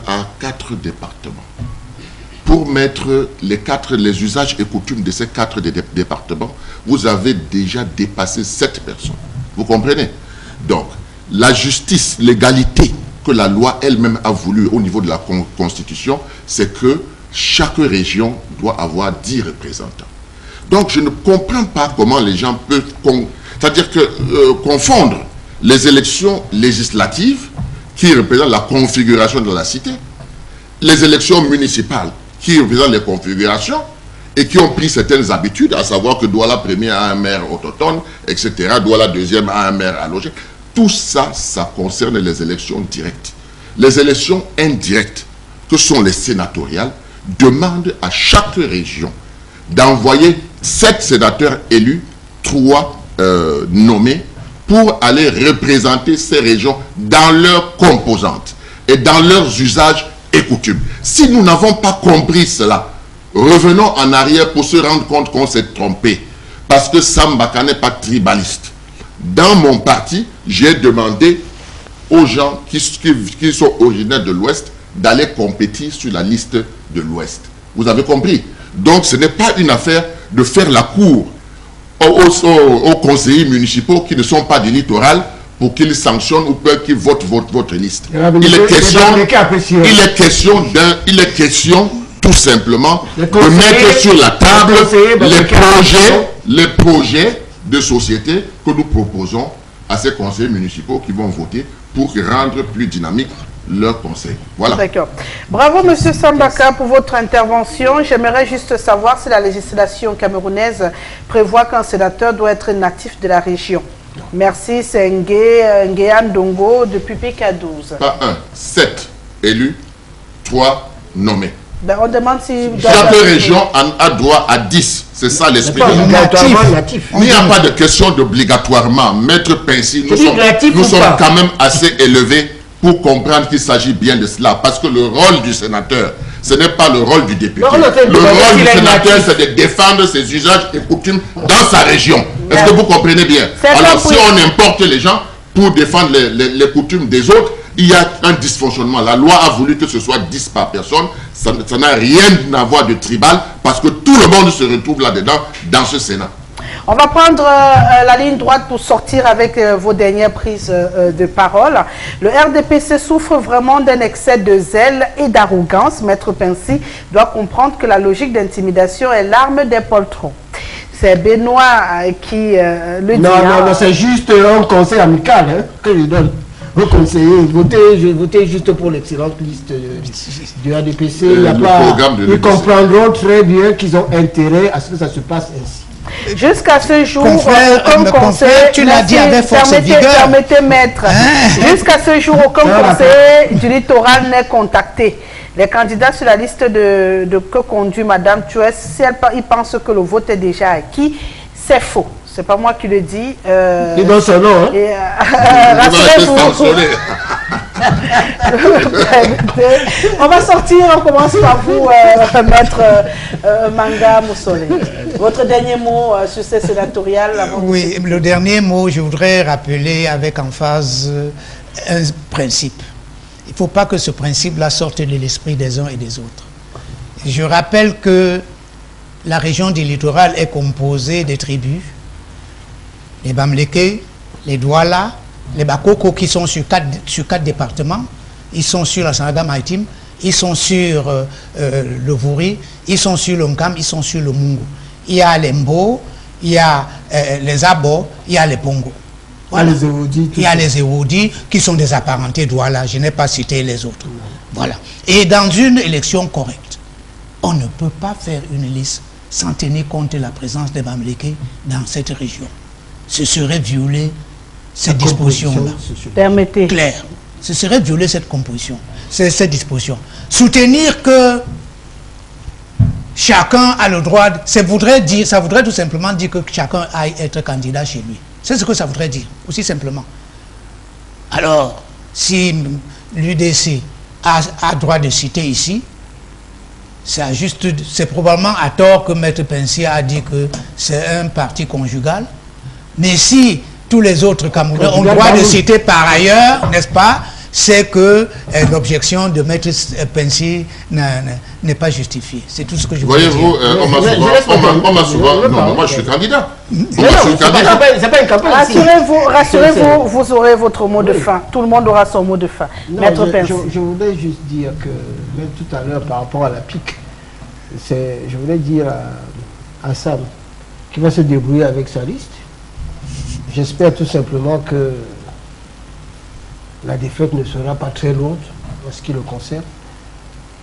a 4 départements. Pour mettre les usages et coutumes de ces 4 départements, vous avez déjà dépassé 7 personnes. Vous comprenez? Donc, la justice, l'égalité que la loi elle-même a voulu au niveau de la Constitution, c'est que chaque région doit avoir 10 représentants. Donc, je ne comprends pas comment les gens peuvent... C'est-à-dire que confondre les élections législatives, qui représentent la configuration de la cité, les élections municipales, qui représentent les configurations, et qui ont pris certaines habitudes, à savoir que Douala premier a un maire autochtone, etc., Douala deuxième a un maire allogé. Tout ça, ça concerne les élections directes. Les élections indirectes, que sont les sénatoriales, demandent à chaque région d'envoyer 7 sénateurs élus, 3 nommés, pour aller représenter ces régions dans leurs composantes et dans leurs usages et coutumes. Si nous n'avons pas compris cela, revenons en arrière pour se rendre compte qu'on s'est trompé. Parce que Sambaka n'est pas tribaliste. Dans mon parti, j'ai demandé aux gens qui sont originaires de l'Ouest d'aller compétir sur la liste de l'Ouest. Vous avez compris? Donc ce n'est pas une affaire de faire la cour aux conseillers municipaux qui ne sont pas du littoral pour qu'ils sanctionnent ou qu'ils votent votre liste. Il est question tout simplement de mettre sur la table les projets de société que nous proposons à ces conseillers municipaux qui vont voter pour rendre plus dynamique leur conseil. Voilà. D'accord. Bravo, Monsieur Sambaka, pour votre intervention. J'aimerais juste savoir si la législation camerounaise prévoit qu'un sénateur doit être natif de la région. Merci, c'est Nguéan Dongo depuis PK12. Pas 1, 7 élus, 3 nommés. Ben, on demande si... Chaque région a droit à 10. C'est ça l'esprit. Il n'y a pas de question d'obligatoirement. Maître Pincy, nous sommes quand même assez élevés pour comprendre qu'il s'agit bien de cela. Parce que le rôle du sénateur, ce n'est pas le rôle du député. Le rôle du sénateur, c'est de défendre ses usages et coutumes dans sa région. Est-ce que vous comprenez bien? Alors, si on importe les gens pour défendre les coutumes des autres, il y a un dysfonctionnement. La loi a voulu que ce soit 10 par personne. Ça n'a rien à voir de tribal parce que tout le monde se retrouve là-dedans dans ce Sénat. On va prendre la ligne droite pour sortir avec vos dernières prises de parole. Le RDPC souffre vraiment d'un excès de zèle et d'arrogance. Maître Pincy doit comprendre que la logique d'intimidation est l'arme des poltrons. C'est Benoît qui le dit. Non, c'est juste un conseil amical que je donne. Vos conseillers, votez juste pour l'excellente liste du RDPC. Ils comprendront très bien qu'ils ont intérêt à ce que ça se passe ainsi. Jusqu'à ce jour, aucun conseil, tu l'as dit avec force et vigueur. Permettez, maître. Jusqu'à ce jour, aucun conseiller du littoral n'est contacté. Les candidats sur la liste de que conduit Madame Tues, si ils pensent que le vote est déjà acquis, c'est faux. C'est pas moi qui le dis. Il donne son nom. Rassurez-vous. On va sortir, on commence par vous, Maître Manga Moussolé. Votre dernier mot sur ces sénatoriales. Oui, le dernier mot, je voudrais rappeler avec emphase un principe. Il ne faut pas que ce principe-là sorte de l'esprit des uns et des autres. Je rappelle que la région du littoral est composée des tribus, les Bamleke, les Douala, les Bakoko qui sont sur quatre départements. Ils sont sur la Sanaga maritime, ils sont sur le Vouri, ils sont sur le Nkam, ils sont sur le Mungu. Il y a les Mbo, il y a les Abo, il y a les Pongo. Voilà. Il y a les Ewoudi qui sont des apparentés Douala. Je n'ai pas cité les autres. Voilà. Et dans une élection correcte, on ne peut pas faire une liste sans tenir compte de la présence des Bamleke dans cette région. Ce serait violer cette disposition-là. Permettez. Claire. Ce serait violer cette composition, cette disposition. Soutenir que chacun a le droit, ça voudrait tout simplement dire que chacun aille être candidat chez lui. C'est ce que ça voudrait dire, aussi simplement. Alors, si l'UDC a droit de citer ici, c'est probablement à tort que Maître Pincy a dit que c'est un parti conjugal. Mais si tous les autres Camerounais ont le droit de citer par ailleurs, n'est-ce pas, c'est que l'objection de Maître Pincy n'est pas justifiée. C'est tout ce que je veux dire. Voyez-vous, on m'a souvent... Non, moi je suis candidat. C'est pas une campagne. Rassurez-vous, vous aurez votre mot de fin. Tout le monde aura son mot de fin. Maître Pincy. Je voulais juste dire que, même tout à l'heure, par rapport à la PIC, je voulais dire à Sam qu'il va se débrouiller avec sa liste. J'espère tout simplement que la défaite ne sera pas très lourde en ce qui le concerne.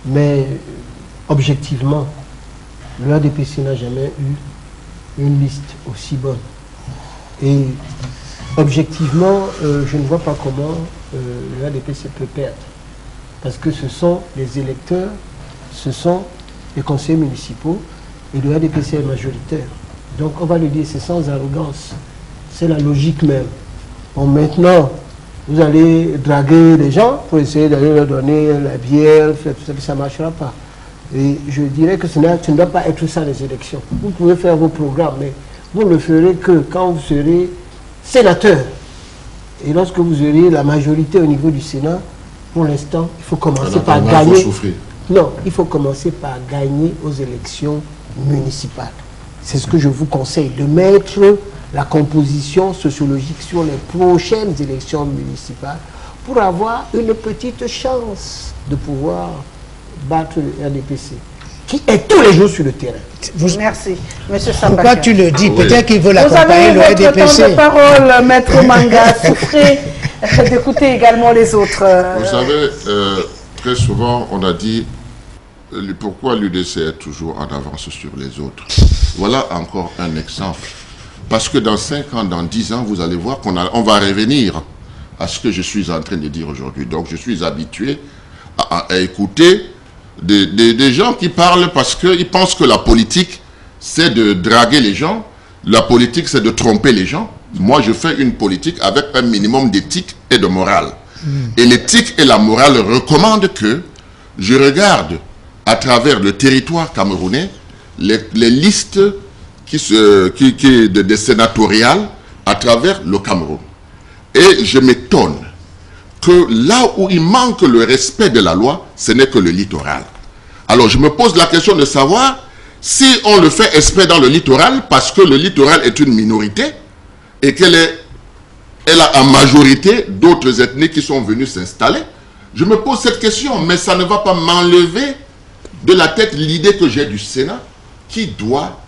Mais objectivement, le RDPC n'a jamais eu une liste aussi bonne. Et objectivement, je ne vois pas comment le RDPC peut perdre. Parce que ce sont les électeurs, ce sont les conseillers municipaux, et le RDPC est majoritaire. Donc on va le dire, c'est sans arrogance. C'est la logique même. Bon, maintenant, vous allez draguer les gens pour essayer d'aller leur donner la bière, faire tout ça, ça ne marchera pas. Et je dirais que ce ne doit pas être ça les élections. Vous pouvez faire vos programmes, mais vous ne le ferez que quand vous serez sénateur. Et lorsque vous aurez la majorité au niveau du Sénat, pour l'instant, il faut commencer par gagner. Non, il faut commencer par gagner aux élections municipales. C'est ce que je vous conseille, de mettre la composition sociologique sur les prochaines élections municipales pour avoir une petite chance de pouvoir battre le RDPC, qui est tous les jours sur le terrain. Merci. Monsieur Sambaka. Pourquoi tu le dis? Peut-être qu'il veut l'accompagner, le RDPC. Vous avez votre temps de parole, Maître Manga. Souffrez d'écouter également les autres. Vous savez, très souvent, on a dit pourquoi l'UDC est toujours en avance sur les autres. Voilà encore un exemple. Parce que dans 5 ans, dans 10 ans, vous allez voir qu'on va revenir à ce que je suis en train de dire aujourd'hui. Donc, je suis habitué à écouter des gens qui parlent parce qu'ils pensent que la politique, c'est de draguer les gens. La politique, c'est de tromper les gens. Moi, je fais une politique avec un minimum d'éthique et de morale. Et l'éthique et la morale recommandent que je regarde à travers le territoire camerounais les listes des sénatoriales à travers le Cameroun. Et je m'étonne que là où il manque le respect de la loi, ce n'est que le littoral. Alors je me pose la question de savoir si on le fait exprès dans le littoral parce que le littoral est une minorité et qu'elle a en majorité d'autres ethnies qui sont venues s'installer. Je me pose cette question, mais ça ne va pas m'enlever de la tête l'idée que j'ai du Sénat qui doit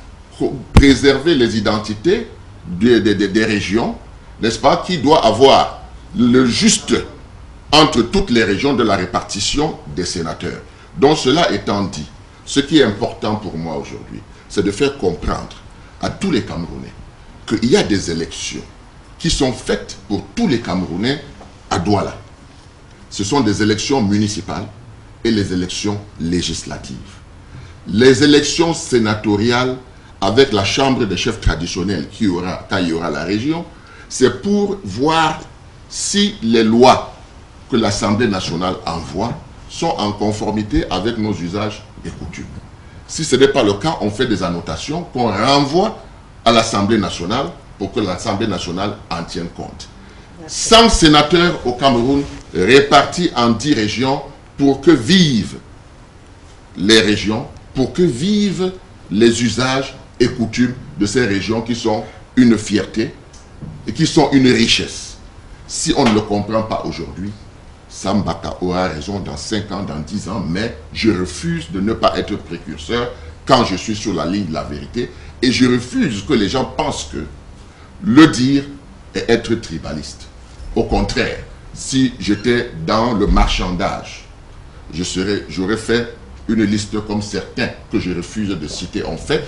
préserver les identités des régions, n'est-ce pas, qui doit avoir le juste entre toutes les régions de la répartition des sénateurs. Donc cela étant dit, ce qui est important pour moi aujourd'hui, c'est de faire comprendre à tous les Camerounais qu'il y a des élections qui sont faites pour tous les Camerounais à Douala. Ce sont des élections municipales et les élections législatives. Les élections sénatoriales avec la chambre des chefs traditionnels quand il y aura la région, c'est pour voir si les lois que l'Assemblée nationale envoie sont en conformité avec nos usages et coutumes. Si ce n'est pas le cas, on fait des annotations qu'on renvoie à l'Assemblée nationale pour que l'Assemblée nationale en tienne compte. 100 sénateurs au Cameroun répartis en 10 régions pour que vivent les régions, pour que vivent les usages et coutumes de ces régions qui sont une fierté et qui sont une richesse. Si on ne le comprend pas aujourd'hui, Sambaka aura raison dans 5 ans, dans 10 ans, mais je refuse de ne pas être précurseur quand je suis sur la ligne de la vérité et je refuse que les gens pensent que le dire est être tribaliste. Au contraire, si j'étais dans le marchandage, j'aurais fait une liste comme certains que je refuse de citer en fait,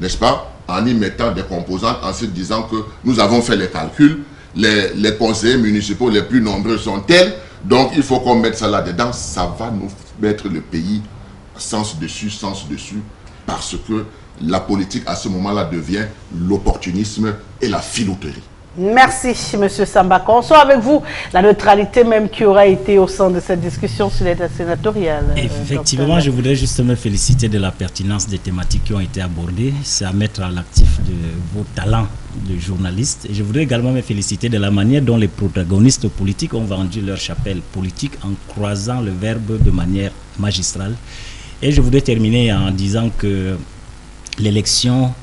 n'est-ce pas, en y mettant des composantes, en se disant que nous avons fait les calculs, les conseillers municipaux les plus nombreux sont tels, donc il faut qu'on mette ça là-dedans. Ça va nous mettre le pays sens dessus, parce que la politique à ce moment-là devient l'opportunisme et la filouterie. Merci, M. Sambaka. On sort avec vous la neutralité même qui aura été au centre de cette discussion sur l'état sénatorial. Effectivement, je voudrais juste me féliciter de la pertinence des thématiques qui ont été abordées. C'est à mettre à l'actif de vos talents de journalistes. Et je voudrais également me féliciter de la manière dont les protagonistes politiques ont vendu leur chapelle politique en croisant le verbe de manière magistrale. Et je voudrais terminer en disant que l'élection,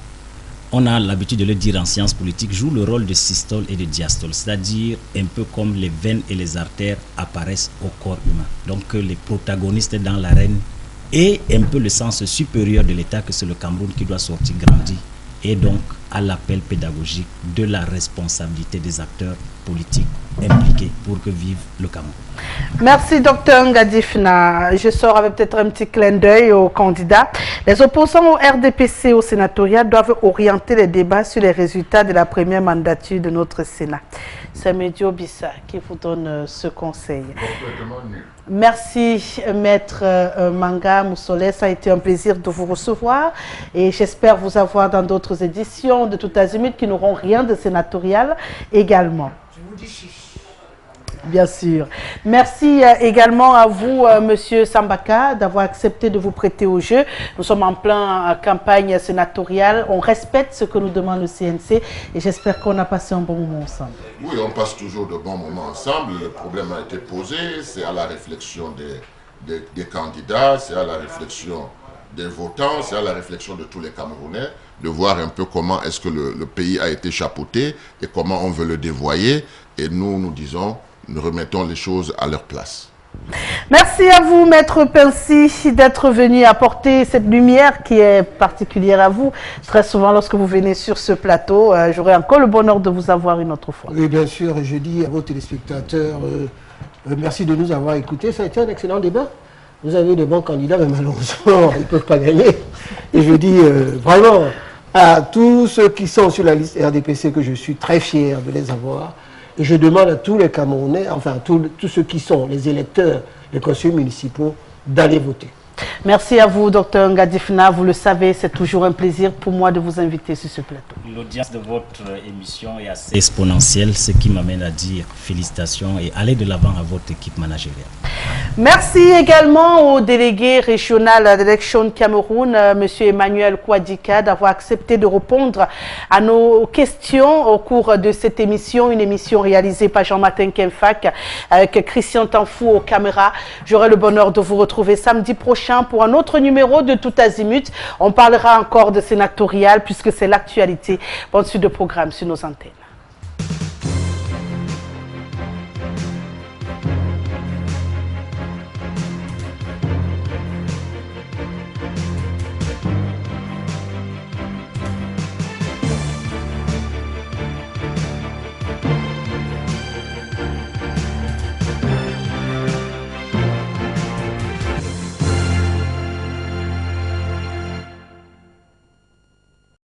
on a l'habitude de le dire en sciences politiques, joue le rôle de systole et de diastole, c'est-à-dire un peu comme les veines et les artères apparaissent au corps humain. Donc les protagonistes dans l'arène et un peu le sens supérieur de l'État que c'est le Cameroun qui doit sortir grandi et donc à l'appel pédagogique de la responsabilité des acteurs politiques impliqués pour que vive le Cameroun. Merci, Dr Ngadifna. Je sors avec peut-être un petit clin d'œil aux candidats. Les opposants au RDPC au sénatorial doivent orienter les débats sur les résultats de la première mandature de notre Sénat. C'est Médio Bissa qui vous donne ce conseil. Merci, Maître Manga Moussolé. Ça a été un plaisir de vous recevoir et j'espère vous avoir dans d'autres éditions de Tout Azimut qui n'auront rien de sénatorial également. Je vous dis chiche. Bien sûr. Merci également à vous, Monsieur Sambaka, d'avoir accepté de vous prêter au jeu. Nous sommes en plein campagne sénatoriale. On respecte ce que nous demande le CNC et j'espère qu'on a passé un bon moment ensemble. Oui, on passe toujours de bons moments ensemble. Le problème a été posé. C'est à la réflexion des candidats, c'est à la réflexion des votants, c'est à la réflexion de tous les Camerounais de voir un peu comment est-ce que le pays a été chapeauté et comment on veut le dévoyer. Et nous disons, nous remettons les choses à leur place. Merci à vous, Maître Pensi, d'être venu apporter cette lumière qui est particulière à vous. Très souvent, lorsque vous venez sur ce plateau, j'aurai encore le bonheur de vous avoir une autre fois. Oui, bien sûr. Je dis à vos téléspectateurs, merci de nous avoir écoutés. Ça a été un excellent débat. Vous avez de bons candidats, mais malheureusement, ils ne peuvent pas gagner. Et je dis vraiment à tous ceux qui sont sur la liste RDPC que je suis très fier de les avoir. Et je demande à tous les Camerounais, enfin tous ceux qui sont les électeurs, les conseillers municipaux, d'aller voter. Merci à vous, Dr Ngadifna. Vous le savez, c'est toujours un plaisir pour moi de vous inviter sur ce plateau. L'audience de votre émission est assez exponentielle, ce qui m'amène à dire félicitations et allez de l'avant à votre équipe managériale. Merci également au délégué régional d'Élection Cameroun, M. Emmanuel Kouadika, d'avoir accepté de répondre à nos questions au cours de cette émission, une émission réalisée par Jean-Martin Kemfak avec Christian Tanfou aux caméras. J'aurai le bonheur de vous retrouver samedi prochain pour un autre numéro de Tout Azimut. On parlera encore de sénatorial puisque c'est l'actualité. Bonne suite de programme sur nos antennes.